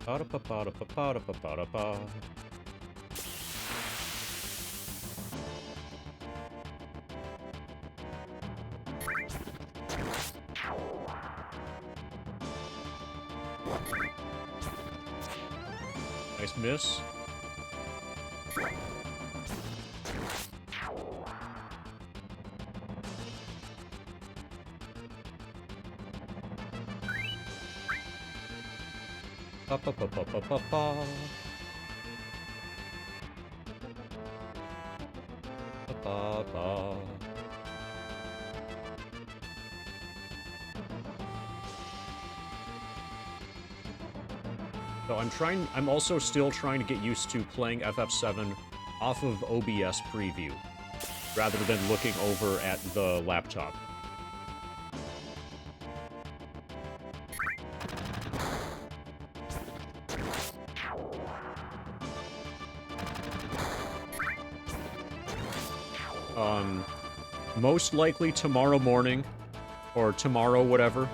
Pa-da-pa-pa-da-pa-pa-da-pa-pa-da-pa. Nice miss. Pa pa pa pa pa pa pa. Pa pa pa. So I'm also still trying to get used to playing FF7 off of OBS preview, rather than looking over at the laptop. Most likely tomorrow morning, or tomorrow, whatever.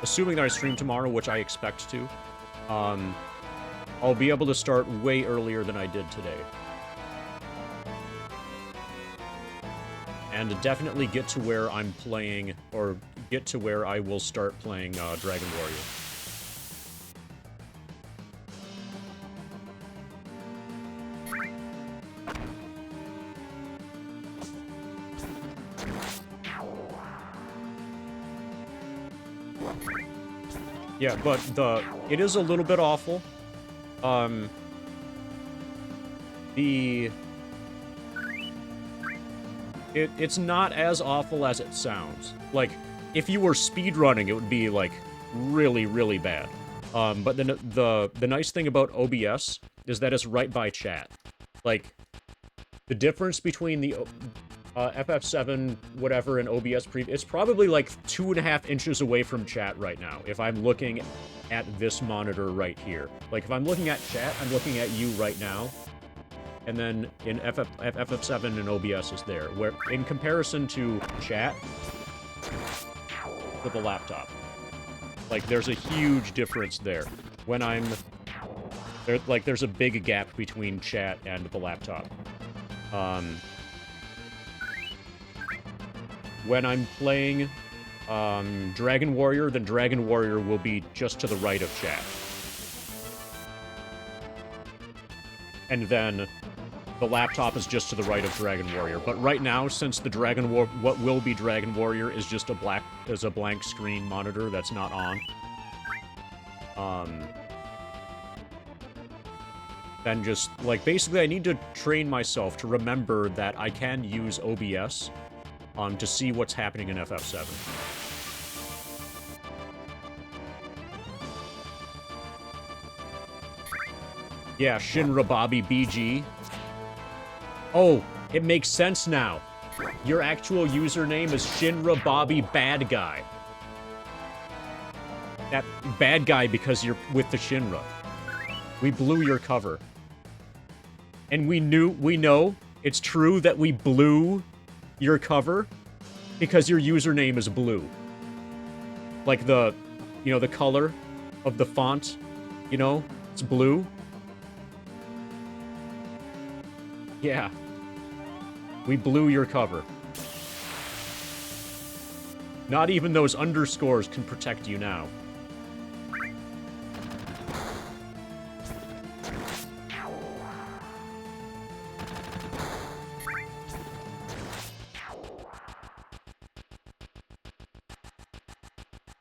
Assuming that I stream tomorrow, which I expect to, I'll be able to start way earlier than I did today. And definitely get to where I'm playing, or get to where I will start playing Dragon Warrior. Yeah, but it is a little bit awful. It's not as awful as it sounds. Like, if you were speedrunning, it would be, like, really, really bad. But the nice thing about OBS is that it's right by chat. Like, the difference between the FF7, whatever, and OBS it's probably like 2.5 inches away from chat right now, if I'm looking at this monitor right here. Like, if I'm looking at chat, I'm looking at you right now. And then in FF7 and OBS is there, where in comparison to chat with the laptop, like, there's a huge difference there. When there's a big gap between chat and the laptop. When I'm playing Dragon Warrior, then Dragon Warrior will be just to the right of chat. And then the laptop is just to the right of Dragon Warrior. But right now, since the what will be Dragon Warrior is just a blank screen monitor that's not on, then just, like, basically I need to train myself to remember that I can use OBS to see what's happening in FF7. Yeah, Shinra Bobby BG. Oh, it makes sense now. Your actual username is Shinra Bobby Bad Guy. That bad guy because you're with the Shinra. We blew your cover. And we know it's true that we blew your cover because your username is blue. Like the color of the font, it's blue. Yeah. We blew your cover. Not even those underscores can protect you now.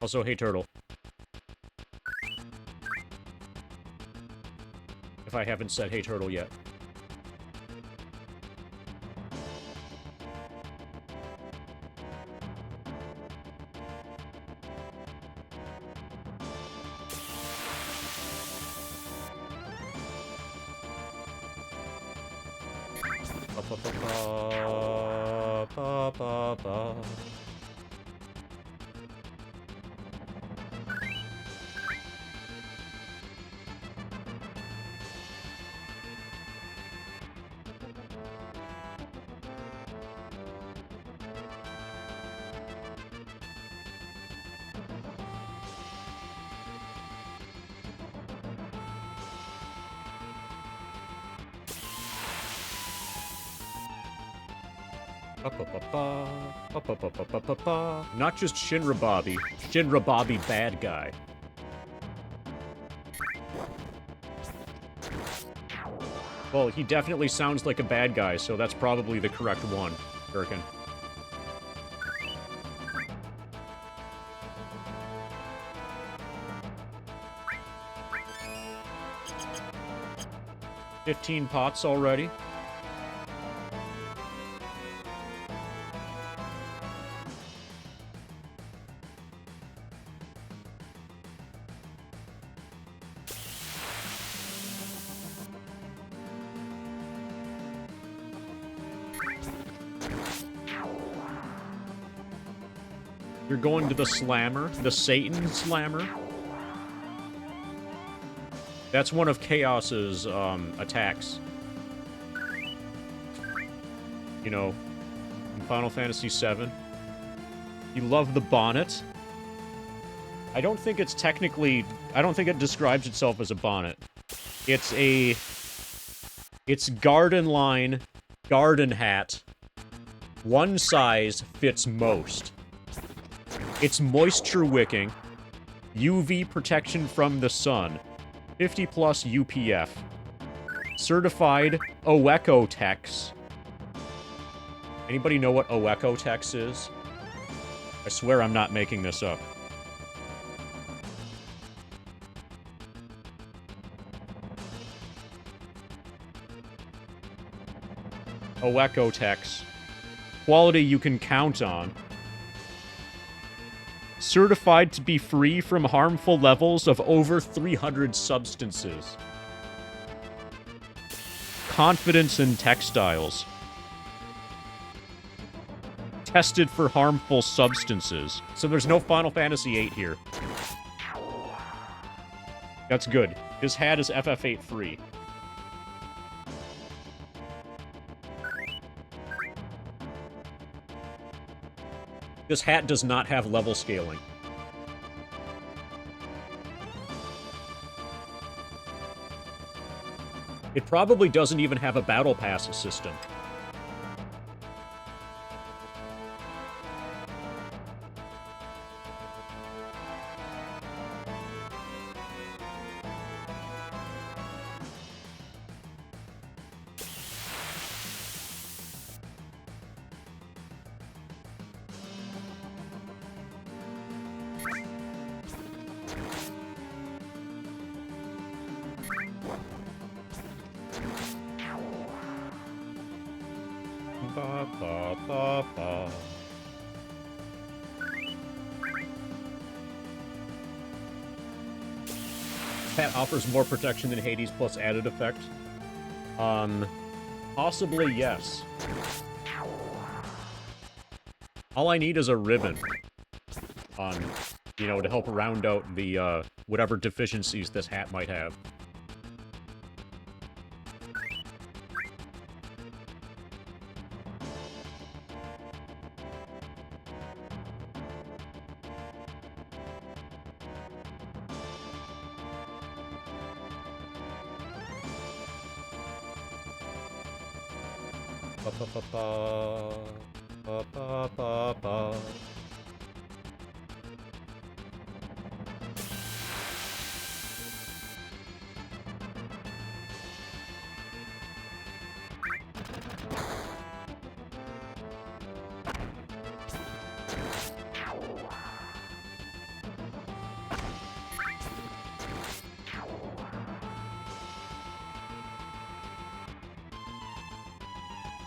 Also, hey, Turtle. If I haven't said hey, Turtle yet. Not just Shinra Bobby Bad Guy. Well, he definitely sounds like a bad guy, so that's probably the correct one, Gherkin. $15 pots already. You're going to the Slammer? The Satan Slammer? That's one of Chaos's attacks. You know, Final Fantasy VII. You love the bonnet. I don't think it's technically... I don't think it describes itself as a bonnet. It's garden line, garden hat. One size fits most. It's moisture wicking, UV protection from the sun, 50 plus UPF, certified Oecotex. Anybody know what Oecotex is? I swear I'm not making this up. Oecotex. Quality you can count on. Certified to be free from harmful levels of over 300 substances. Confidence in textiles. Tested for harmful substances. So there's no Final Fantasy VIII here. That's good. His hat is FF8 free. This hat does not have level scaling. It probably doesn't even have a battle pass system. Ba, ba, ba, ba. Hat offers more protection than Hades plus added effect. Possibly yes. All I need is a ribbon. You know, to help round out the, whatever deficiencies this hat might have. Ba, ba, ba, ba. Ba, ba, ba, ba.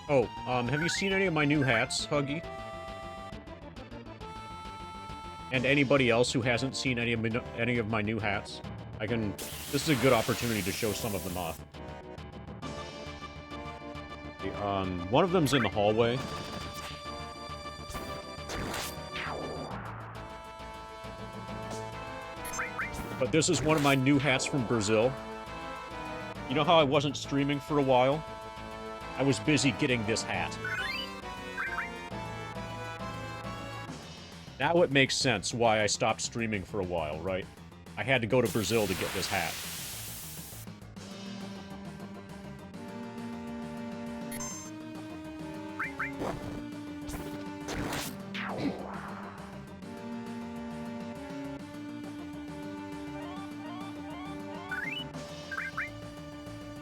Oh, have you seen any of my new hats, Huggy? And anybody else who hasn't seen any of my new hats? This is a good opportunity to show some of them off. One of them's in the hallway. But this is one of my new hats from Brazil. You know how I wasn't streaming for a while? I was busy getting this hat. Now it makes sense why I stopped streaming for a while, right? I had to go to Brazil to get this hat.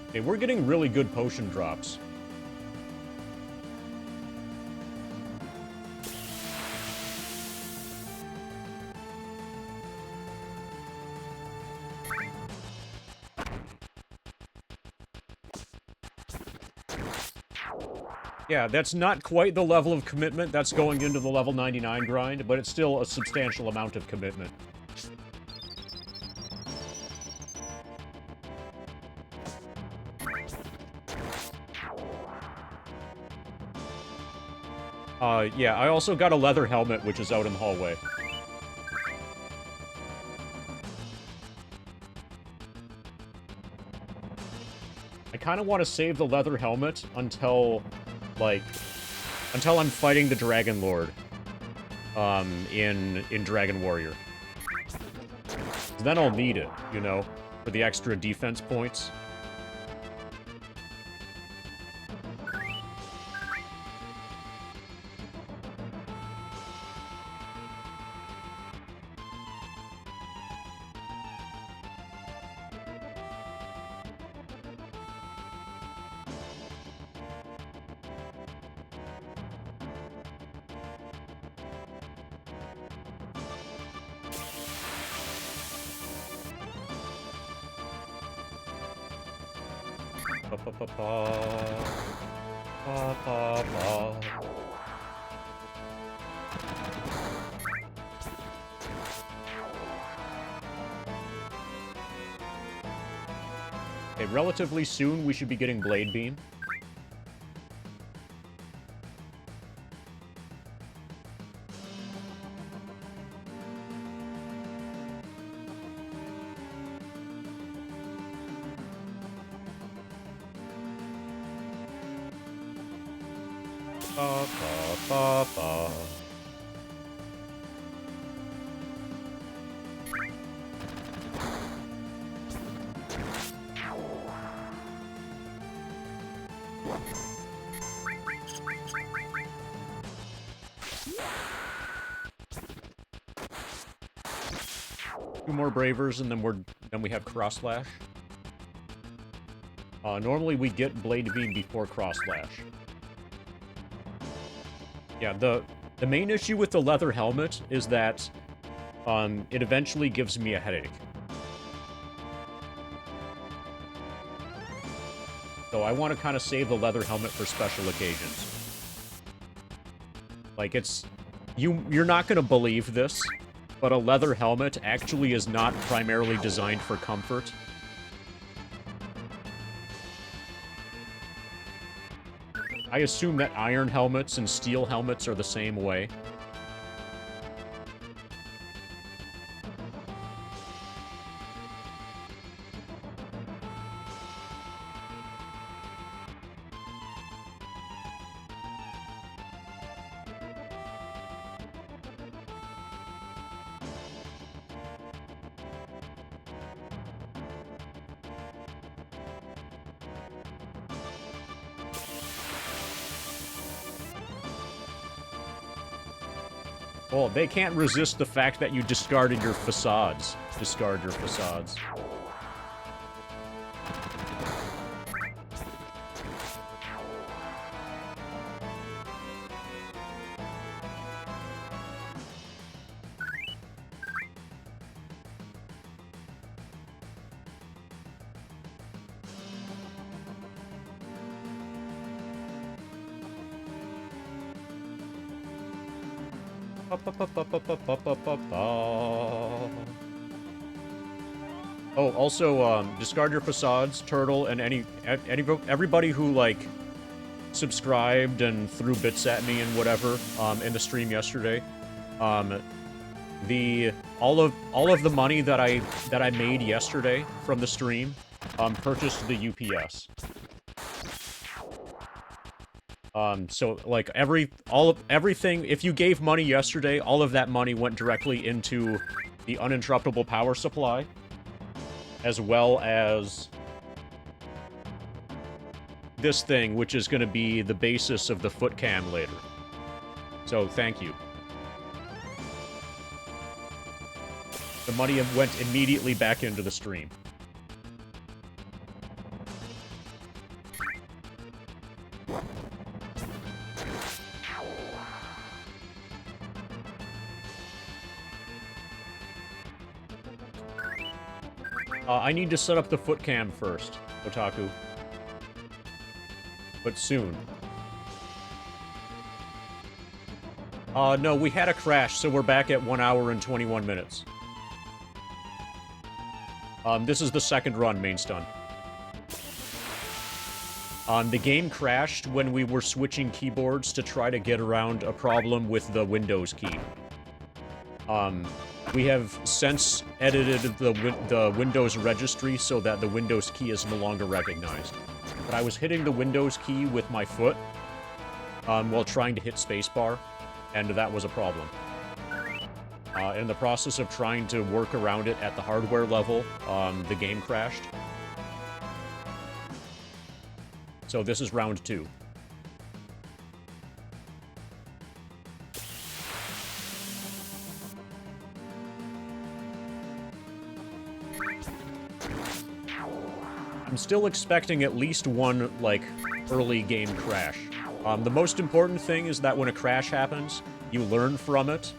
Okay, we're getting really good potion drops. Yeah, that's not quite the level of commitment that's going into the level 99 grind, but it's still a substantial amount of commitment. Yeah, I also got a leather helmet, which is out in the hallway. I kind of want to save the leather helmet until, like, Until I'm fighting the Dragon Lord. In Dragon Warrior. Then I'll need it, you know, for the extra defense points. Okay, relatively soon we should be getting Blade Beam. Ba, ba, ba, ba. Two more Bravers and then we have Cross Slash. Normally we get Blade Beam before Cross Slash. Yeah, the main issue with the leather helmet is that it eventually gives me a headache. So I want to kind of save the leather helmet for special occasions. Like, you're not going to believe this, but a leather helmet actually is not primarily designed for comfort. I assume that iron helmets and steel helmets are the same way. Well, they can't resist the fact that you discarded your facades. Discard your facades. Oh, also, discard your facades, Turtle, and everybody who, like, subscribed and threw bits at me and whatever, in the stream yesterday. All of the money that I made yesterday from the stream, purchased the UPS. So, like, everything, if you gave money yesterday, all of that money went directly into the uninterruptible power supply, as well as this thing, which is going to be the basis of the foot cam later. So, thank you. The money went immediately back into the stream. I need to set up the foot cam first, Otaku. But soon. No, we had a crash, so we're back at 1 hour and 21 minutes. This is the second run, main stun. The game crashed when we were switching keyboards to try to get around a problem with the Windows key. We have since edited the Windows registry so that the Windows key is no longer recognized. But I was hitting the Windows key with my foot, while trying to hit spacebar, and that was a problem. In the process of trying to work around it at the hardware level, the game crashed. So this is round 2. I'm still expecting at least one, like, early game crash. The most important thing is that when a crash happens, you learn from it.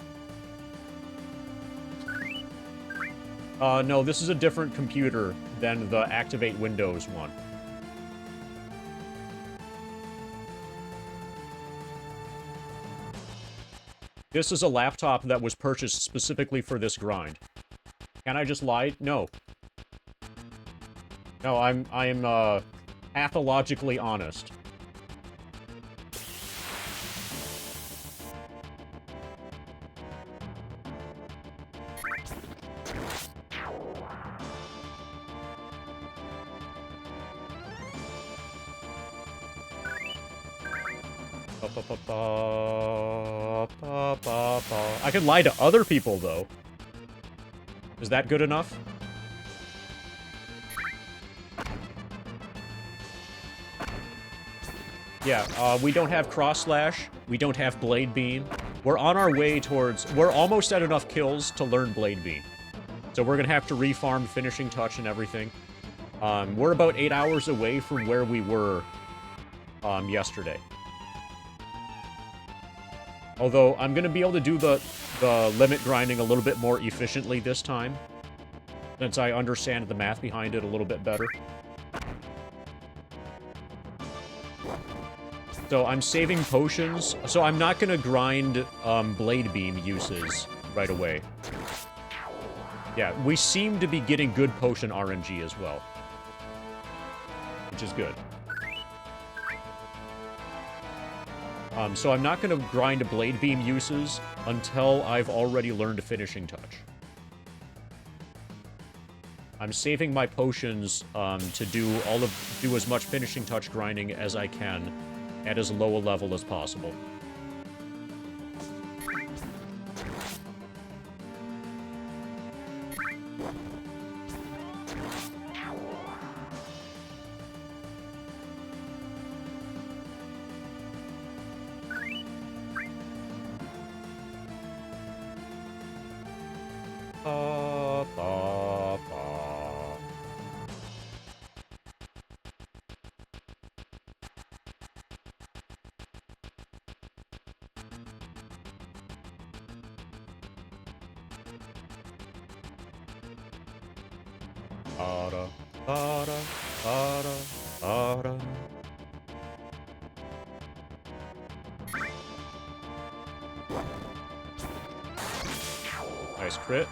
No, this is a different computer than the Activate Windows one. This is a laptop that was purchased specifically for this grind. Can I just lie? No. No, I'm pathologically honest. I can lie to other people, though. Is that good enough? Yeah, we don't have Cross Slash. We don't have Blade Beam. We're on our way towards... We're almost at enough kills to learn Blade Beam. So we're gonna have to refarm Finishing Touch and everything. We're about 8 hours away from where we were yesterday. Although, I'm gonna be able to do the limit grinding a little bit more efficiently this time, since I understand the math behind it a little bit better. So I'm saving potions, so I'm not gonna grind Blade Beam uses right away. Yeah, we seem to be getting good potion RNG as well, which is good. So I'm not going to grind Blade Beam uses until I've already learned Finishing Touch. I'm saving my potions to do as much Finishing Touch grinding as I can at as low a level as possible. Nice crit.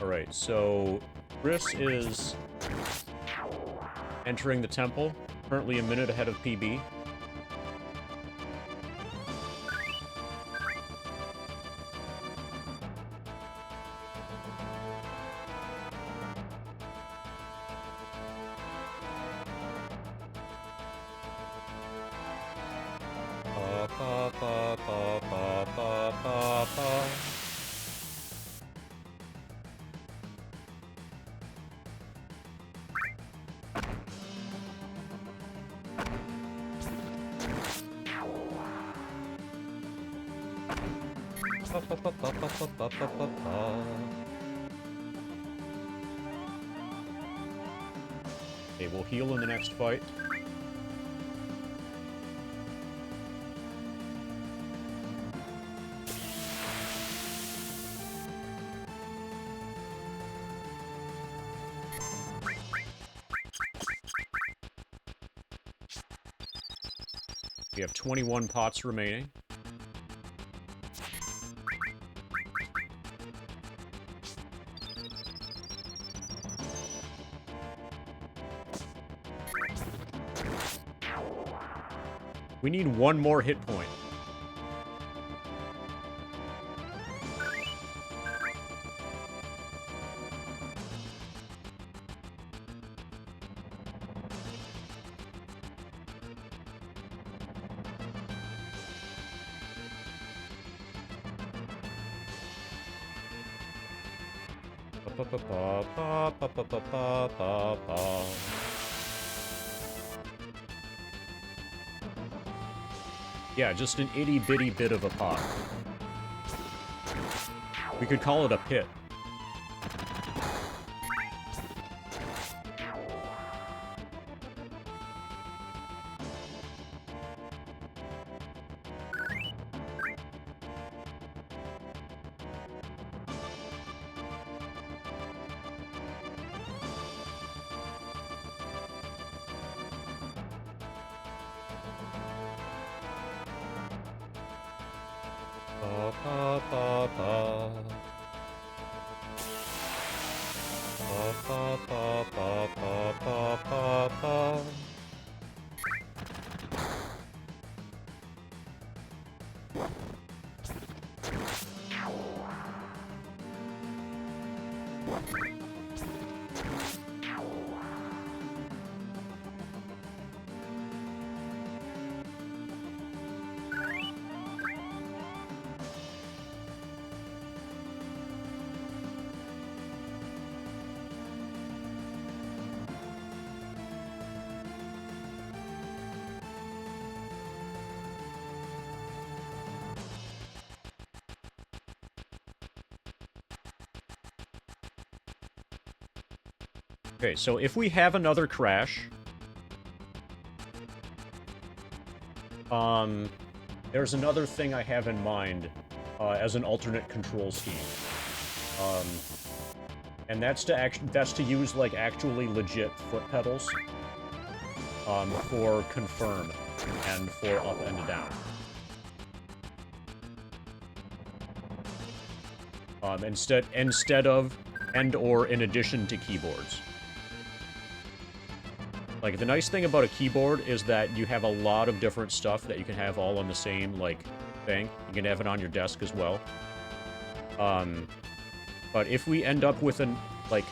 Alright, so Chris is entering the temple, currently a minute ahead of PB. Okay, we'll heal in the next fight. We have 21 pots remaining. We need one more hit point. Yeah, just an itty-bitty bit of a pot. We could call it a pit. Okay, so if we have another crash, there's another thing I have in mind as an alternate control scheme, and that's to use like actually legit foot pedals for confirm and for up and down. Instead of and/or in addition to keyboards. Like, the nice thing about a keyboard is that you have a lot of different stuff that you can have all on the same, like, thing. You can have it on your desk as well. But if we end up with an, like,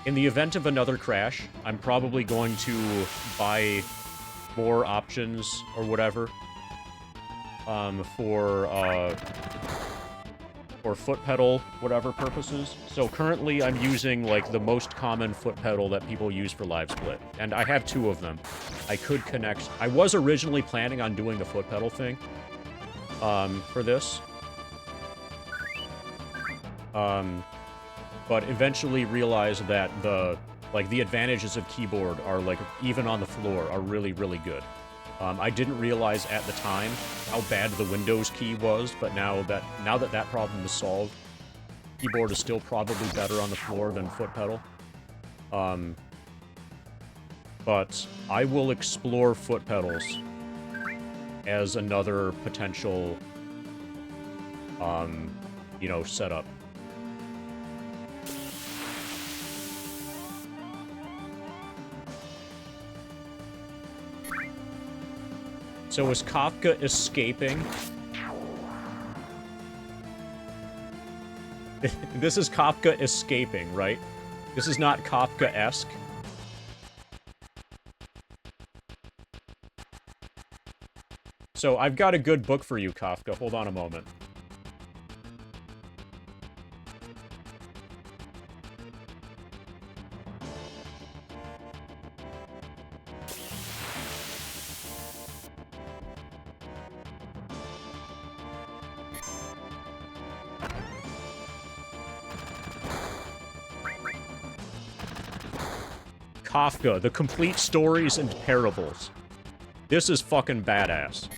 in the event of another crash, I'm probably going to buy more options or whatever, for foot pedal, whatever purposes. So currently I'm using, like, the most common foot pedal that people use for live split. And I have two of them. I could connect... I was originally planning on doing the foot pedal thing, for this. But eventually realized that the advantages of keyboard are, like, even on the floor, are really, really good. I didn't realize at the time how bad the Windows key was, but now that that problem is solved, keyboard is still probably better on the floor than foot pedal. But I will explore foot pedals as another potential, you know, setup. So is Kafka escaping? This is Kafka escaping, right? This is not Kafka-esque. So I've got a good book for you, Kafka. Hold on a moment. Kafka, The Complete Stories and Parables. This is fucking badass.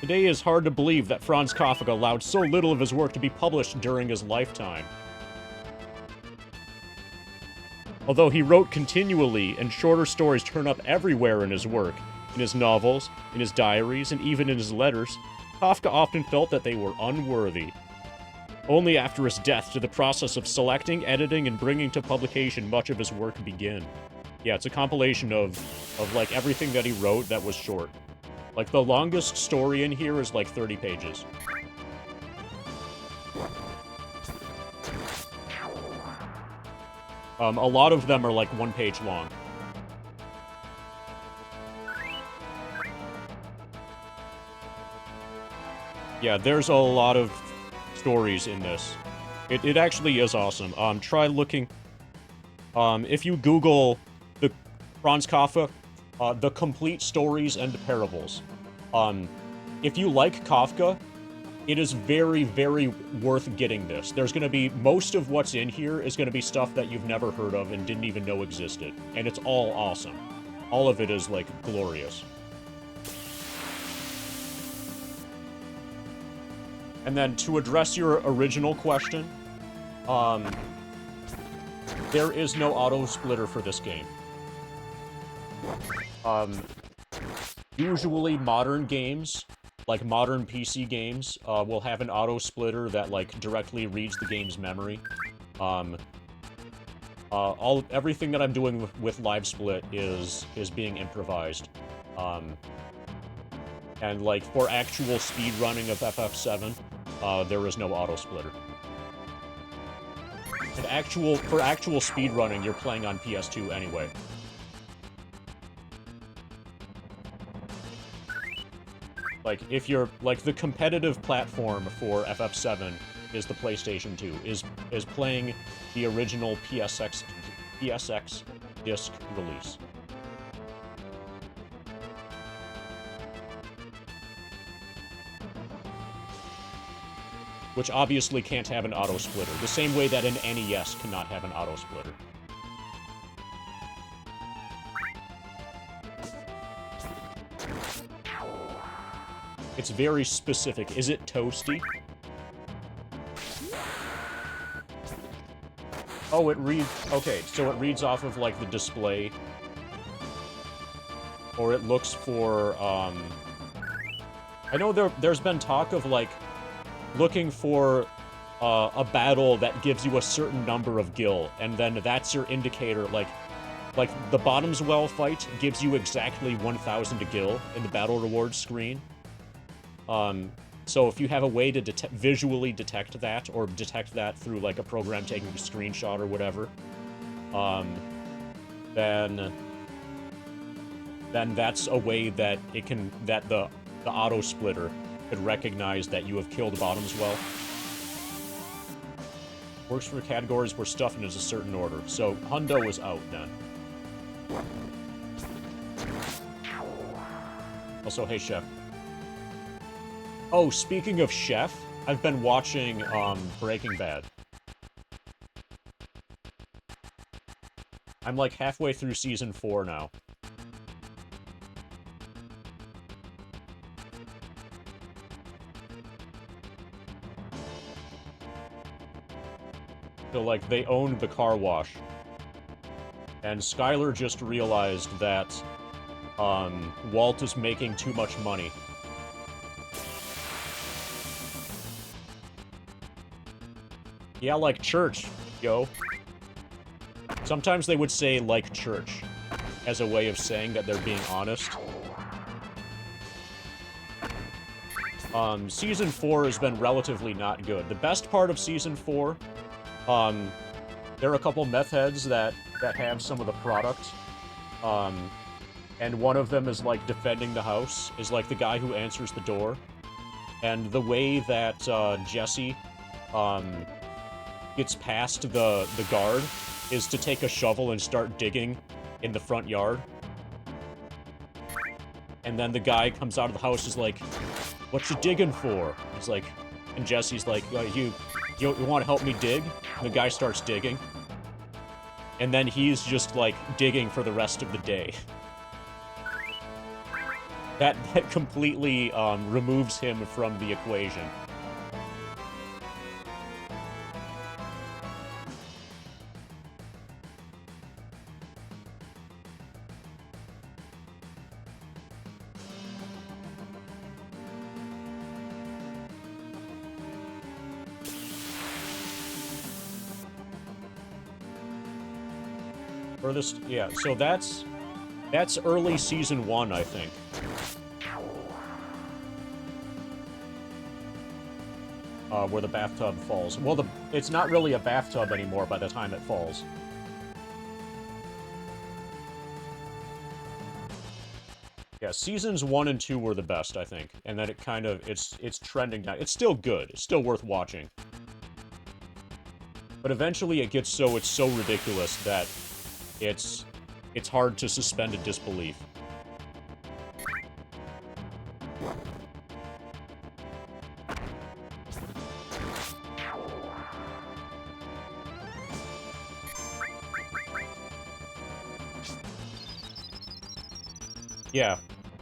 Today is hard to believe that Franz Kafka allowed so little of his work to be published during his lifetime. Although he wrote continually and shorter stories turn up everywhere in his work, in his novels, in his diaries, and even in his letters, Kafka often felt that they were unworthy. Only after his death did the process of selecting, editing, and bringing to publication much of his work begin. Yeah, it's a compilation of like everything that he wrote that was short. Like the longest story in here is like 30 pages. A lot of them are like 1 page long. Yeah, there's a lot of stories in this. It actually is awesome. Try looking. If you Google the Franz Kafka, the complete stories and parables. If you like Kafka, it is very, very worth getting this. There's going to be, most of what's in here is going to be stuff that you've never heard of and didn't even know existed. And it's all awesome. All of it is, like, glorious. And then, to address your original question, there is no auto-splitter for this game. Usually modern games, like modern PC games, will have an auto-splitter that, like, directly reads the game's memory. Everything that I'm doing with LiveSplit is being improvised. And, like, for actual speed running of FF7, there is no auto-splitter. And for actual speed running, you're playing on PS2 anyway. Like, if you're, like, the competitive platform for FF7 is the PlayStation 2, is playing the original PSX disc release. Which obviously can't have an auto-splitter, the same way that an NES cannot have an auto-splitter. It's very specific. Is it toasty? Oh, it reads... Okay, so it reads off of, like, the display. Or it looks for, I know there's been talk of, like, looking for a battle that gives you a certain number of gil, and then that's your indicator, like the Bottoms Well fight gives you exactly 1,000 gil in the battle rewards screen. So if you have a way to visually detect that, or detect that through, like, a program taking a screenshot or whatever, then that's a way that the auto-splitter could recognize that you have killed Bottoms Well. Works for categories where stuff is a certain order. So, Hundo is out, then. Also, hey, Chef. Oh, speaking of Chef, I've been watching, Breaking Bad. I'm, like, halfway through Season 4 now. So, like, they owned the car wash. And Skylar just realized that, Walt is making too much money. Yeah, like church, yo. Sometimes they would say, like church, as a way of saying that they're being honest. Season 4 has been relatively not good. The best part of Season 4, there are a couple meth heads that have some of the product. And one of them is, like, defending the house, is, like, the guy who answers the door. And the way that, Jesse, gets past the guard is to take a shovel and start digging in the front yard. And then the guy comes out of the house, is like, "What you digging for?" He's like, and Jesse's like, you want to help me dig?" And the guy starts digging. And then he's just, like, digging for the rest of the day. That completely, removes him from the equation. Furthest, yeah. So that's early season 1, I think. Where the bathtub falls. Well, it's not really a bathtub anymore by the time it falls. Yeah, seasons 1 and 2 were the best, I think. And then it kind of, it's trending down. It's still good. It's still worth watching. But eventually it gets so, it's so ridiculous that it's hard to suspend a disbelief. Yeah.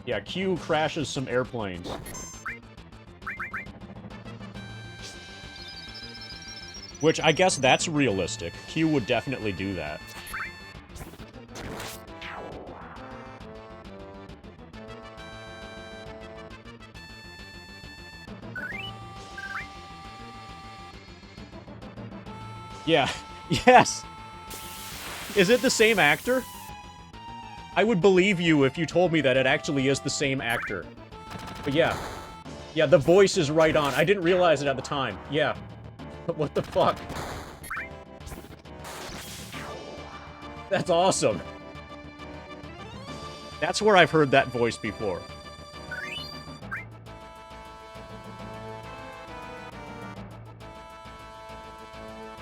Yeah, Q crashes some airplanes. Which, I guess that's realistic. Q would definitely do that. Yeah. Yes! Is it the same actor? I would believe you if you told me that it actually is the same actor. But yeah. Yeah, the voice is right on. I didn't realize it at the time. Yeah. What the fuck? That's awesome. That's where I've heard that voice before.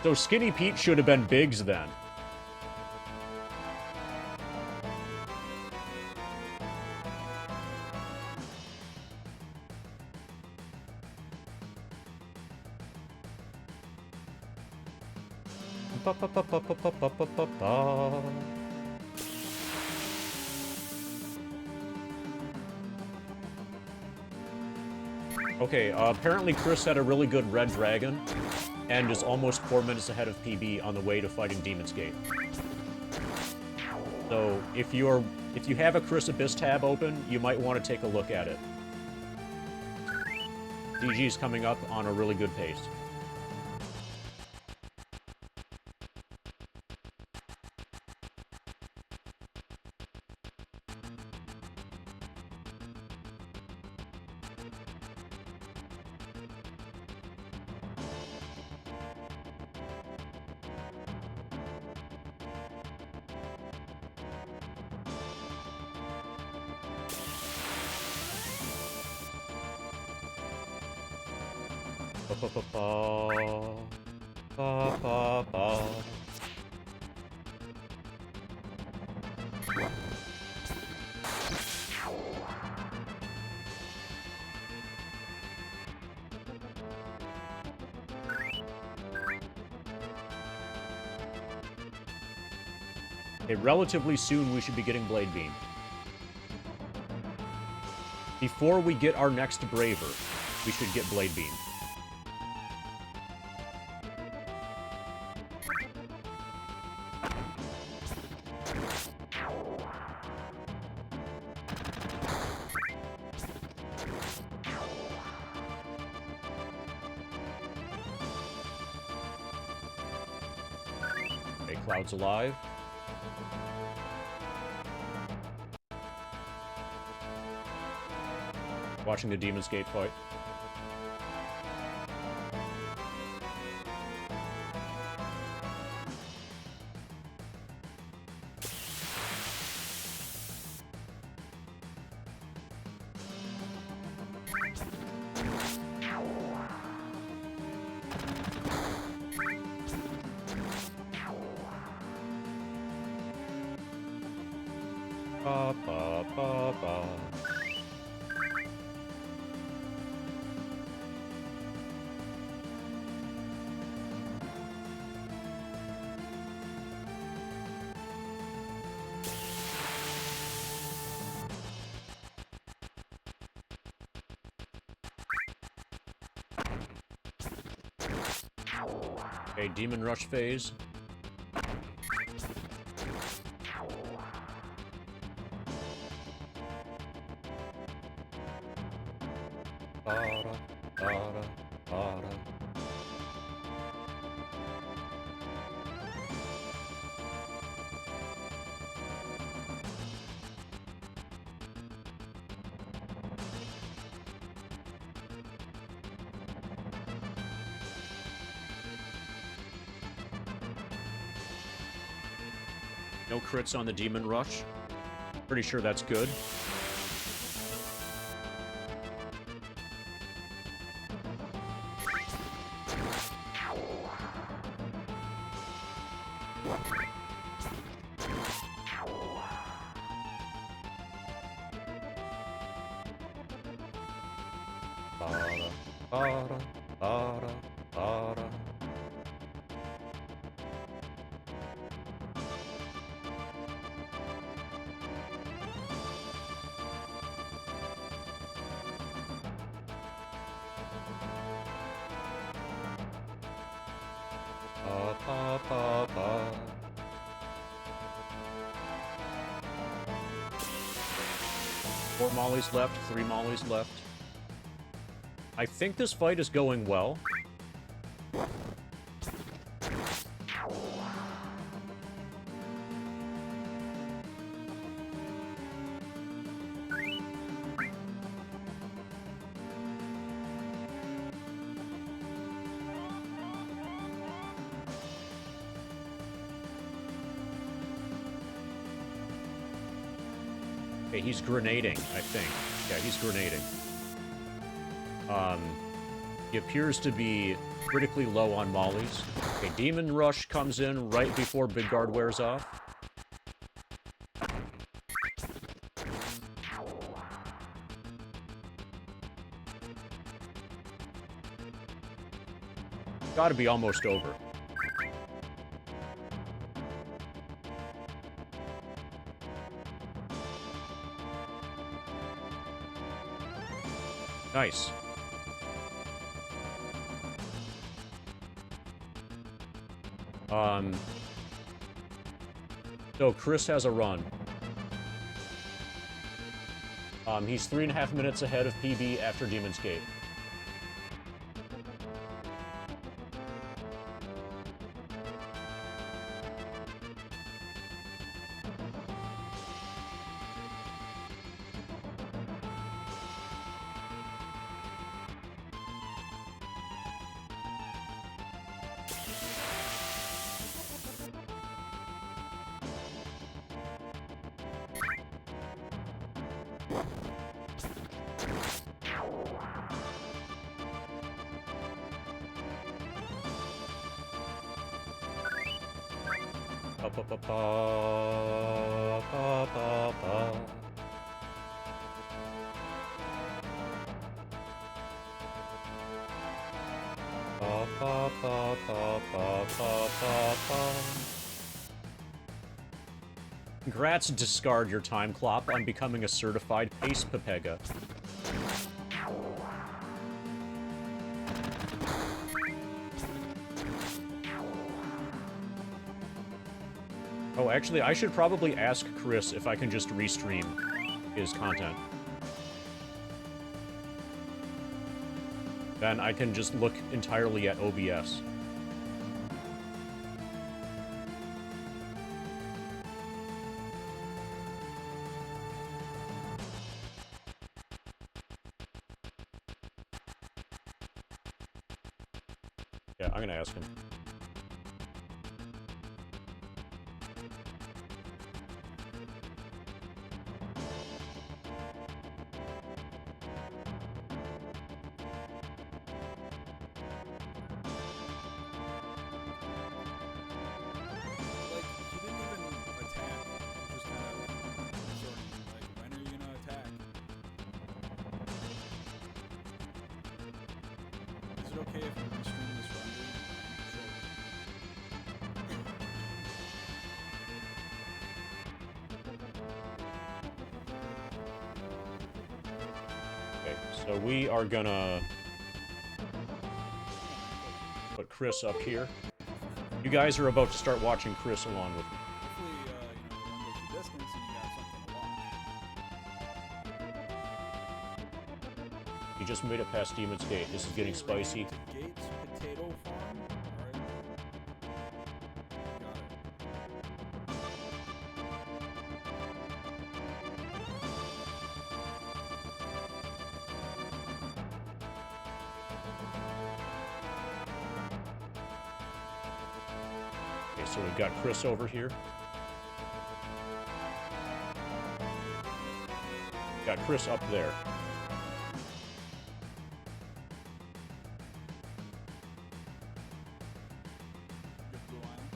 So Skinny Pete should have been Biggs then. Okay, apparently Chris had a really good Red Dragon, and is almost 4 minutes ahead of PB on the way to fighting Demon's Gate. So, if you have a Chris Abyss tab open, you might want to take a look at it. DG's coming up on a really good pace. Okay, relatively soon we should be getting Blade Beam. Before we get our next Braver, we should get Blade Beam. Okay, Cloud's alive. Watching the Demon's Gate fight. Ba, ba, ba, ba. Okay, Demon Rush phase. Ba-da, ba-da, ba-da. No crits on the Demon Rush. Pretty sure that's good. Ba-da, ba-da, ba-da. Ba, ba, ba, ba. Four mollies left, 3 mollies left. I think this fight is going well. Okay, he's grenading, I think. Yeah, he's grenading. He appears to be critically low on mollies. Okay, Demon Rush comes in right before Big Guard wears off. Gotta be almost over. Nice. So Chris has a run. He's 3.5 minutes ahead of PB after Demon's Gate. Pa pa pa pa pa pa pa. Pa pa pa pa pa pa pa pa. Congrats, discard your time clop on becoming a certified pace Pepega. Oh, actually, I should probably ask Chris if I can just restream his content. Then I can just look entirely at OBS. Yeah, I'm gonna ask him. Okay, if we can stream this run, Okay, so we are gonna put Chris up here. You guys are about to start watching Chris along with me. hopefully, the run goes the distance and you got something to watch. You just made it past Demon's Gate. This is getting spicy. Gates Potato Farm. Alright. Got it. Okay, so we've got Chris over here. Got Chris up there. Good Blue Island.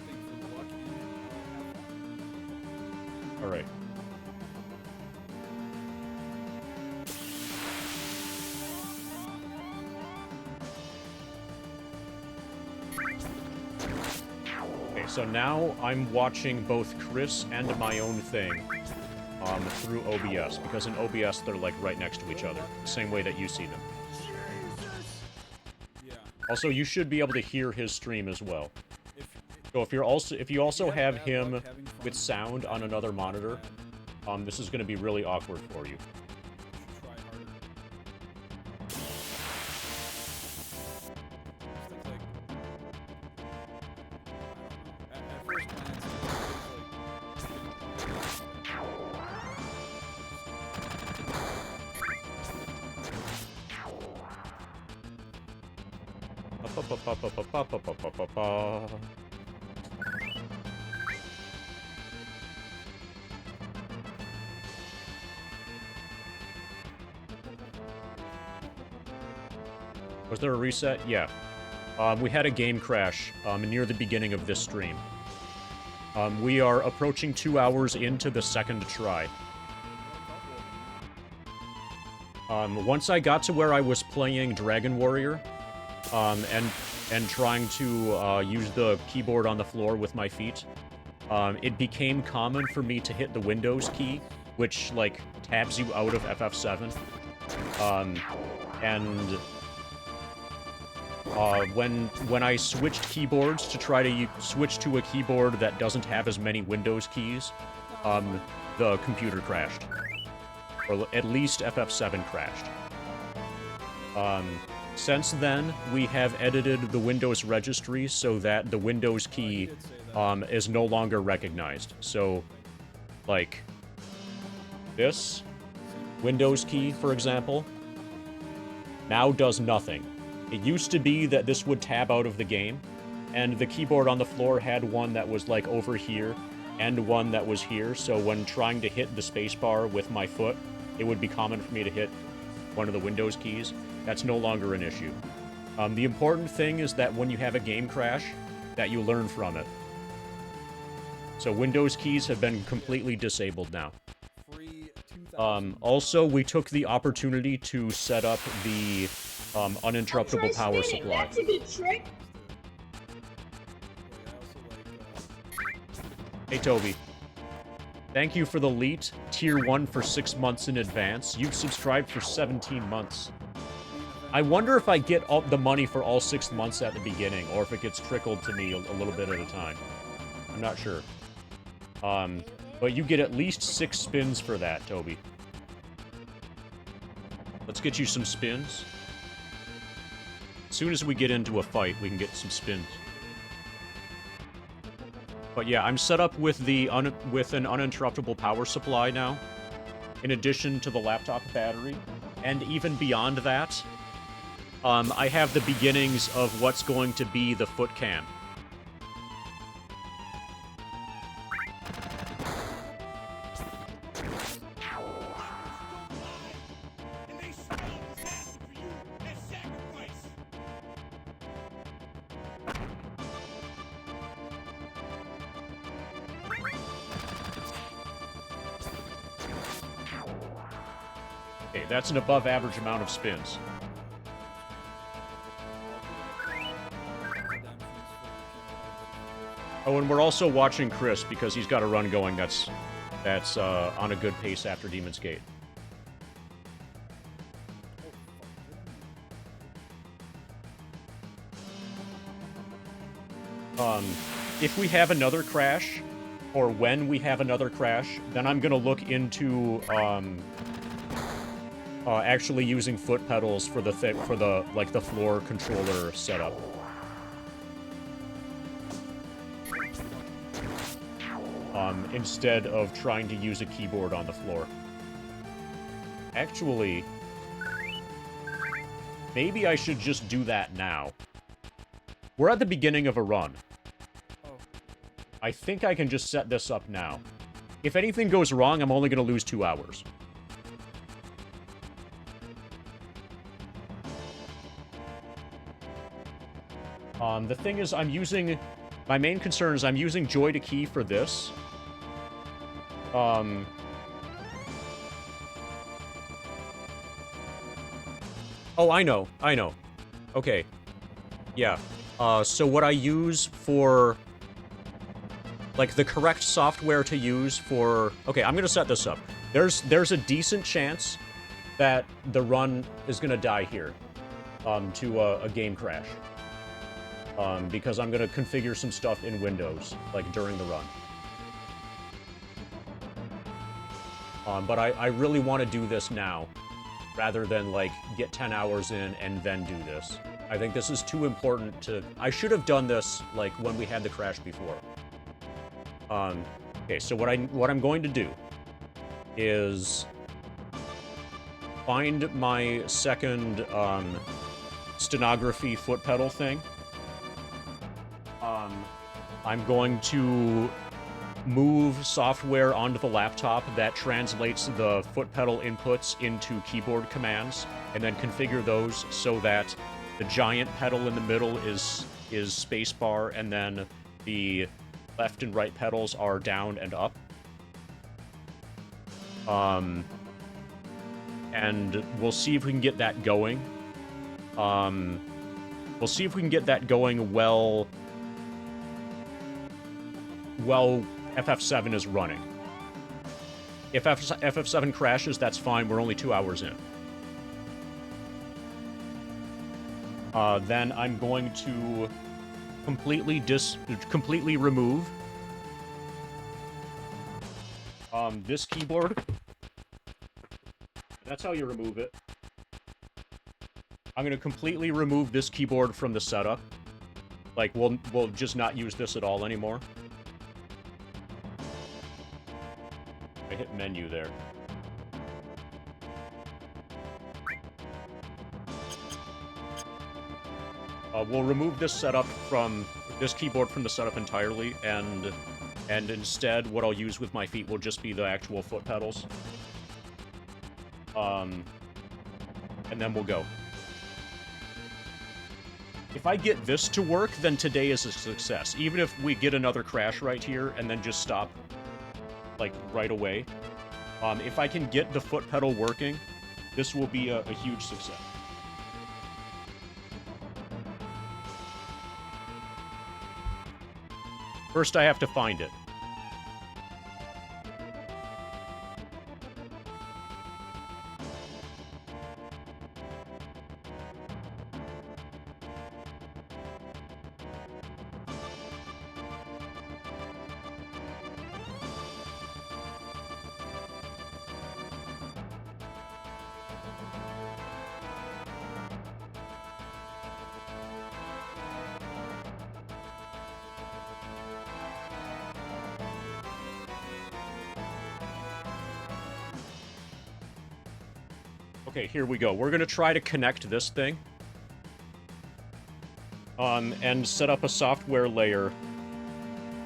Thanks for the luck and have fun. All right. Okay, so now I'm watching both Chris and my own thing through OBS, because in OBS they're like right next to each other, the same way that you see them. Yeah. Also, you should be able to hear his stream as well. If So if you also have have bad him luck having fun with sound on another monitor, this is going to be really awkward for you. you should try harder. Just think like, I don't know. At first glance, it Ba-ba-ba-ba-ba-ba-ba-ba-ba. Was there a reset? Yeah. We had a game crash near the beginning of this stream. We are approaching 2 hours into the second try. Once I got to where I was playing Dragon Warrior, and trying to use the keyboard on the floor with my feet, it became common for me to hit the Windows key, which, like, tabs you out of FF7. When I switched keyboards to try to switch to a keyboard that doesn't have as many Windows keys, the computer crashed. Or at least FF7 crashed. Since then, we have edited the Windows registry so that the Windows key is no longer recognized. So, like, this Windows key, for example, now does nothing. It used to be that this would tab out of the game, and the keyboard on the floor had one that was, like, over here, and one that was here, so when trying to hit the spacebar with my foot, it would be common for me to hit one of the Windows keys. That's no longer an issue. The important thing is that when you have a game crash, that you learn from it. So Windows keys have been completely disabled now. free 2,000. Also, we took the opportunity to set up the uninterruptible Try power spinning. supply. That's a good trick. Wait, I also like, Hey, Toby. Thank you for the leet, tier 1 for 6 months in advance. You've subscribed for 17 months. I wonder if I get all the money for all 6 months at the beginning, or if it gets trickled to me a little bit at a time. I'm not sure. But you get at least 6 spins for that, Toby. Let's get you some spins. As soon as we get into a fight, we can get some spins. But yeah, I'm set up with with an uninterruptible power supply now, in addition to the laptop battery, and even beyond that, I have the beginnings of what's going to be the foot cam. Okay, that's an above average amount of spins. Oh, and we're also watching Chris because he's got a run going that's on a good pace after Demon's Gate. If we have another crash, or when we have another crash, then I'm gonna look into actually using foot pedals for the floor controller setup. Instead of trying to use a keyboard on the floor. Actually, maybe I should just do that now. We're at the beginning of a run. I think I can just set this up now. If anything goes wrong, I'm only going to lose 2 hours. The thing is, my main concern is I'm using Joy to Key for this. Oh, I know. Okay. Yeah. So what I use for, like, the correct software to use for... Okay, I'm gonna set this up. There's a decent chance that the run is gonna die here, to a game crash. Because I'm gonna configure some stuff in Windows, like, during the run. But I really want to do this now, rather than, like, get 10 hours in and then do this. I think this is too important to... I should have done this, like, when we had the crash before. Okay, so what I'm going to do is find my second, stenography foot pedal thing. I'm going to move software onto the laptop that translates the foot pedal inputs into keyboard commands, and then configure those so that the giant pedal in the middle is spacebar, and then the left and right pedals are down and up. And we'll see if we can get that going. We'll see if we can get that going well FF7 is running. If FF7 crashes, that's fine. We're only 2 hours in. Then I'm going to completely remove this keyboard. That's how you remove it. I'm gonna completely remove this keyboard from the setup. Like, we'll just not use this at all anymore. I hit menu there. We'll remove this keyboard from the setup entirely, and instead, what I'll use with my feet will just be the actual foot pedals. And then we'll go. If I get this to work, then today is a success. Even if we get another crash right here and then just stop, like, right away. If I can get the foot pedal working, this will be a huge success. First, I have to find it. Okay, here we go. We're gonna try to connect this thing. And set up a software layer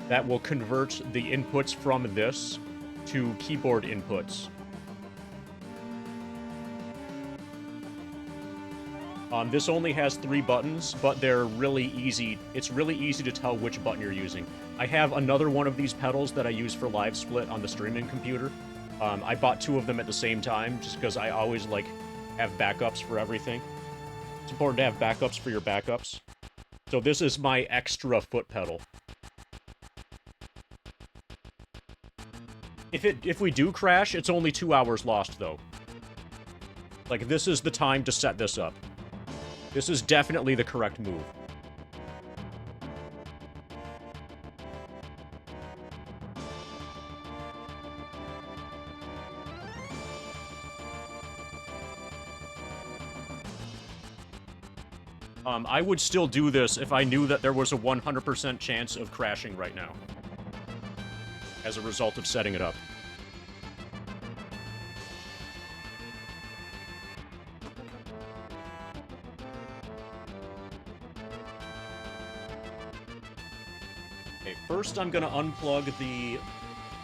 that will convert the inputs from this to keyboard inputs. This only has 3 buttons, but they're really easy. It's really easy to tell which button you're using. I have another one of these pedals that I use for live split on the streaming computer. I bought 2 of them at the same time, just because I always, like, have backups for everything. It's important to have backups for your backups. So this is my extra foot pedal. If we do crash, it's only 2 hours lost, though. Like, this is the time to set this up. This is definitely the correct move. I would still do this if I knew that there was a 100% chance of crashing right now, as a result of setting it up. Okay, first I'm gonna unplug the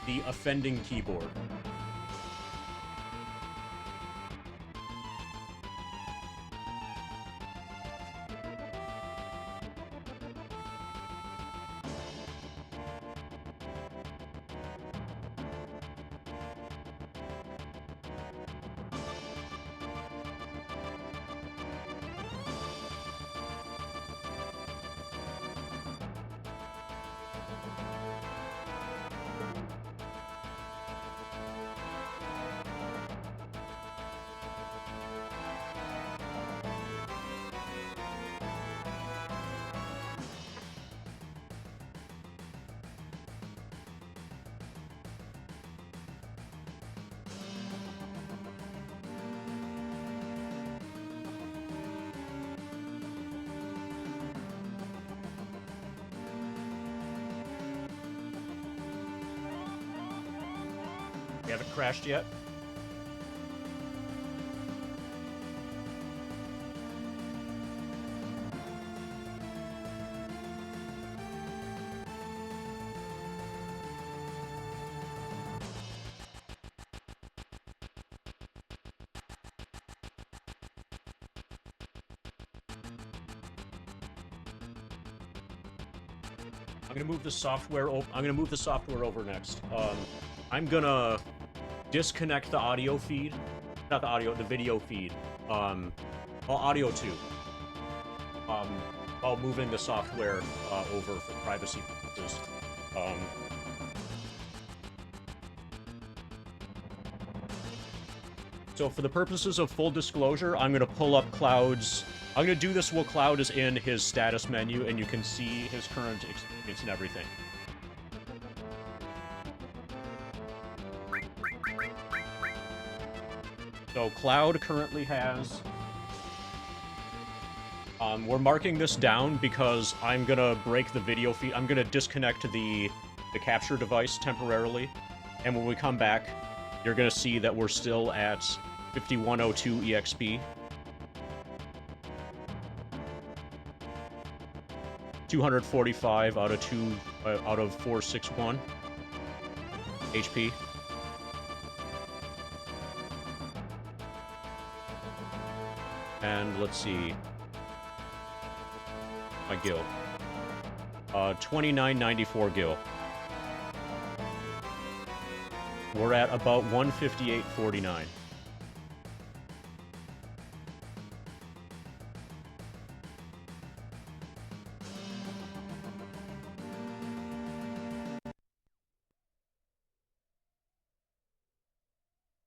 the offending keyboard. We haven't crashed yet. I'm gonna move the software. I'm gonna move the software over next. I'm gonna disconnect the audio feed, not the audio, the video feed. Well, audio too. While moving the software over for privacy purposes. So for the purposes of full disclosure, I'm gonna pull up Cloud's. I'm gonna do this while Cloud is in his status menu, and you can see his current experience and everything. So Cloud currently has... we're marking this down because I'm gonna break the video feed. I'm gonna disconnect the capture device temporarily, and when we come back, you're gonna see that we're still at 5102 EXP. 245 out of 461 HP. And let's see. My gil. 2994 gil. We're at about 158.49.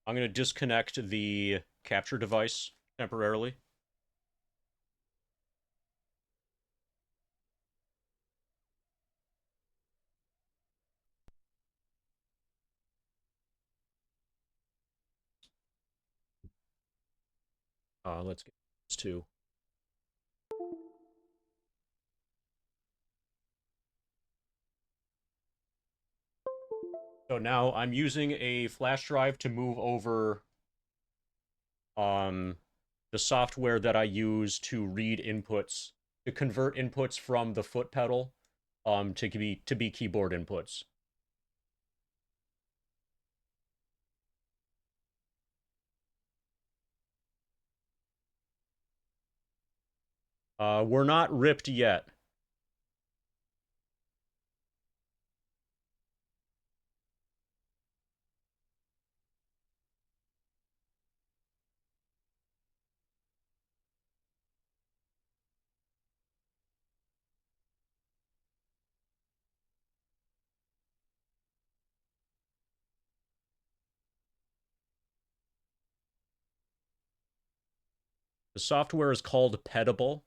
I'm going to disconnect the capture device temporarily. Let's get this too. So now I'm using a flash drive to move over the software that I use to read inputs, to convert inputs from the foot pedal to be keyboard inputs. We're not ripped yet. The software is called Pedable.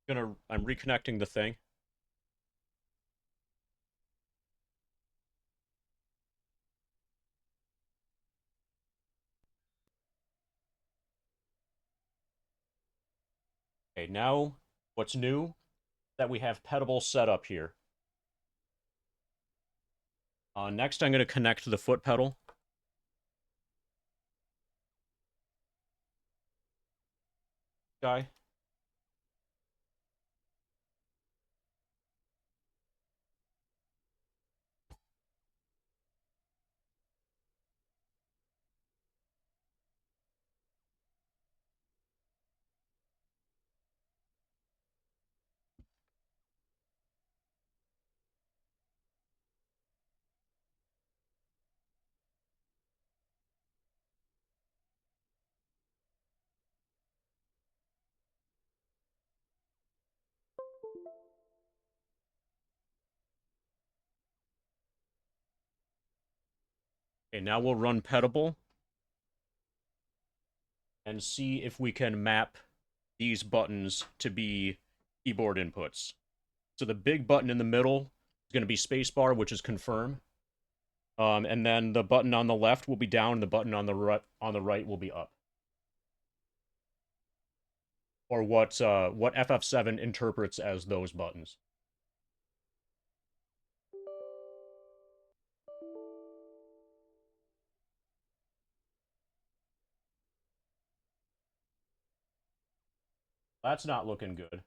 I'm reconnecting the thing. Okay, now what's new? That we have pedal set up here. Next, I'm going to connect the foot pedal. Guy. Okay, now we'll run Pedable and see if we can map these buttons to be keyboard inputs. So the big button in the middle is going to be spacebar, which is confirm. And then the button on the left will be down, and the button on the right will be up. Or what FF7 interprets as those buttons. That's not looking good.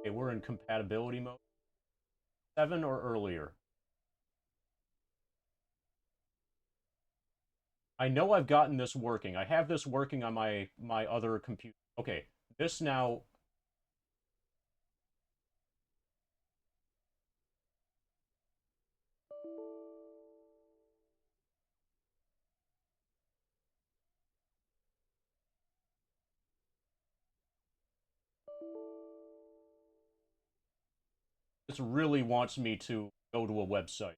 Okay, we're in compatibility mode. 7 or earlier. I know I've gotten this working. I have this working on my other computer. Okay, this now. This really wants me to go to a website.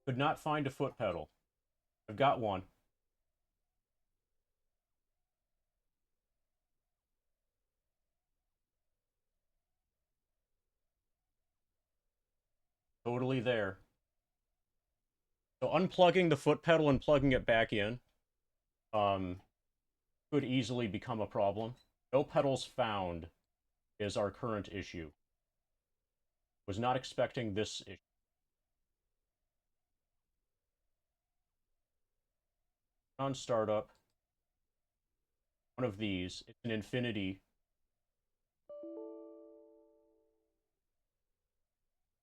Could not find a foot pedal. I've got one. Totally there. So unplugging the foot pedal and plugging it back in could easily become a problem. No pedals found is our current issue. Was not expecting this issue. On startup, one of these, it's an infinity.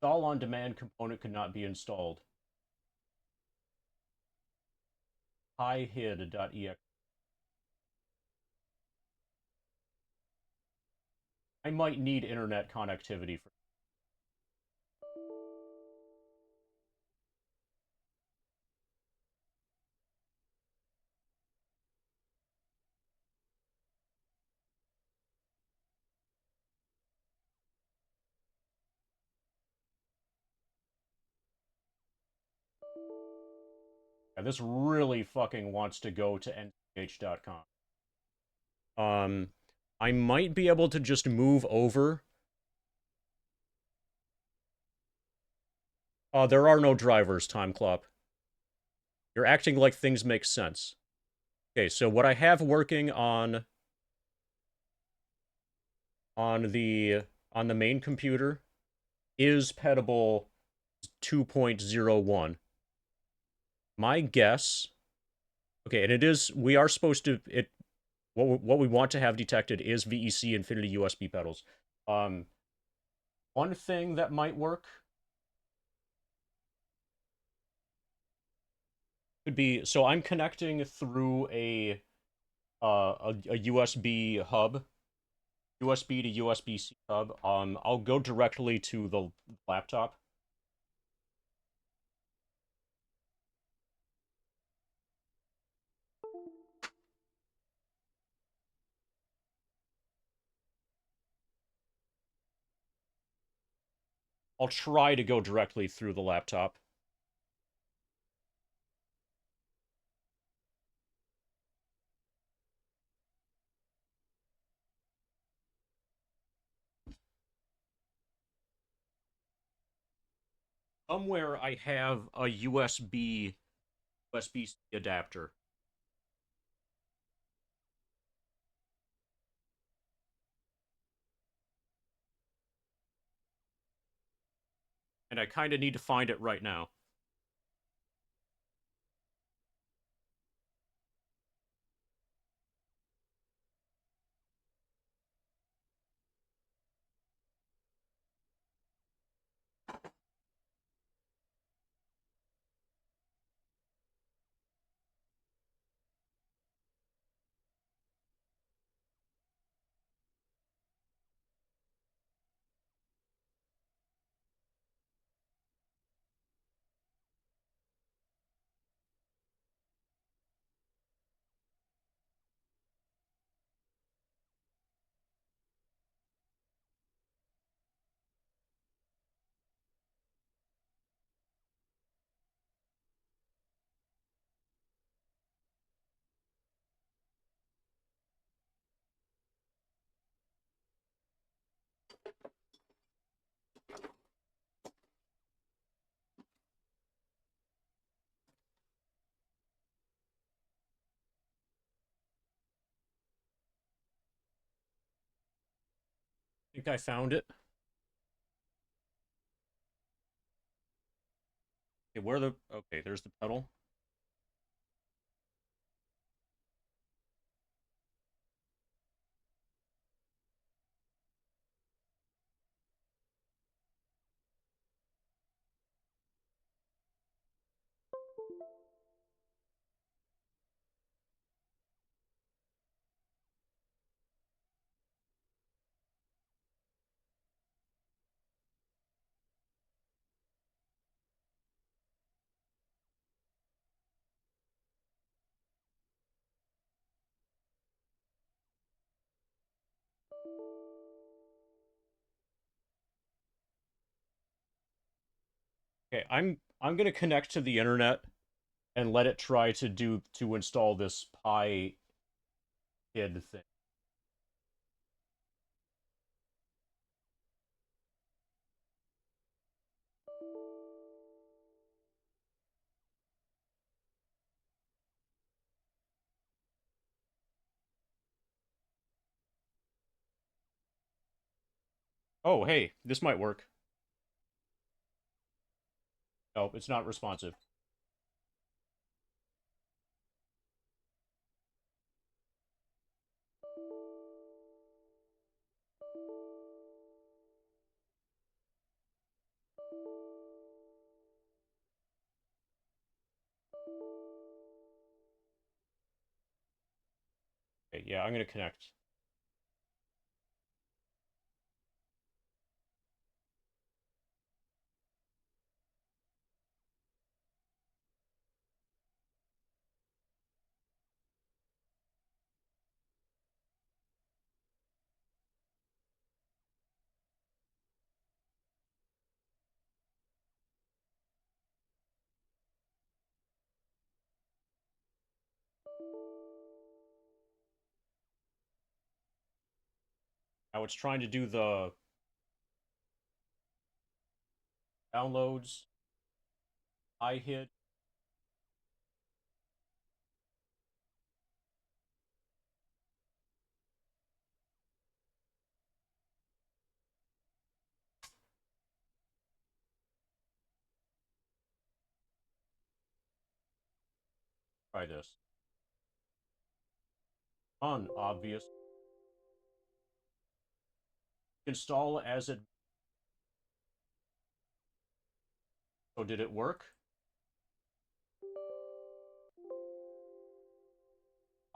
Install on demand component could not be installed. Hid.exe. I might need internet connectivity for. Yeah, this really fucking wants to go to nch.com. I might be able to just move over. There are no drivers, Time Clop. You're acting like things make sense. Okay, so what I have working on the main computer is Pedable 2.01. My guess, okay, and it is, we are supposed to, what we want to have detected is VEC Infinity USB pedals. One thing that might work Could be. So I'm connecting through a USB hub, USB to USB-C hub. I'll go directly to the laptop. I'll try to go directly through the laptop. Somewhere I have a USB-C adapter. And I kind of need to find it right now. I think I found it. Okay, where the... Okay, there's the pedal. Okay, I'm gonna connect to the internet and let it try to install this Pi kid thing. Oh, hey, this might work. No, it's not responsive. Okay, yeah, I'm gonna connect. Now it's trying to do the downloads I hid. Try this. Unobvious. Install as it. So did it work?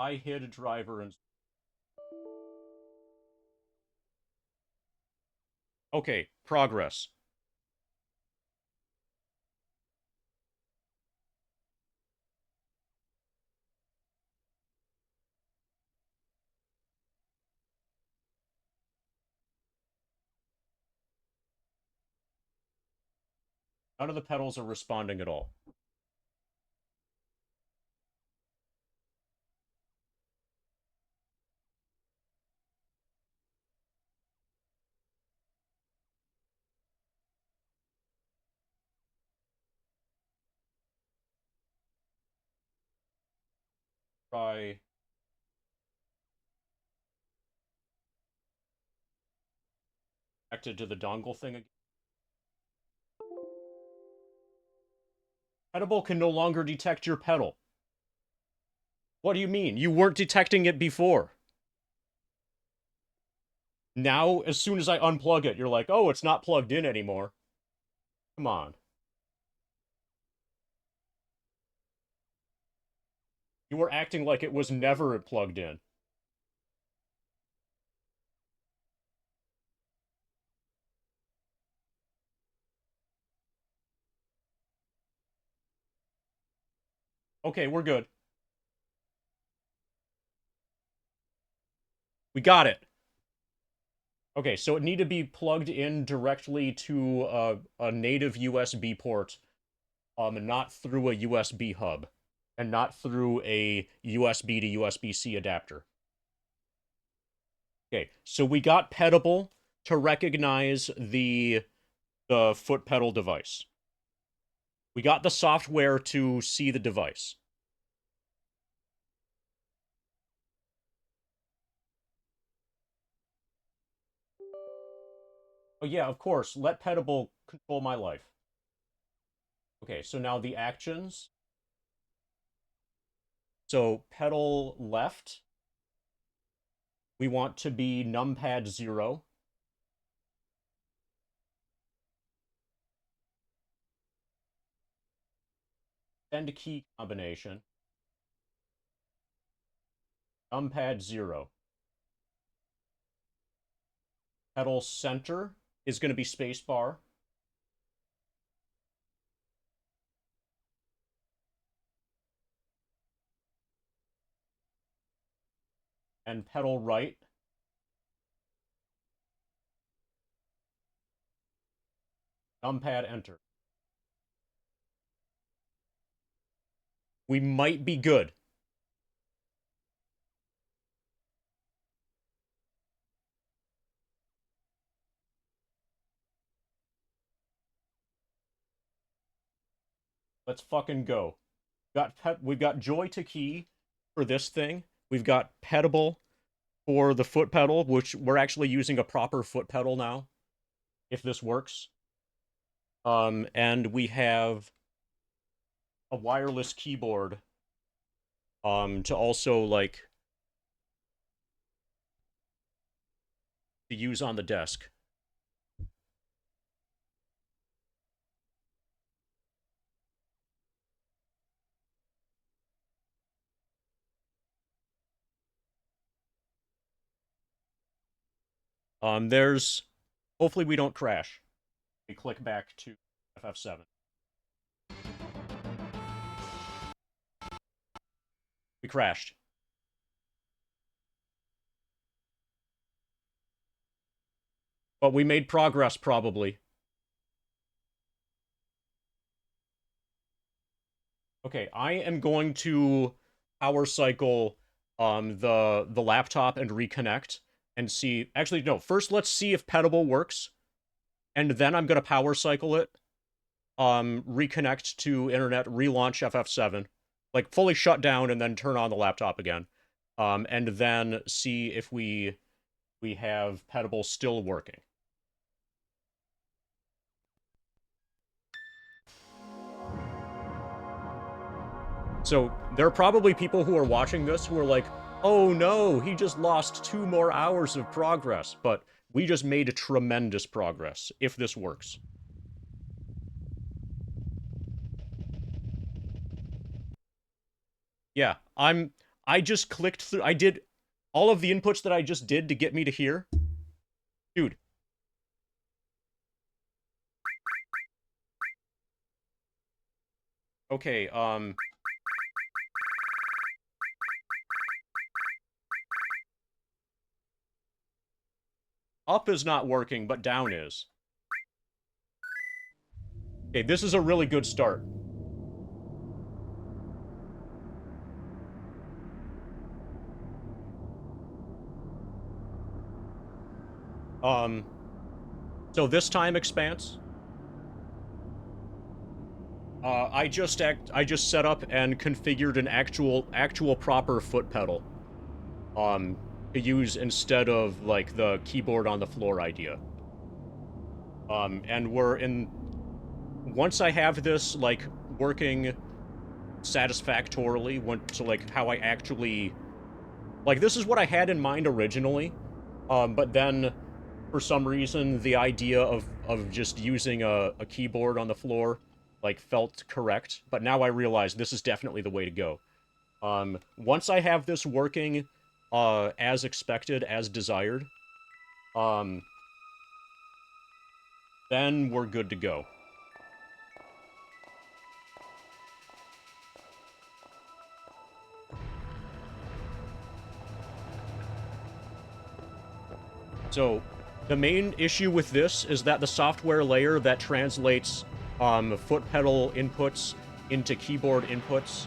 I hit a driver and... Okay, progress. None of the pedals are responding at all. Try... Connected to the dongle thing again. Pedal can no longer detect your pedal. What do you mean? You weren't detecting it before. Now, as soon as I unplug it, you're like, oh, it's not plugged in anymore. Come on. You were acting like it was never plugged in. Okay, we're good. We got it. Okay, so it needed to be plugged in directly to a native USB port, not through a USB hub, and not through a USB to USB-C adapter. Okay, so we got Pedable to recognize the foot pedal device. We got the software to see the device. Oh yeah, of course, let Pedable control my life. Okay, so now the actions. So pedal left, we want to be numpad 0. Send key combination. Numpad 0. Pedal center is going to be spacebar. And pedal right. Numpad enter. We might be good. Let's fucking go. We've got joy to key for this thing. We've got pedable for the foot pedal, which we're actually using a proper foot pedal now, if this works. And we have a wireless keyboard to also, like, to use on the desk. There's... Hopefully we don't crash. We click back to FF7. We crashed. But we made progress, probably. Okay, I am going to power cycle the laptop and reconnect and see... Actually, no, first let's see if Pedable works. And then I'm going to power cycle it, reconnect to internet, relaunch FF7. Like, fully shut down and then turn on the laptop again. And then see if we have Pedable still working. So there are probably people who are watching this who are like, oh no, he just lost 2 more hours of progress. But we just made tremendous progress, if this works. Yeah, I'm I just clicked through. I did all of the inputs that I just did to get me to here. Dude. Okay, up is not working, but down is. Okay, this is a really good start. So this time expanse. I just set up and configured an actual proper foot pedal. To use instead of like the keyboard on the floor idea. And once I have this like working satisfactorily, to like how I actually, like this is what I had in mind originally, but then for some reason the idea of just using a keyboard on the floor like felt correct, but now I realize this is definitely the way to go. Once I have this working as expected, as desired, then we're good to go. So, the main issue with this is that the software layer that translates foot pedal inputs into keyboard inputs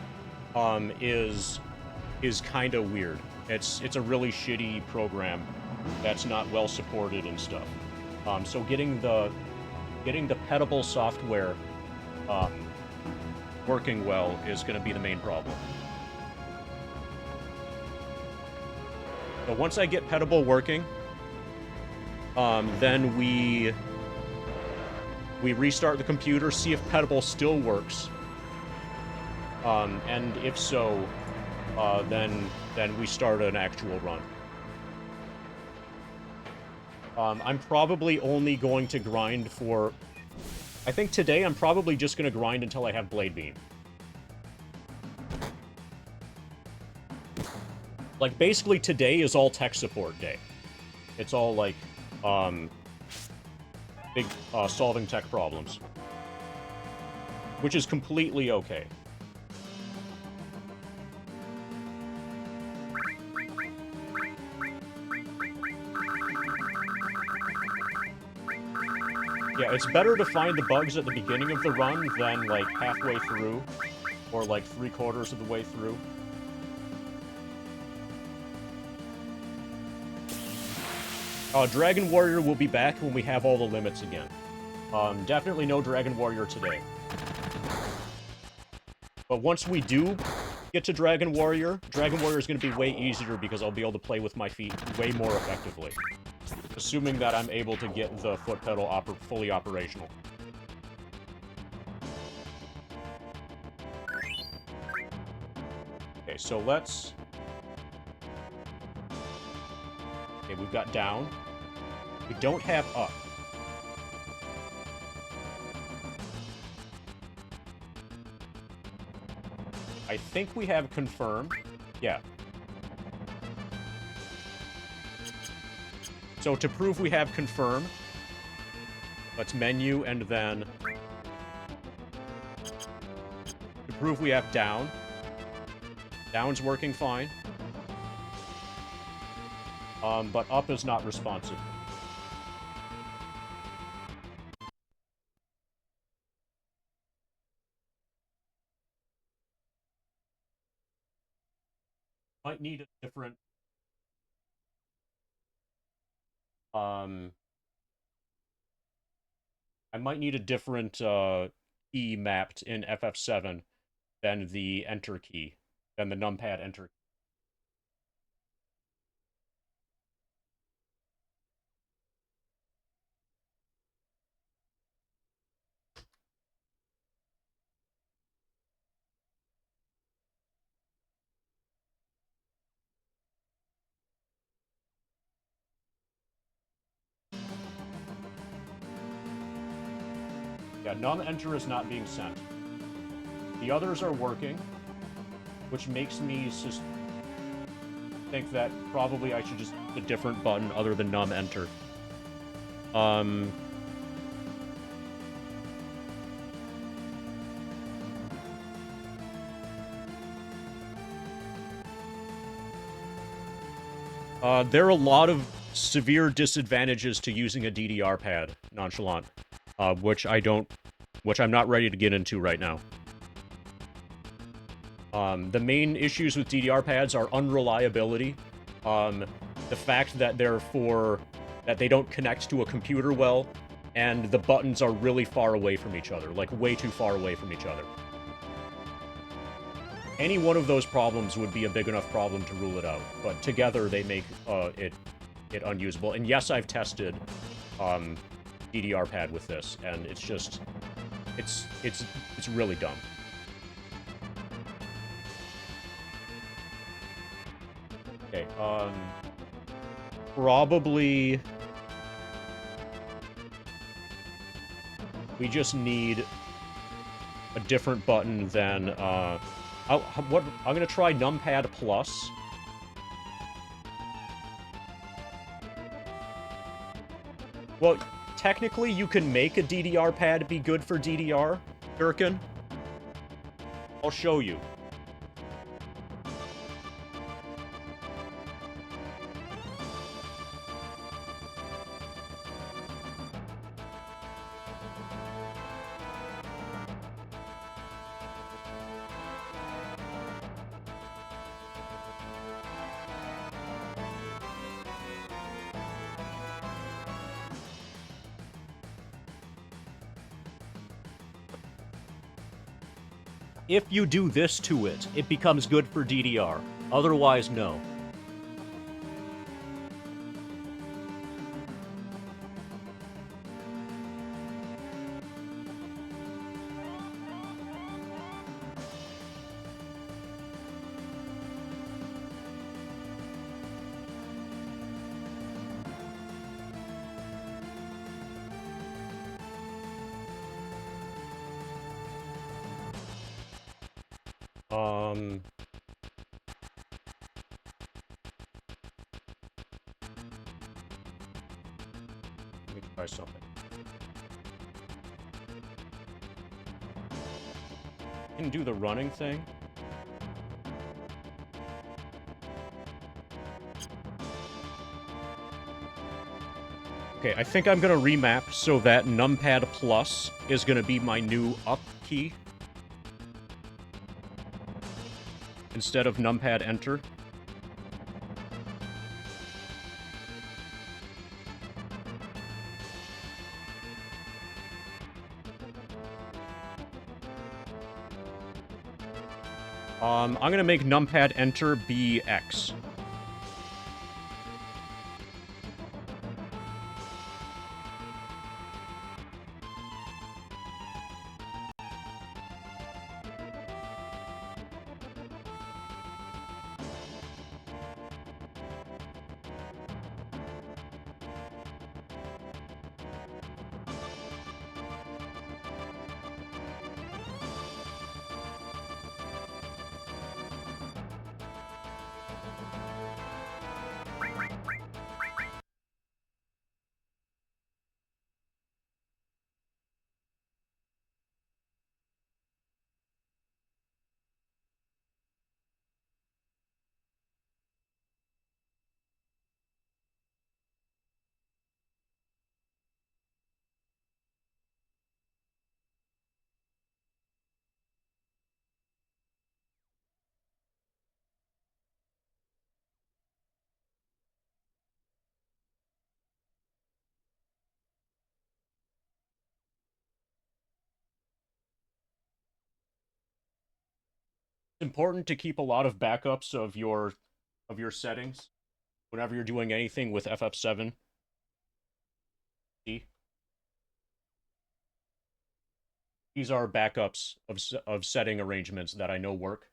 is kind of weird. It's a really shitty program that's not well supported and stuff. So getting the pedable software working well is going to be the main problem. So once I get pedable working, then we restart the computer, see if pedable still works, and if so, then we start an actual run. I'm probably only going to grind for... I think today I'm probably just going to grind until I have Blade Beam. Like, basically today is all tech support day. It's all, like, big, solving tech problems. Which is completely okay. Yeah, it's better to find the bugs at the beginning of the run than, like, halfway through, or, like, 3/4 of the way through. Dragon Warrior will be back when we have all the limits again. Definitely no Dragon Warrior today. But once we do get to Dragon Warrior is going to be way easier because I'll be able to play with my feet way more effectively. Assuming that I'm able to get the foot pedal fully operational. Okay, so let's... Okay, we've got down. We don't have up. I think we have confirm. Yeah. So to prove we have confirm, let's menu and then... To prove we have down. Down's working fine. But up is not responsive. Might need a different... I might need a different key mapped in FF7 than the enter key, than the numpad enter key. Yeah, num enter is not being sent. The others are working, which makes me think that probably I should just use a different button other than num enter. There are a lot of severe disadvantages to using a DDR pad, Nonchalant, which I'm not ready to get into right now. The main issues with DDR pads are unreliability, the fact that that they don't connect to a computer well, and the buttons are really far away from each other, like way too far away from each other. Any one of those problems would be a big enough problem to rule it out, but together they make it unusable. And yes, I've tested DDR pad with this, and it's just it's really dumb. Okay, probably we just need a different button than I'm gonna try numpad plus. Well, technically you can make a DDR pad be good for DDR, Durkin. I'll show you. If you do this to it, it becomes good for DDR. Otherwise, no. Let me try something. Can do the running thing. Okay, I think I'm gonna remap so that numpad plus is gonna be my new up key instead of numpad enter. I'm gonna make numpad enter be X. It's important to keep a lot of backups of your settings whenever you're doing anything with FF7. See? These are backups of setting arrangements that I know work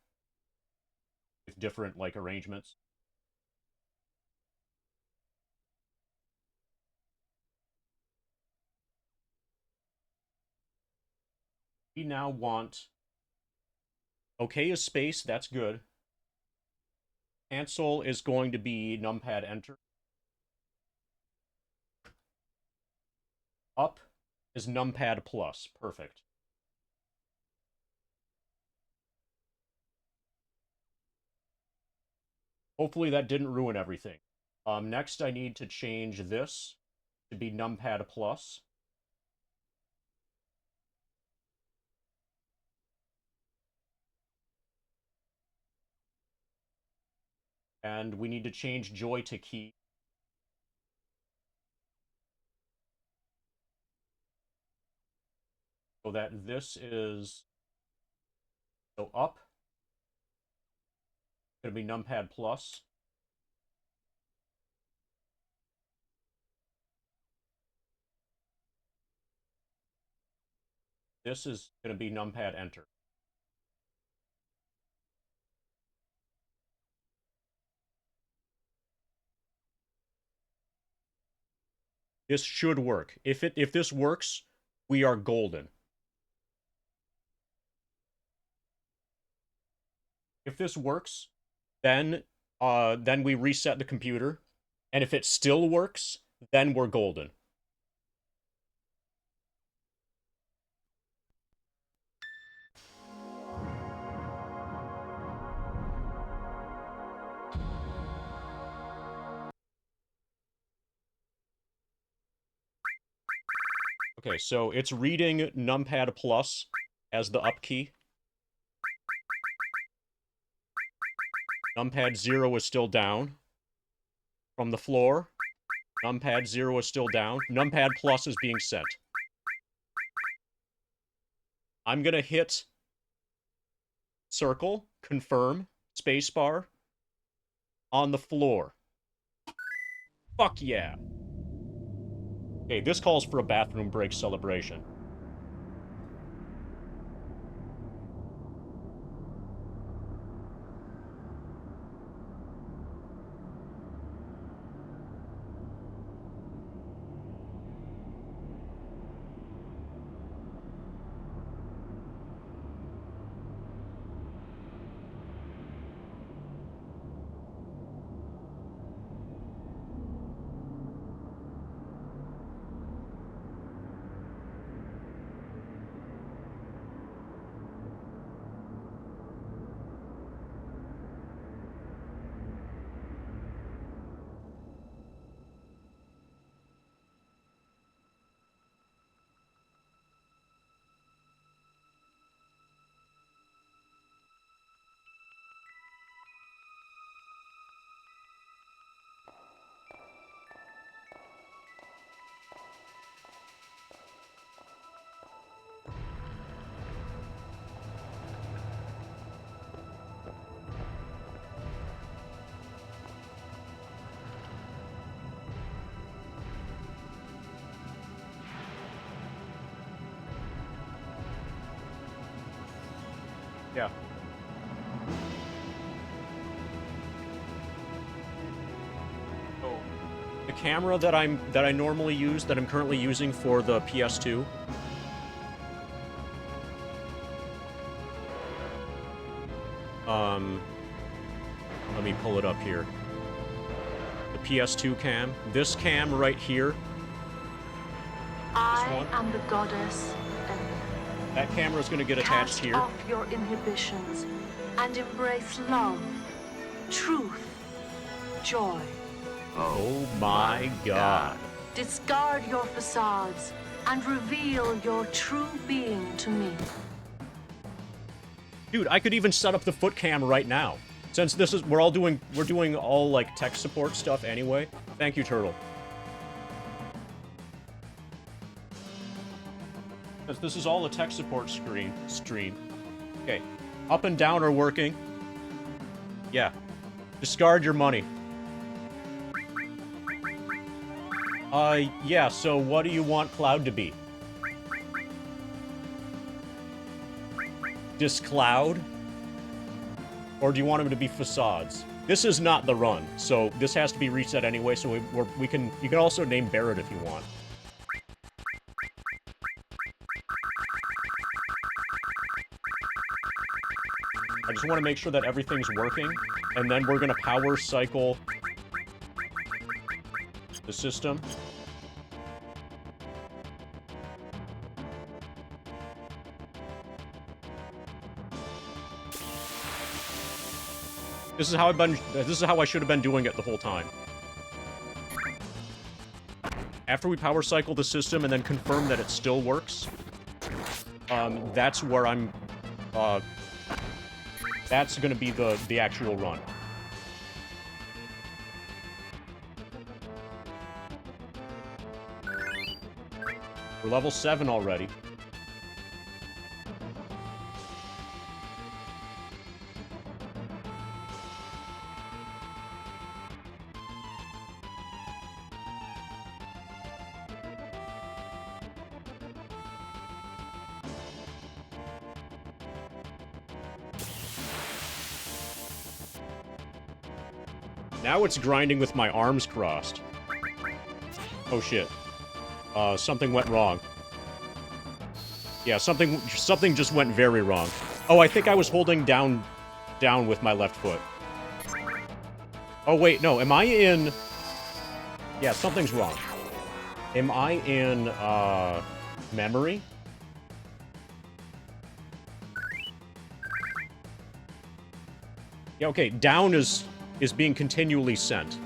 with different like arrangements. We now want okay is space, that's good. Cancel is going to be numpad enter. Up is numpad plus. Perfect. Hopefully that didn't ruin everything. Next I need to change this to be numpad plus. And we need to change joy to key. So that this is, so up, going to be numpad plus. This is going to be numpad enter. This should work. If this works, we are golden. If this works, then we reset the computer, and if it still works, then we're golden. Okay, so it's reading numpad plus as the up key. Numpad 0 is still down. From the floor, numpad 0 is still down. Numpad plus is being sent. I'm gonna hit circle, confirm, spacebar, on the floor. Fuck yeah. Okay, this calls for a bathroom break celebration. Yeah. So, the camera that I normally use, that I'm currently using for the PS2. Let me pull it up here. The PS2 cam. This cam right here. I am the goddess. That camera is going to get attached Cast here. off your inhibitions and embrace love, truth, joy. Oh my god. Discard your facades and reveal your true being to me. Dude, I could even set up the foot cam right now. Since this is we're doing all like tech support stuff anyway. Thank you, Turtle. Since this is all a tech support stream. Okay. Up and down are working. Yeah. Discard your money. Yeah, so what do you want Cloud to be? Discloud? Or do you want him to be facades? This is not the run, so this has to be reset anyway, so you can also name Barrett if you want. just want to make sure that everything's working, and then we're going to power cycle the system. This is how I should have been doing it the whole time. After we power cycle the system and then confirm that it still works, that's where I'm, that's gonna be the actual run. We're level 7 already. Now it's grinding with my arms crossed. Oh shit. Something went wrong. Yeah, something just went very wrong. Oh, I think I was holding down with my left foot. Oh wait, no, am I in... Yeah, something's wrong. Am I in, memory? Yeah, okay, down is being continually sent.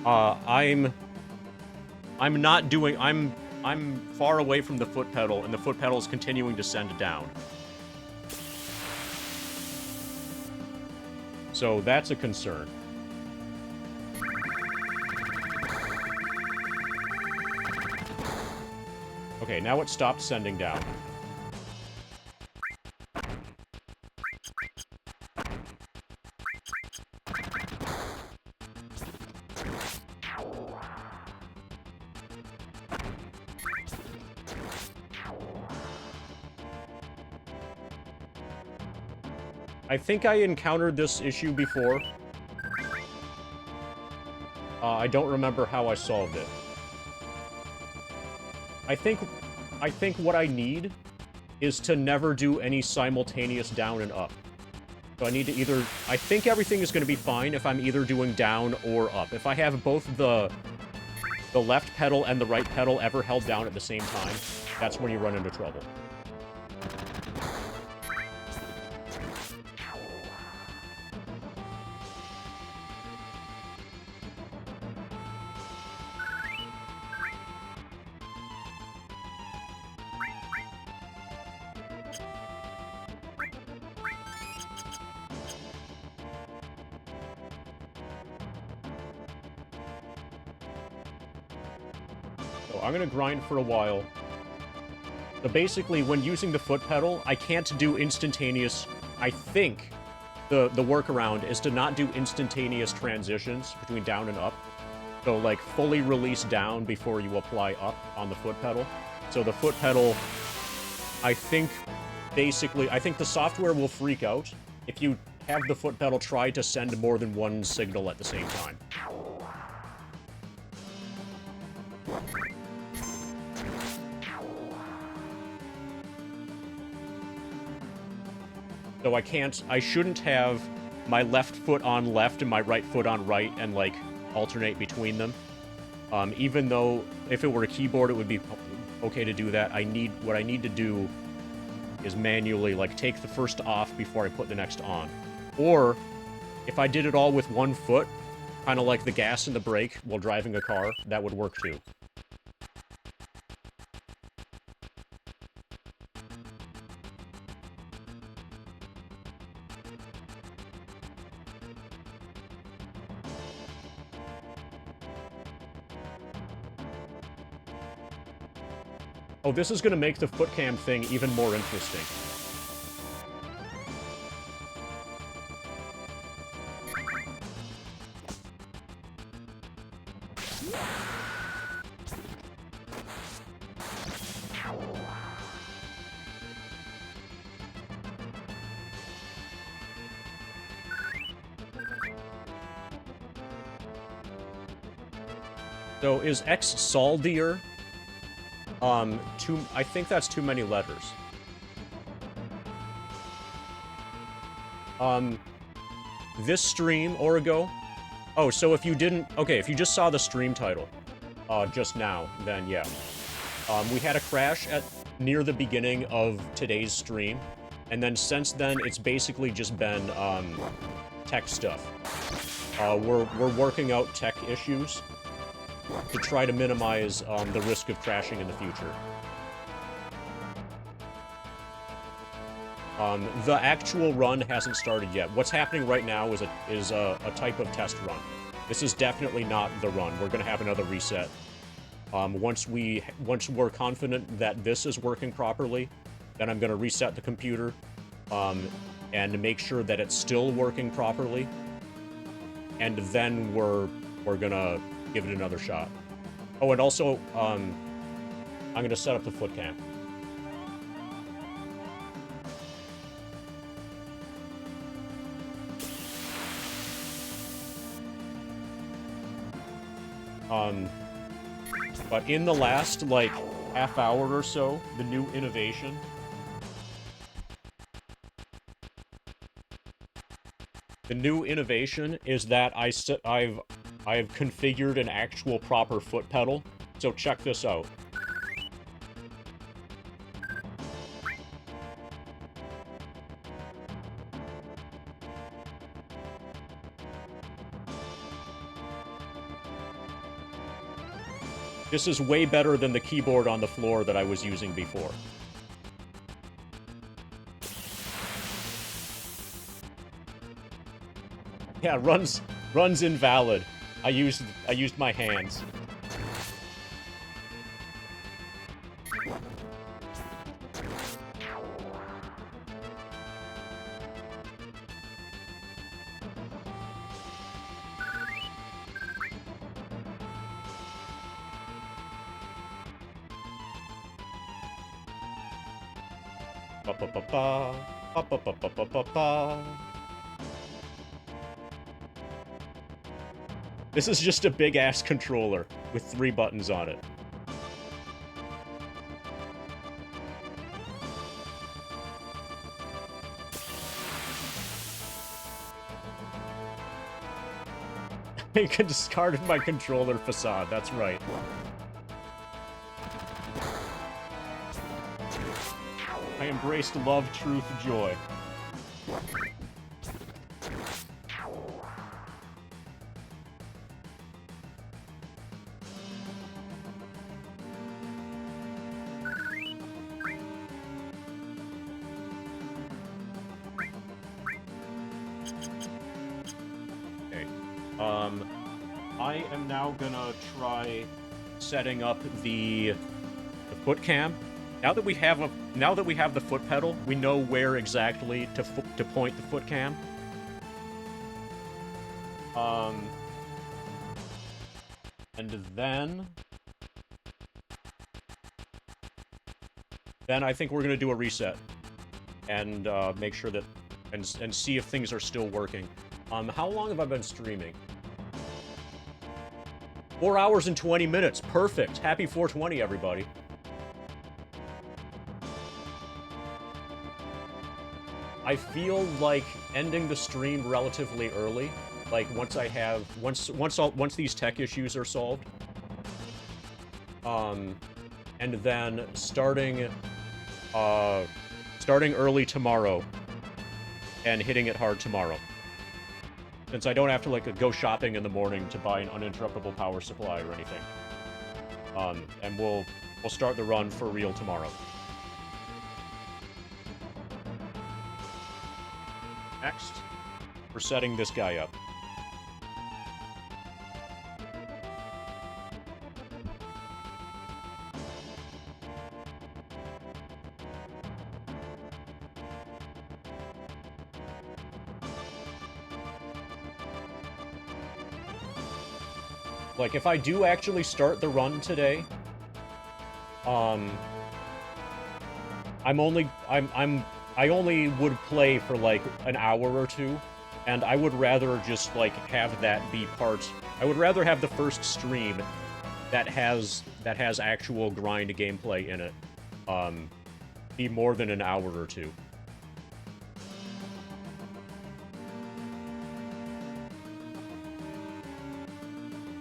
I'm not doing... I'm far away from the foot pedal, and the foot pedal is continuing to send down. So that's a concern. Okay, now it stopped sending down. I think I encountered this issue before. I don't remember how I solved it. I think what I need is to never do any simultaneous down and up. So I need to either... I think everything is going to be fine if I'm either doing down or up. If I have both the left pedal and the right pedal ever held down at the same time, that's when you run into trouble. I'm gonna grind for a while. So basically, when using the foot pedal, I can't do instantaneous... I think the workaround is to not do instantaneous transitions between down and up. So, like, fully release down before you apply up on the foot pedal. So the foot pedal, I think, basically... I think the software will freak out if you have the foot pedal try to send more than one signal at the same time. So I shouldn't have my left foot on left and my right foot on right and, like, alternate between them. Even though, if it were a keyboard, it would be okay to do that. What I need to do is manually, like, take the first off before I put the next on. Or, if I did it all with one foot, kind of like the gas and the brake while driving a car, that would work too. Oh, this is going to make the foot cam thing even more interesting. So, is Ex-SOLDIER... I think that's too many letters. This stream, Origo. Oh, so if you didn't... Okay, if you just saw the stream title, just now, then yeah. We had a crash at near the beginning of today's stream, and then since then, it's basically just been, tech stuff. We're working out tech issues to try to minimize, the risk of crashing in the future. The actual run hasn't started yet. What's happening right now is a type of test run. This is definitely not the run. We're gonna have another reset. Once we're confident that this is working properly, then I'm gonna reset the computer, and make sure that it's still working properly. And then we're gonna give it another shot. Oh, and also, I'm gonna set up the foot cam. But in the last, like, half hour or so, the new innovation... The new innovation is that I've configured an actual proper foot pedal. So check this out. This is way better than the keyboard on the floor that I was using before. Yeah, runs invalid. I used my hands. Ba ba ba ba ba ba ba ba ba ba. This is just a big-ass controller with 3 buttons on it. I discarded my controller facade, that's right. I embraced love, truth, joy. I am now gonna try setting up the foot cam. Now that we have the foot pedal, we know where exactly to point the foot cam. And then I think we're gonna do a reset and make sure that and see if things are still working. How long have I been streaming? 4 hours and 20 minutes. Perfect. Happy 420, everybody. I feel like ending the stream relatively early. Like once these tech issues are solved. And then starting early tomorrow and hitting it hard tomorrow. Since I don't have to, like, go shopping in the morning to buy an uninterruptible power supply or anything. And we'll start the run for real tomorrow. Next, we're setting this guy up. Like, if I do actually start the run today, I only would play for, like, an hour or two, and I would rather just, like, have that be part... I would rather have the first stream that has actual grind gameplay in it, be more than an hour or two.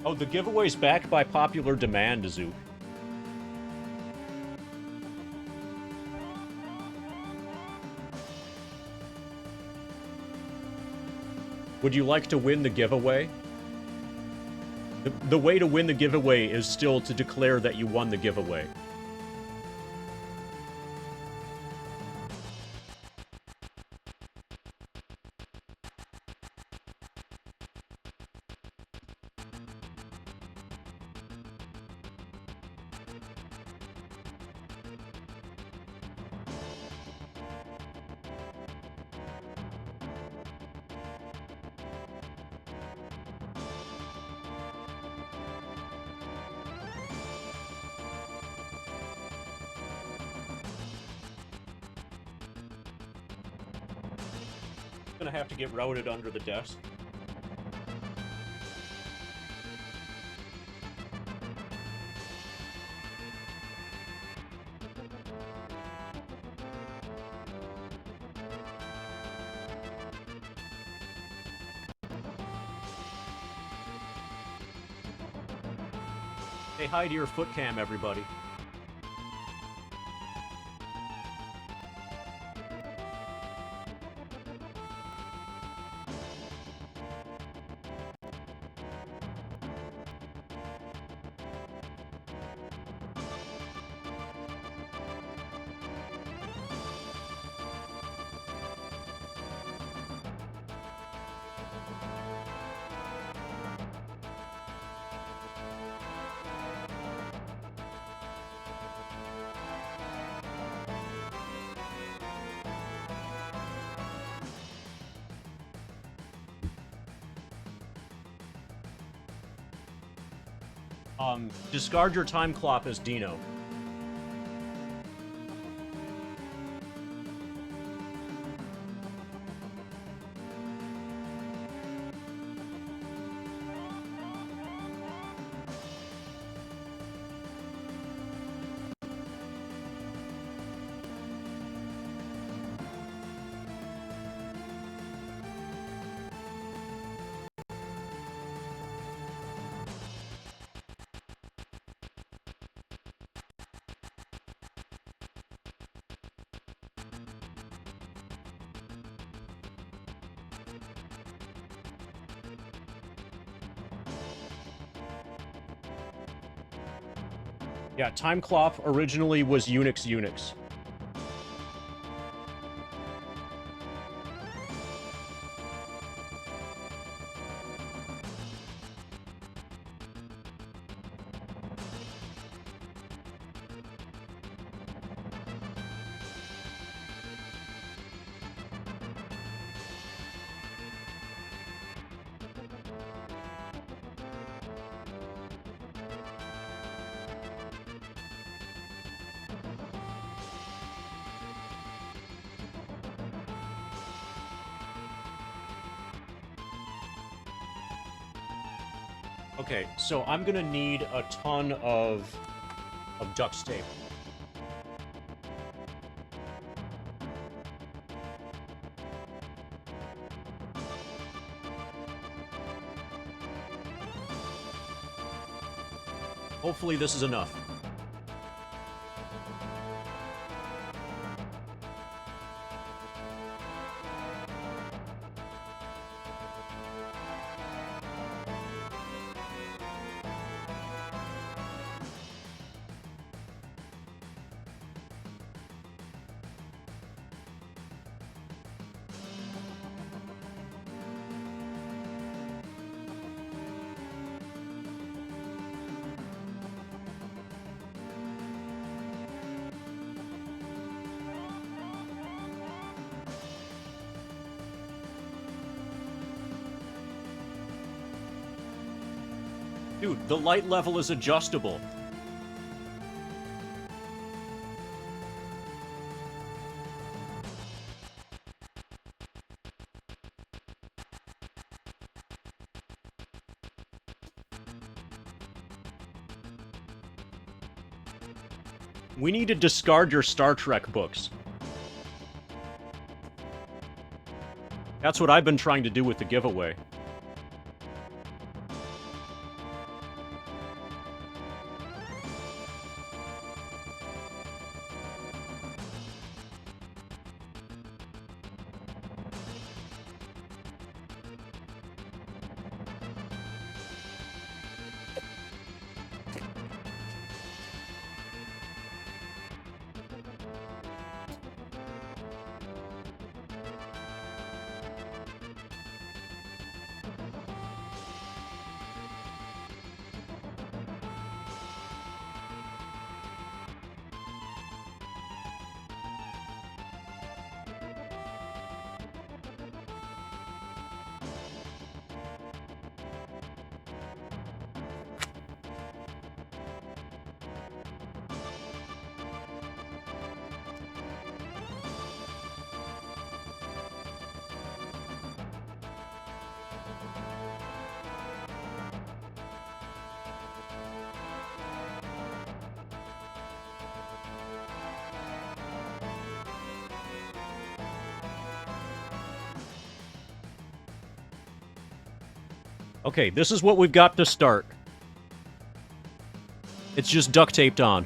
Oh, the giveaway's backed by popular demand, Zook. Would you like to win the giveaway? The way to win the giveaway is still to declare that you won the giveaway. Gonna have to get routed under the desk. Say hi to your foot cam, everybody. Discard your time clock as Dino. Yeah, time clock originally was Unix. Okay, so I'm gonna need a ton of duct tape. Hopefully this is enough. Dude, the light level is adjustable. We need to discard your Star Trek books. That's what I've been trying to do with the giveaway. Okay, this is what we've got to start. It's just duct taped on.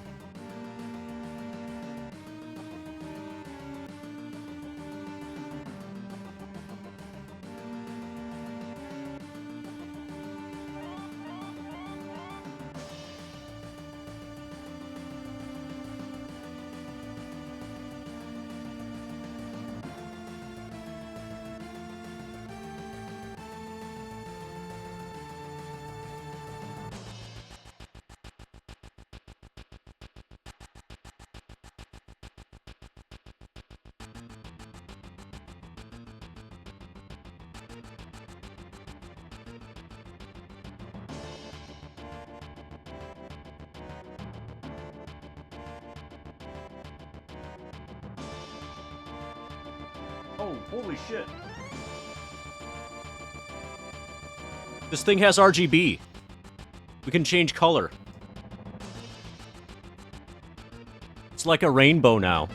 Oh, holy shit. This thing has RGB. We can change color. It's like a rainbow now.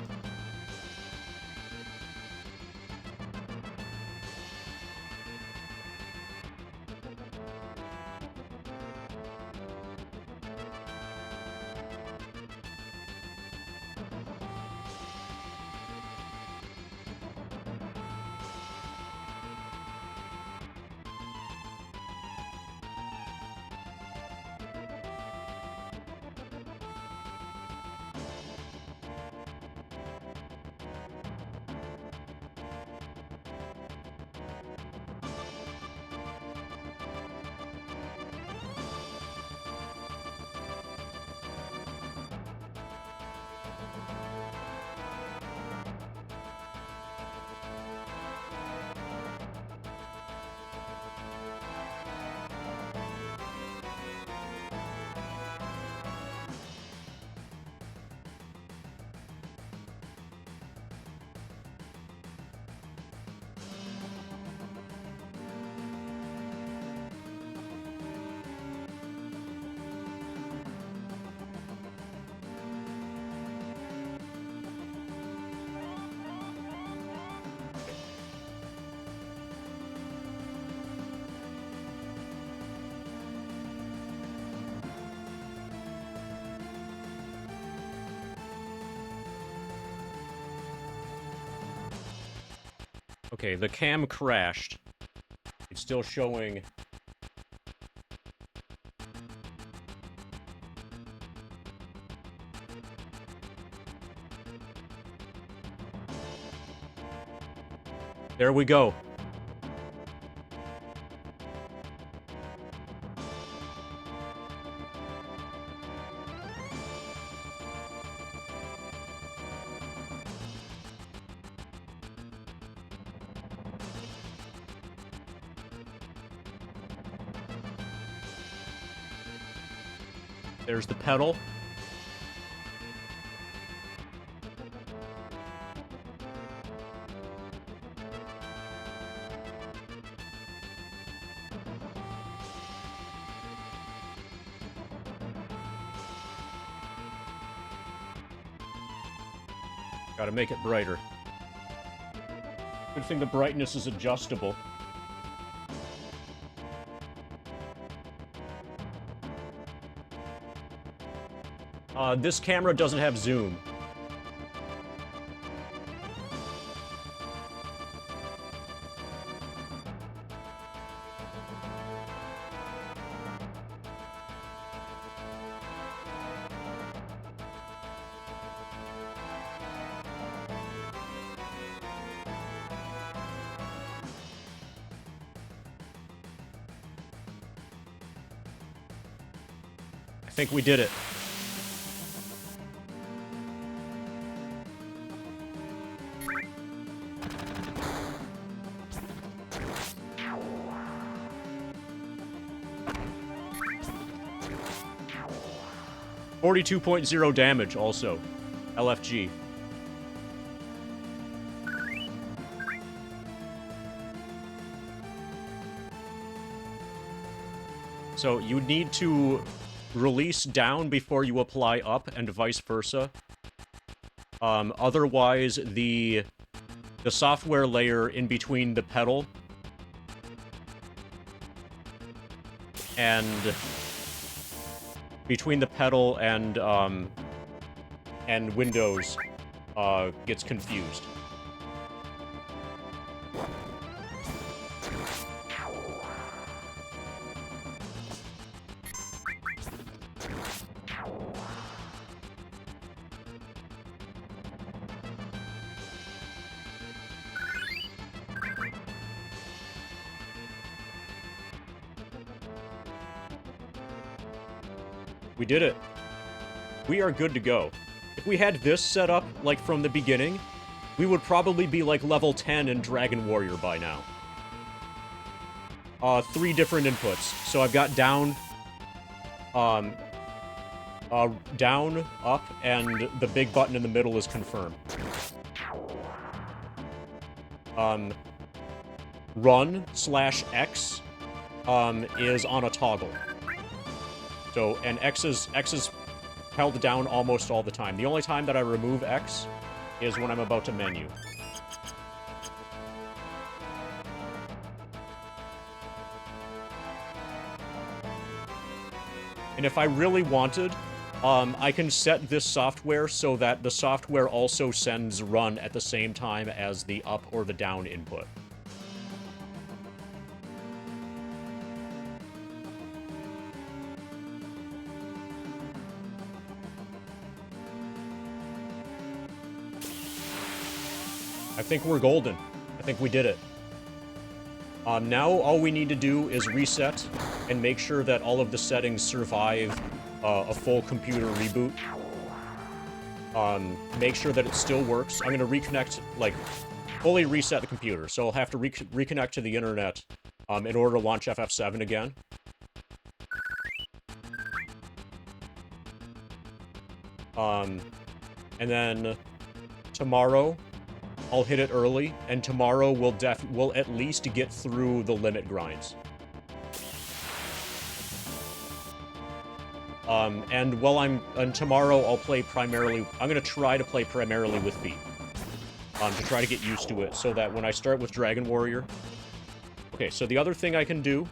Okay, the cam crashed. It's still showing... There we go. There's the pedal. Gotta make it brighter. Good thing the brightness is adjustable. This camera doesn't have zoom. I think we did it. .0 damage also. LFG. So you need to release down before you apply up and vice versa. Otherwise the software layer in between the pedal and between the pedal and Windows gets confused. We did it. We are good to go. If we had this set up, like, from the beginning, we would probably be, like, level 10 in Dragon Warrior by now. 3 different inputs. So I've got down, down, up, and the big button in the middle is confirm. Run/X, is on a toggle. So, and X is held down almost all the time. The only time that I remove X is when I'm about to menu. And if I really wanted, I can set this software so that the software also sends run at the same time as the up or the down input. I think we're golden. I think we did it. Now all we need to do is reset and make sure that all of the settings survive a full computer reboot. Make sure that it still works. I'm going to reconnect, like, fully reset the computer. So I'll have to reconnect to the internet in order to launch FF7 again. And then tomorrow I'll hit it early, and tomorrow we'll at least get through the limit grinds. And tomorrow I'll play primarily, I'm gonna try to play primarily with feet. To try to get used to it, so that when I start with Dragon Warrior... Okay, so the other thing I can do...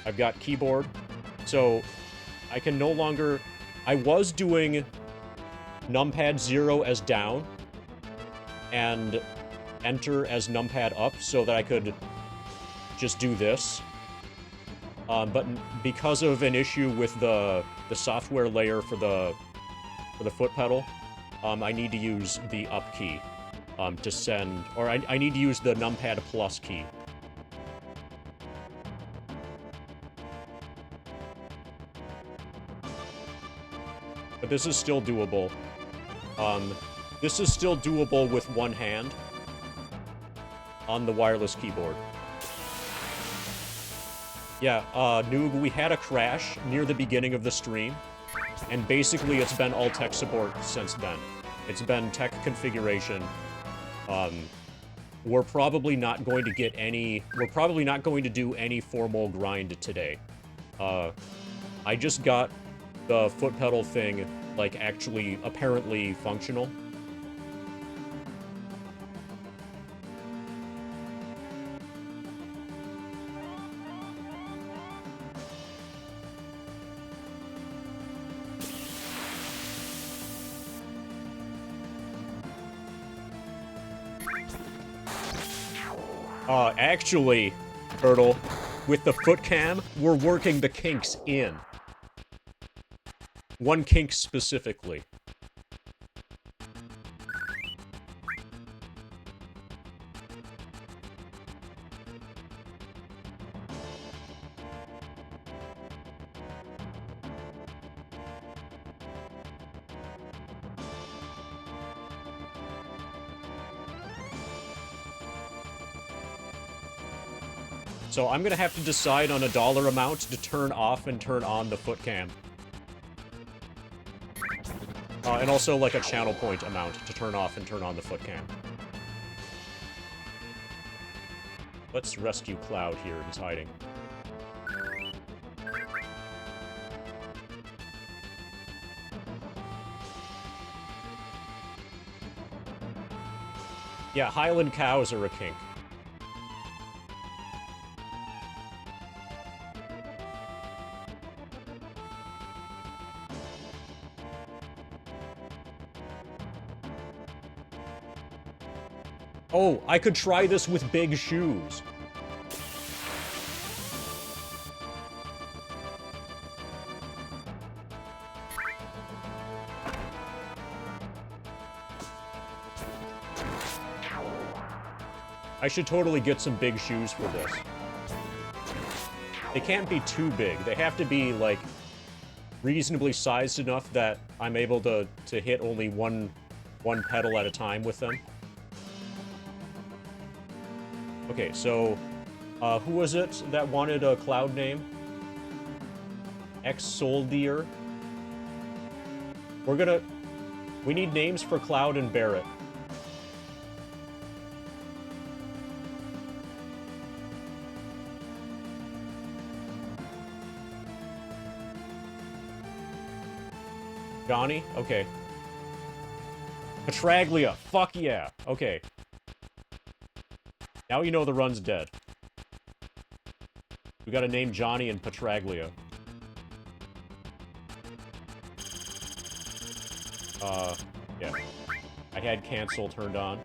I've got keyboard, so I can no longer... I was doing numpad 0 as down, and enter as numpad up, so that I could just do this. But because of an issue with the software layer for the foot pedal, I need to use the up key to send, or I need to use the numpad plus key. But this is still doable. This is still doable with one hand on the wireless keyboard. Yeah, Noob, we had a crash near the beginning of the stream, and basically it's been all tech support since then. It's been tech configuration. We're probably not going to get any... We're probably not going to do any formal grind today. I just got the foot pedal thing, like, actually apparently functional. Actually, Turtle, with the foot cam, we're working the kinks in. One kink specifically. So I'm gonna have to decide on a dollar amount to turn off and turn on the foot cam. And also, like, a channel point amount to turn off and turn on the foot cam. Let's rescue Cloud here. He's hiding. Yeah, Highland cows are a kink. Oh, I could try this with big shoes. I should totally get some big shoes for this. They can't be too big. They have to be, like, reasonably sized enough that I'm able to hit only one pedal at a time with them. Okay, so, who was it that wanted a Cloud name? Ex-SOLDIER. We need names for Cloud and Barrett. Johnny? Okay. Petraglia. Fuck yeah. Okay. Now you know the run's dead. We gotta name Johnny and Petraglia. Yeah. I had cancel turned on.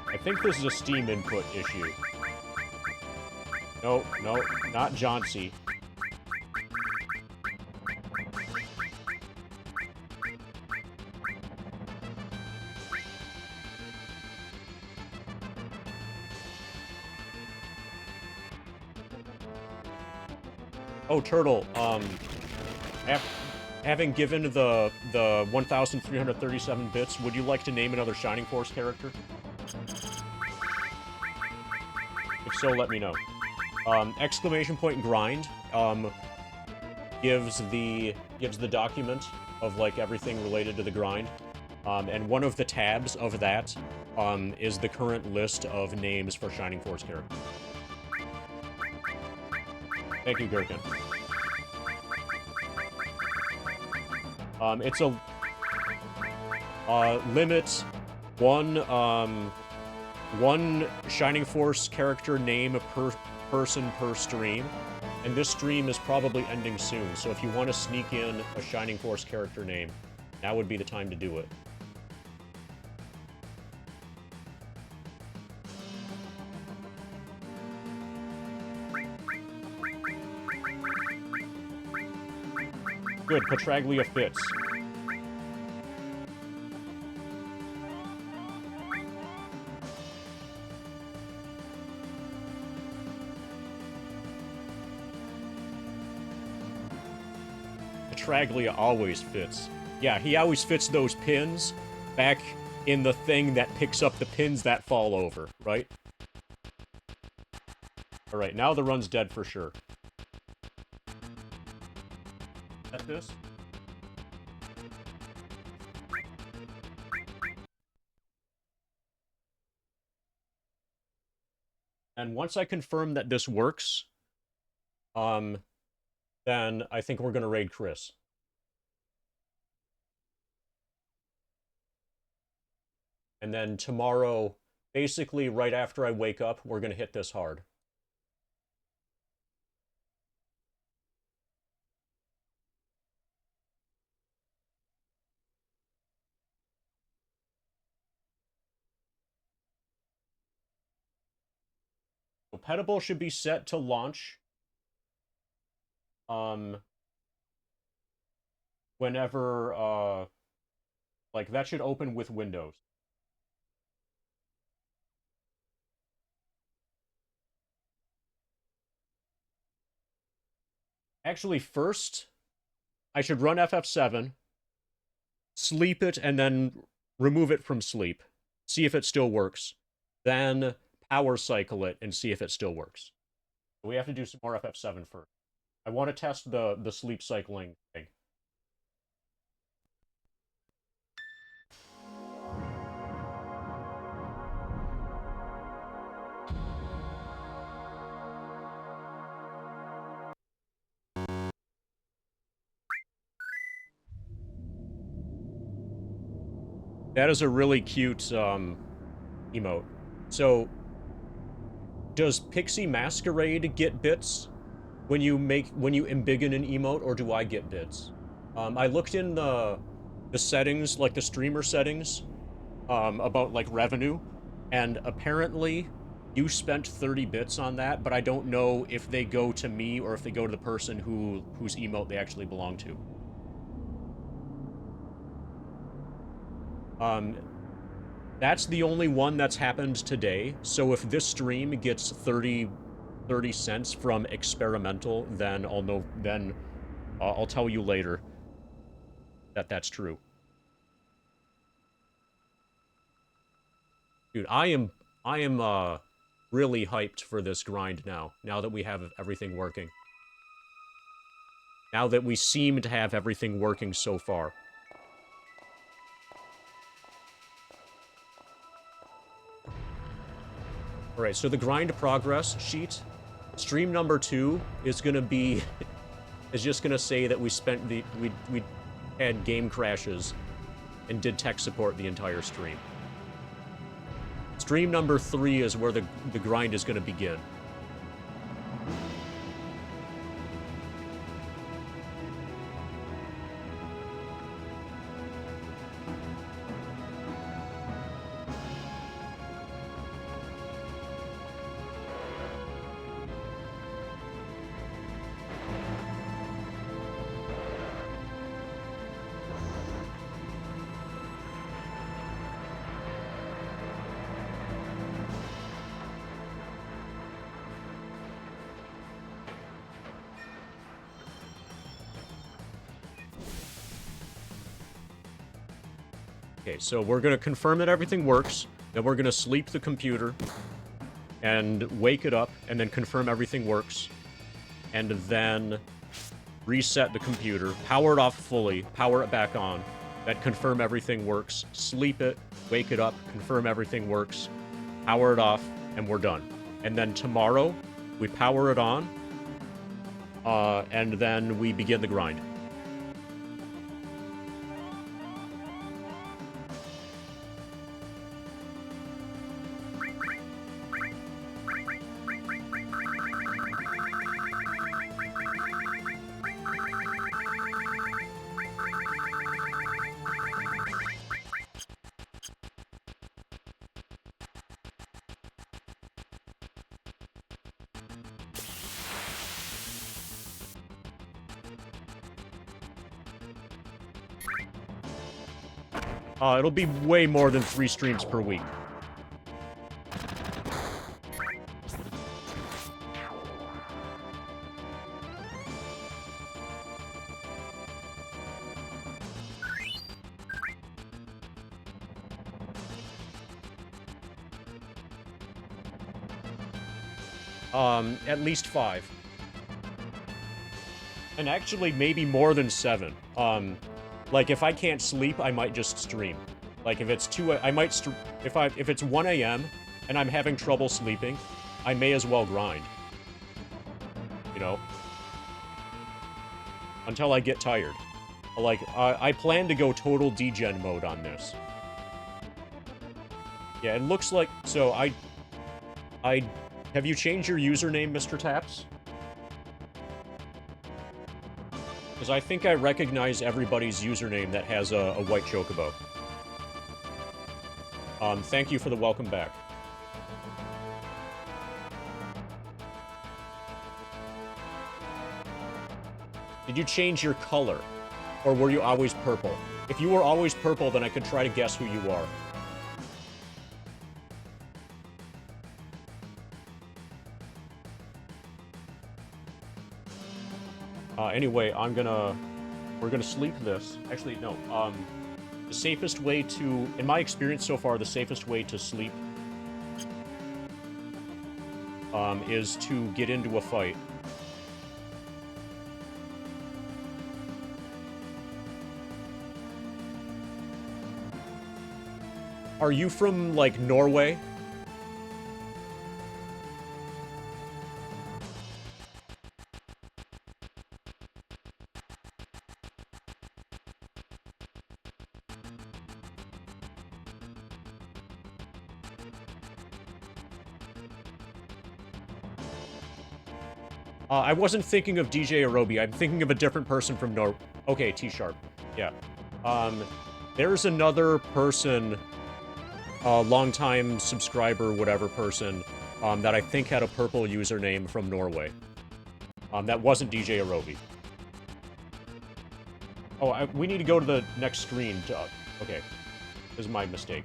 I think this is a Steam input issue. No, no, not Johnsy. Oh, Turtle, having given the 1,337 bits, would you like to name another Shining Force character? If so, let me know. Exclamation point grind, gives the document of, like, everything related to the grind. And one of the tabs of that, is the current list of names for Shining Force characters. Thank you, Gherkin. It's a limit one Shining Force character name per person per stream, and this stream is probably ending soon, so if you want to sneak in a Shining Force character name, now would be the time to do it. Good, Petraglia fits. Petraglia always fits. Yeah, he always fits those pins back in the thing that picks up the pins that fall over, right? Alright, now the run's dead for sure. At this? And once I confirm that this works, then I think we're gonna raid Chris. And then tomorrow, basically right after I wake up, we're gonna hit this hard. So Petable should be set to launch whenever like that should open with Windows. Actually, first I should run FF7, sleep it, and then remove it from sleep, see if it still works, then power cycle it and see if it still works. So we have to do some more FF7 first. I want to test the sleep cycling thing. That is a really cute emote. So, does Pixie Masquerade get bits when you embiggen an emote, or do I get bits? I looked in the settings, like the streamer settings, about like revenue, and apparently you spent 30 bits on that, but I don't know if they go to me or if they go to the person whose emote they actually belong to. That's the only one that's happened today. So if this stream gets 30 cents from experimental, then I'll know. Then I'll tell you later that that's true. Dude, I am really hyped for this grind now. Now that we have everything working. Now that we seem to have everything working so far. Alright, so the grind progress sheet, stream number 2 is gonna be, is just gonna say that we spent we had game crashes and did tech support the entire stream. Stream number 3 is where the grind is gonna begin. Okay, so we're gonna confirm that everything works, then we're gonna sleep the computer, and wake it up, and then confirm everything works, and then reset the computer, power it off fully, power it back on, then confirm everything works, sleep it, wake it up, confirm everything works, power it off, and we're done. And then tomorrow, we power it on, and then we begin the grind. It'll be way more than 3 streams per week. At least 5. And actually, maybe more than 7. Like, if I can't sleep, I might just stream. Like, if it's 2, I might if it's 1 a.m. and I'm having trouble sleeping, I may as well grind. You know? Until I get tired. Like, I plan to go total degen mode on this. Yeah, it looks like... So, have you changed your username, Mr. Taps? Because I think I recognize everybody's username that has a white chocobo. Thank you for the welcome back. Did you change your color? Or were you always purple? If you were always purple, then I could try to guess who you are. Anyway, we're gonna sleep this. Actually, no, the safest way to, in my experience so far, the safest way to sleep, is to get into a fight. Are you from, like, Norway? I wasn't thinking of DJ Arobi. I'm thinking of a different person from Nor... Okay, T-Sharp. Yeah. There's another person, a longtime subscriber, whatever person, that I think had a purple username from Norway. That wasn't DJ Arobi. Oh, we need to go to the next screen to... okay. This is my mistake.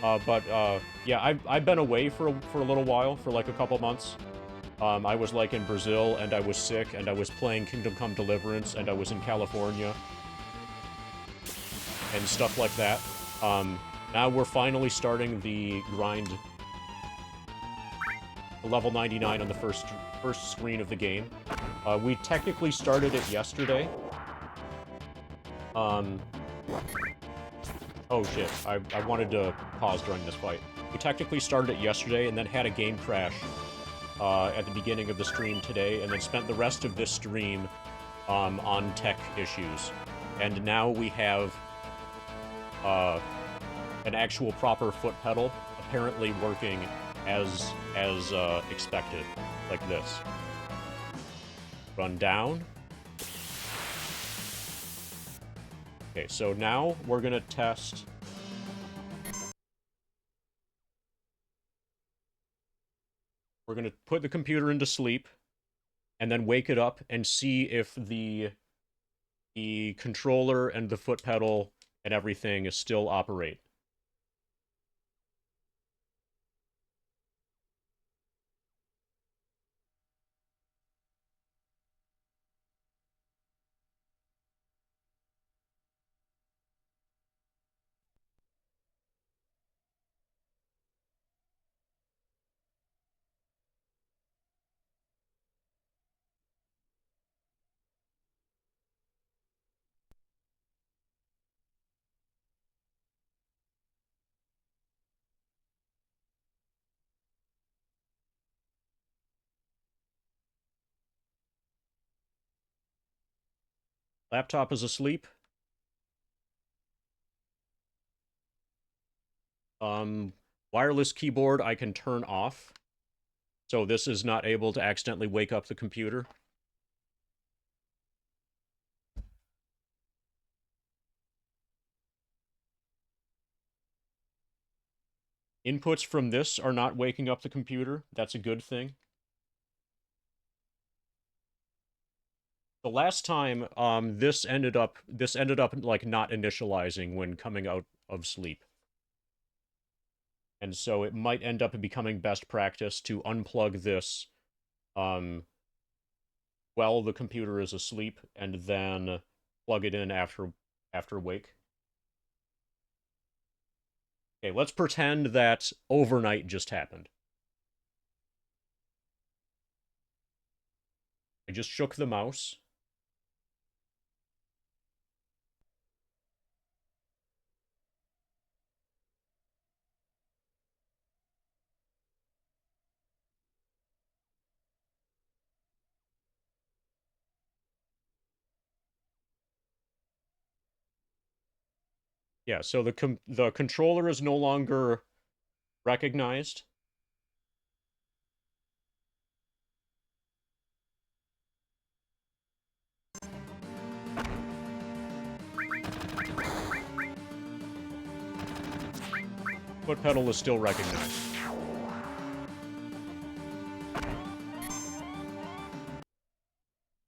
Yeah, I've been away for a little while, for like a couple months. I was like in Brazil, and I was sick, and I was playing Kingdom Come Deliverance, and I was in California. And stuff like that. Now we're finally starting the grind. Level 99 on the first screen of the game. We technically started it yesterday. Oh shit, I wanted to pause during this fight. We technically started it yesterday and then had a game crash at the beginning of the stream today, and then spent the rest of this stream on tech issues. And now we have an actual proper foot pedal apparently working as expected, like this. Run down. Okay, so now we're gonna test. We're gonna put the computer into sleep, and then wake it up and see if the controller and the foot pedal and everything still operate. Laptop is asleep. Wireless keyboard I can turn off. So this is not able to accidentally wake up the computer. Inputs from this are not waking up the computer. That's a good thing. The last time, this ended up like not initializing when coming out of sleep. And so it might end up becoming best practice to unplug this while the computer is asleep, and then plug it in after wake. Okay, let's pretend that overnight just happened. I just shook the mouse. Yeah, so the controller is no longer recognized. Foot pedal is still recognized.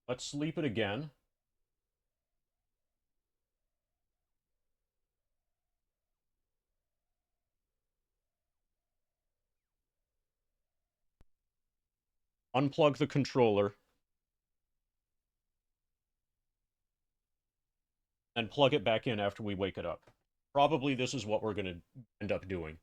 Let's sleep it again. Unplug the controller. And plug it back in after we wake it up. Probably this is what we're going to end up doing.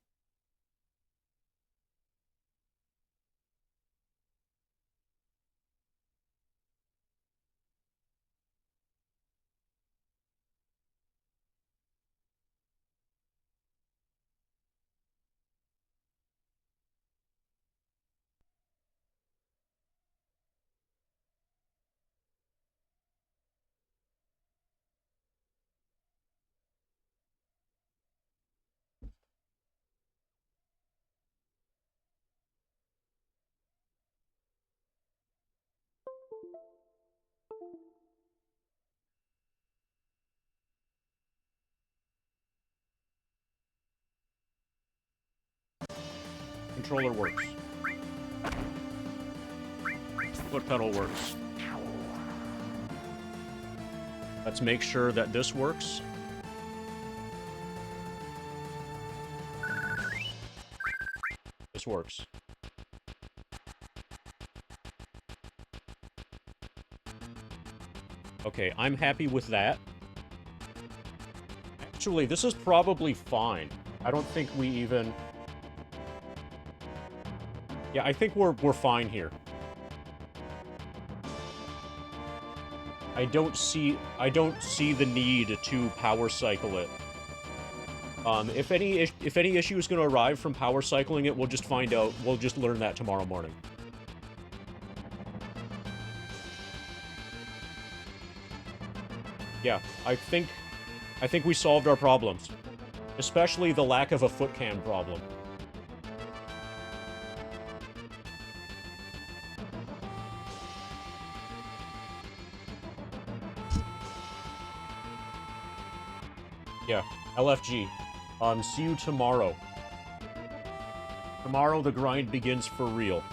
Controller works. Foot pedal works. Let's make sure that this works. This works. Okay, I'm happy with that. Actually, this is probably fine. I don't think we even... Yeah, I think we're fine here. I don't see the need to power cycle it. If any issue is going to arrive from power cycling it, we'll just find out. We'll just learn that tomorrow morning. Yeah, I think we solved our problems. Especially the lack of a foot cam problem. Yeah, LFG. See you tomorrow. Tomorrow the grind begins for real.